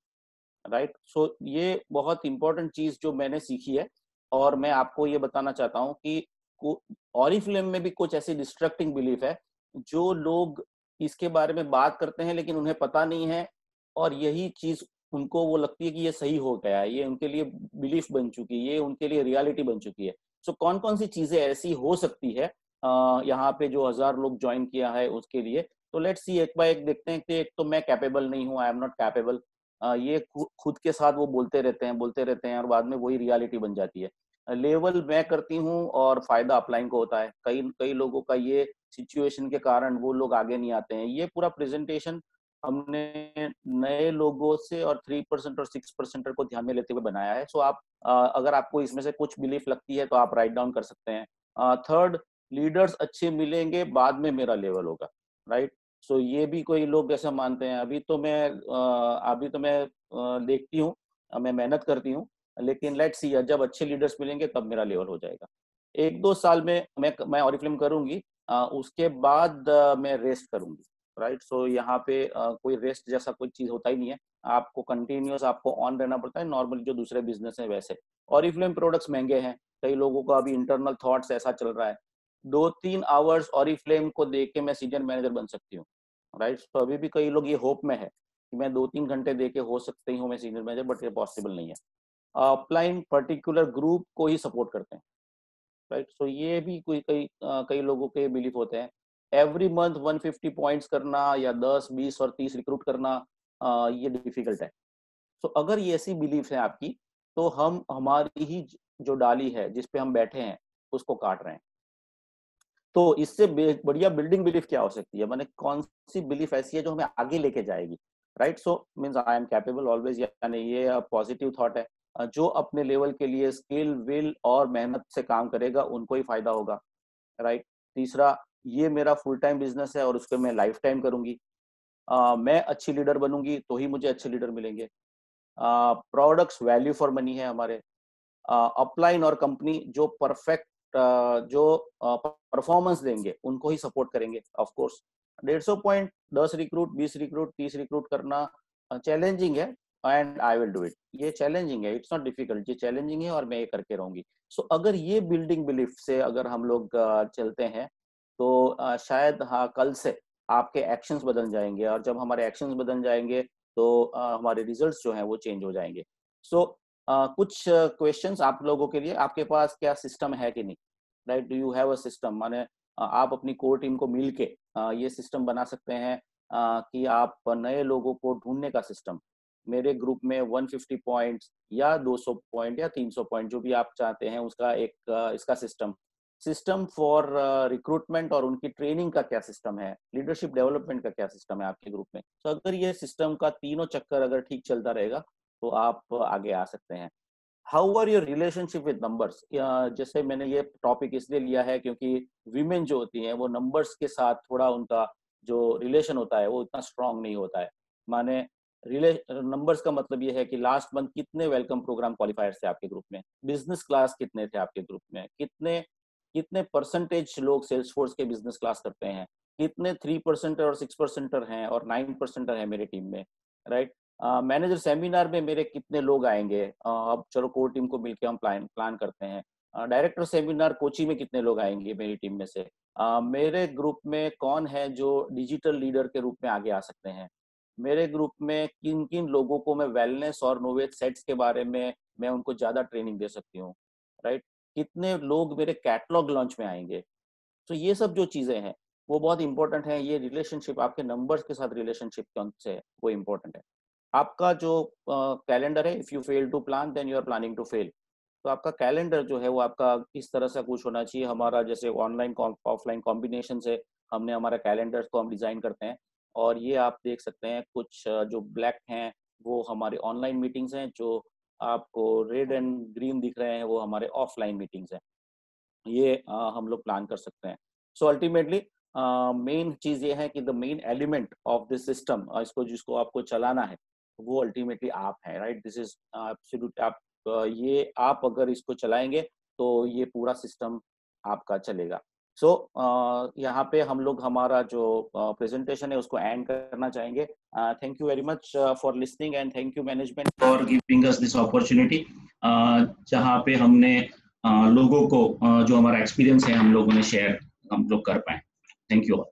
राइट। सो ये बहुत इंपॉर्टेंट चीज जो मैंने सीखी है और मैं आपको ये बताना चाहता हूँ कि ऑरिफ्लेम में भी कुछ ऐसी डिस्ट्रक्टिंग बिलीफ है जो लोग इसके बारे में बात करते हैं लेकिन उन्हें पता नहीं है और यही चीज उनको वो लगती है कि ये सही हो गया है, ये उनके लिए बिलीफ बन चुकी है, ये उनके लिए रियलिटी बन चुकी है। सो कौन कौन सी चीजें ऐसी हो सकती है यहाँ पे जो 1000 लोग ज्वाइन किया है उसके लिए। तो लेट्स सी, एक बार एक देखते हैं कि एक तो मैं कैपेबल नहीं हूँ, आई एम नॉट कैपेबल। ये खुद के साथ वो बोलते रहते हैं और बाद में वही रियलिटी बन जाती है। लेवल मैं करती हूँ और फायदा अपलाइन को होता है। कई कई लोगों का ये सिचुएशन के कारण वो लोग आगे नहीं आते हैं। ये पूरा प्रेजेंटेशन हमने नए लोगों से और 3% और 6% को ध्यान में लेते हुए बनाया है। सो आप अगर आपको इसमें से कुछ बिलीफ लगती है तो आप राइट डाउन कर सकते हैं। थर्ड, लीडर्स अच्छे मिलेंगे बाद में मेरा लेवल होगा, राइट। सो ये भी कोई लोग ऐसा मानते हैं। अभी तो मैं देखती हूँ, मैं मेहनत करती हूँ, लेकिन लेट्स सी जब अच्छे लीडर्स मिलेंगे तब मेरा लेवल हो जाएगा। 1-2 साल में मैं ऑरिफ्लेम करूंगी, उसके बाद मैं रेस्ट करूंगी, राइट। सो यहाँ पे कोई रेस्ट जैसा कोई चीज होता ही नहीं है। आपको कंटिन्यूअस आपको ऑन रहना पड़ता है, नॉर्मली जो दूसरे बिजनेस है वैसे। ऑरिफ्लेम प्रोडक्ट्स महंगे हैं, कई लोगों का अभी इंटरनल थॉट्स ऐसा चल रहा है। 2-3 आवर्स ऑरिफ्लेम को देख के मैं सीनियर मैनेजर बन सकती हूँ, राइट। तो अभी भी कई लोग ये होप में है कि मैं 2-3 घंटे दे के हो सकती हूँ मैं सीनियर मैनेजर, बट ये पॉसिबल नहीं है। अपलाइन पर्टिकुलर ग्रुप को ही सपोर्ट करते हैं, राइट। सो ये भी कई लोगों के बिलीफ होते हैं। एवरी मंथ 150 पॉइंट्स करना या 10, 20 और 30 रिक्रूट करना ये डिफिकल्ट है। तो अगर ये ऐसी बिलीफ है आपकी तो हम हमारी ही जो डाली है जिस पे हम बैठे हैं उसको काट रहे हैं। तो इससे बढ़िया बिल्डिंग बिलीफ क्या हो सकती है, माने कौन सी बिलीफ ऐसी है जो हमें आगे लेके जाएगी, right. So means I am capable always, यानी ये पॉजिटिव थॉट है। जो अपने लेवल के लिए स्किल, विल और मेहनत से काम करेगा उनको ही फायदा होगा, राइट। तीसरा, ये मेरा फुल टाइम बिजनेस है और उसको मैं लाइफ टाइम करूंगी। मैं अच्छी लीडर बनूंगी तो ही मुझे अच्छे लीडर मिलेंगे। प्रोडक्ट्स वैल्यू फॉर मनी है हमारे। अपलाइन और कंपनी जो परफेक्ट जो परफॉर्मेंस देंगे उनको ही सपोर्ट करेंगे। Of course 150 point, 10 recruit, 20 recruit, 30 recruit करना चैलेंजिंग है and I will do it. ये चैलेंजिंग है, इट्स नॉट डिफिकल्ट, ये चैलेंजिंग है और मैं ये करके रहूंगी। सो अगर ये बिल्डिंग बिलीफ से अगर हम लोग चलते हैं तो शायद हाँ कल से आपके एक्शंस बदल जाएंगे और जब हमारे एक्शंस बदल जाएंगे तो हमारे रिजल्ट्स जो हैं वो चेंज हो जाएंगे। सो कुछ क्वेश्चंस आप लोगों के लिए, आपके पास क्या सिस्टम है कि नहीं, right. Do you have a system, माने आप अपनी कोर टीम को मिल के ये सिस्टम बना सकते हैं कि आप नए लोगों को ढूंढने का सिस्टम। मेरे ग्रुप में 150 पॉइंट्स या 200 पॉइंट या 300 पॉइंट जो भी आप चाहते हैं उसका एक इसका सिस्टम फॉर रिक्रूटमेंट और उनकी ट्रेनिंग का क्या सिस्टम है, लीडरशिप डेवलपमेंट का क्या सिस्टम है आपके ग्रुप में। तो अगर ये सिस्टम का तीनों चक्कर अगर ठीक चलता रहेगा तो आप आगे आ सकते हैं। How are your relationship with numbers, जैसे मैंने ये टॉपिक इसलिए लिया है क्योंकि वीमेन जो होती हैं वो नंबर्स के साथ थोड़ा उनका जो रिलेशन होता है वो इतना स्ट्रांग नहीं होता है। माने नंबर्स का मतलब ये है कि लास्ट मंथ कितने वेलकम प्रोग्राम क्वालिफायर्स थे आपके ग्रुप में, बिजनेस क्लास कितने थे आपके ग्रुप में, कितने परसेंटेज लोग सेल्सफोर्स के बिजनेस क्लास करते हैं, कितने 3% और 6% हैं और 9% है मेरी टीम में, राइट। मैनेजर सेमिनार में मेरे कितने लोग आएंगे, अब चलो कोर टीम को मिलकर हम प्लान करते हैं। डायरेक्टर सेमिनार कोची में कितने लोग आएंगे मेरी टीम में से, मेरे ग्रुप में कौन है जो डिजिटल लीडर के रूप में आगे आ सकते हैं, मेरे ग्रुप में किन किन लोगों को मैं वेलनेस और नोवेज सेट्स के बारे में मैं उनको ज्यादा ट्रेनिंग दे सकती हूँ, राइट। कितने लोग मेरे कैटलॉग लॉन्च में आएंगे। तो ये सब जो चीजें हैं वो बहुत इंपॉर्टेंट है। ये रिलेशनशिप आपके नंबर्स के साथ रिलेशनशिप कौन से है वो इम्पोर्टेंट है। आपका जो कैलेंडर है, if you fail to plan then you are planning to fail. तो आपका कैलेंडर जो है वो आपका इस तरह से कुछ होना चाहिए। हमारा जैसे ऑनलाइन ऑफलाइन कॉम्बिनेशन से हमने हमारा कैलेंडर को हम डिजाइन करते हैं, और ये आप देख सकते हैं कुछ जो ब्लैक हैं वो हमारे ऑनलाइन मीटिंग्स हैं, जो आपको रेड एंड ग्रीन दिख रहे हैं वो हमारे ऑफलाइन मीटिंग्स हैं। ये हम लोग प्लान कर सकते हैं। सो अल्टीमेटली मेन चीज ये है कि the main element of this system, इसको जिसको आपको चलाना है वो अल्टीमेटली आप हैं, राइट। This is absolute. आप ये आप अगर इसको चलाएंगे तो ये पूरा सिस्टम आपका चलेगा। सो यहाँ पे हम लोग हमारा जो प्रेजेंटेशन है उसको एंड करना चाहेंगे। Thank you very much for listening and thank you management for giving us this opportunity, जहाँ पे हमने लोगों को जो हमारा एक्सपीरियंस है हम लोगों ने शेयर हम लोग कर पाए। Thank you.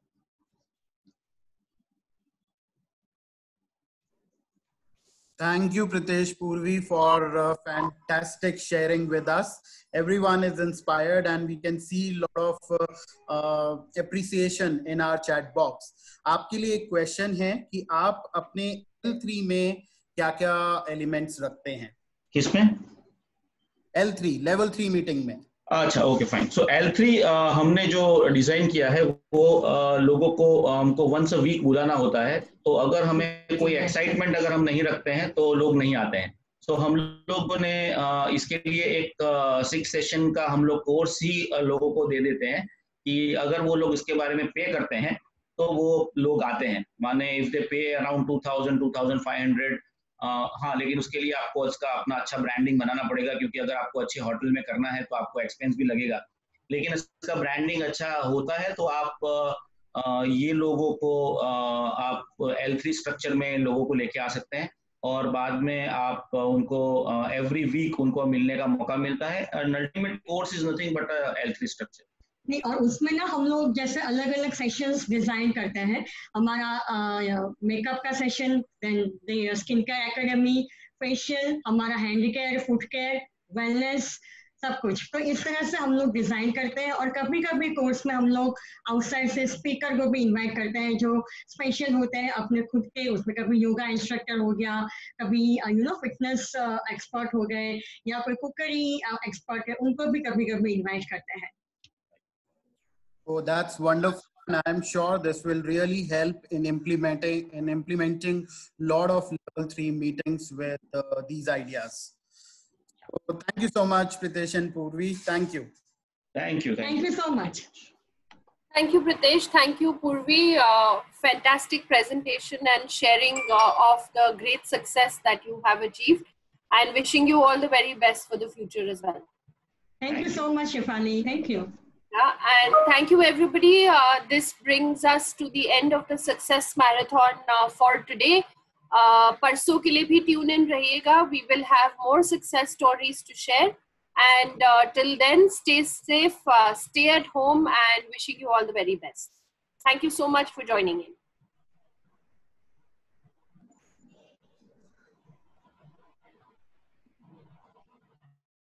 Thank you, Pritesh Purvi, for fantastic sharing with us. Everyone is inspired and we can see a lot of appreciation in our chat box. आपके लिए एक क्वेश्चन है कि आप अपने L3 में क्या-क्या एलिमेंट्स रखते हैं? किसमें? L3 लेवल 3 मीटिंग में। अच्छा, ओके फाइन। सो L3 हमने जो डिजाइन किया है वो लोगों को हमको वंस अ वीक बुलाना होता है। तो अगर हमें कोई एक्साइटमेंट अगर हम नहीं रखते हैं तो लोग नहीं आते हैं। सो हम लोगों ने इसके लिए एक 6 सेशन का हम लोग कोर्स ही लोगों को दे देते हैं कि अगर वो लोग इसके बारे में पे करते हैं तो वो लोग आते हैं। माने इफ दे पे अराउंड 2000 2500, हाँ, लेकिन उसके लिए आपको इसका अपना अच्छा ब्रांडिंग बनाना पड़ेगा, क्योंकि अगर आपको अच्छे होटल में करना है तो आपको एक्सपेंस भी लगेगा। लेकिन इसका ब्रांडिंग अच्छा होता है तो आप ये लोगों को आप L3 स्ट्रक्चर में लोगों को लेके आ सकते हैं, और बाद में आप उनको एवरी वीक उनको मिलने का मौका मिलता है। Ultimate course is nothing but L3 structure. नहीं, और उसमें ना हम लोग जैसे अलग अलग सेशंस डिजाइन करते हैं। हमारा मेकअप का session, then skin care academy, facial, हमारा hand care, foot care, wellness, सब कुछ। तो इस तरह से हम लोग डिजाइन करते हैं। और कभी कभी कोर्स में हम लोग आउटसाइड से स्पीकर को भी इनवाइट करते हैं जो स्पेशल होते हैं अपने खुद के। उसमें कभी योगा इंस्ट्रक्टर हो गया, कभी फिटनेस एक्सपर्ट हो गए, या कोई कुकरी एक्सपर्ट है, उनको भी कभी कभी इन्वाइट करते हैं। Oh, that's wonderful. And I'm sure this will really help in implementing lot of level 3 meetings with these ideas. So thank you so much, Pritesh and Purvi. Thank you. Thank you. Thank you so much. Thank you, Pritesh. Thank you, Purvi. Fantastic presentation and sharing of the great success that you have achieved, and wishing you all the very best for the future as well. Thank you so much, Shefali. Thank you. Yeah, and thank you, everybody. This brings us to the end of the Success Marathon for today. परसों के लिए भी tune in रहिएगा. We will have more success stories to share. And till then, stay safe, stay at home, and wishing you all the very best. Thank you so much for joining in.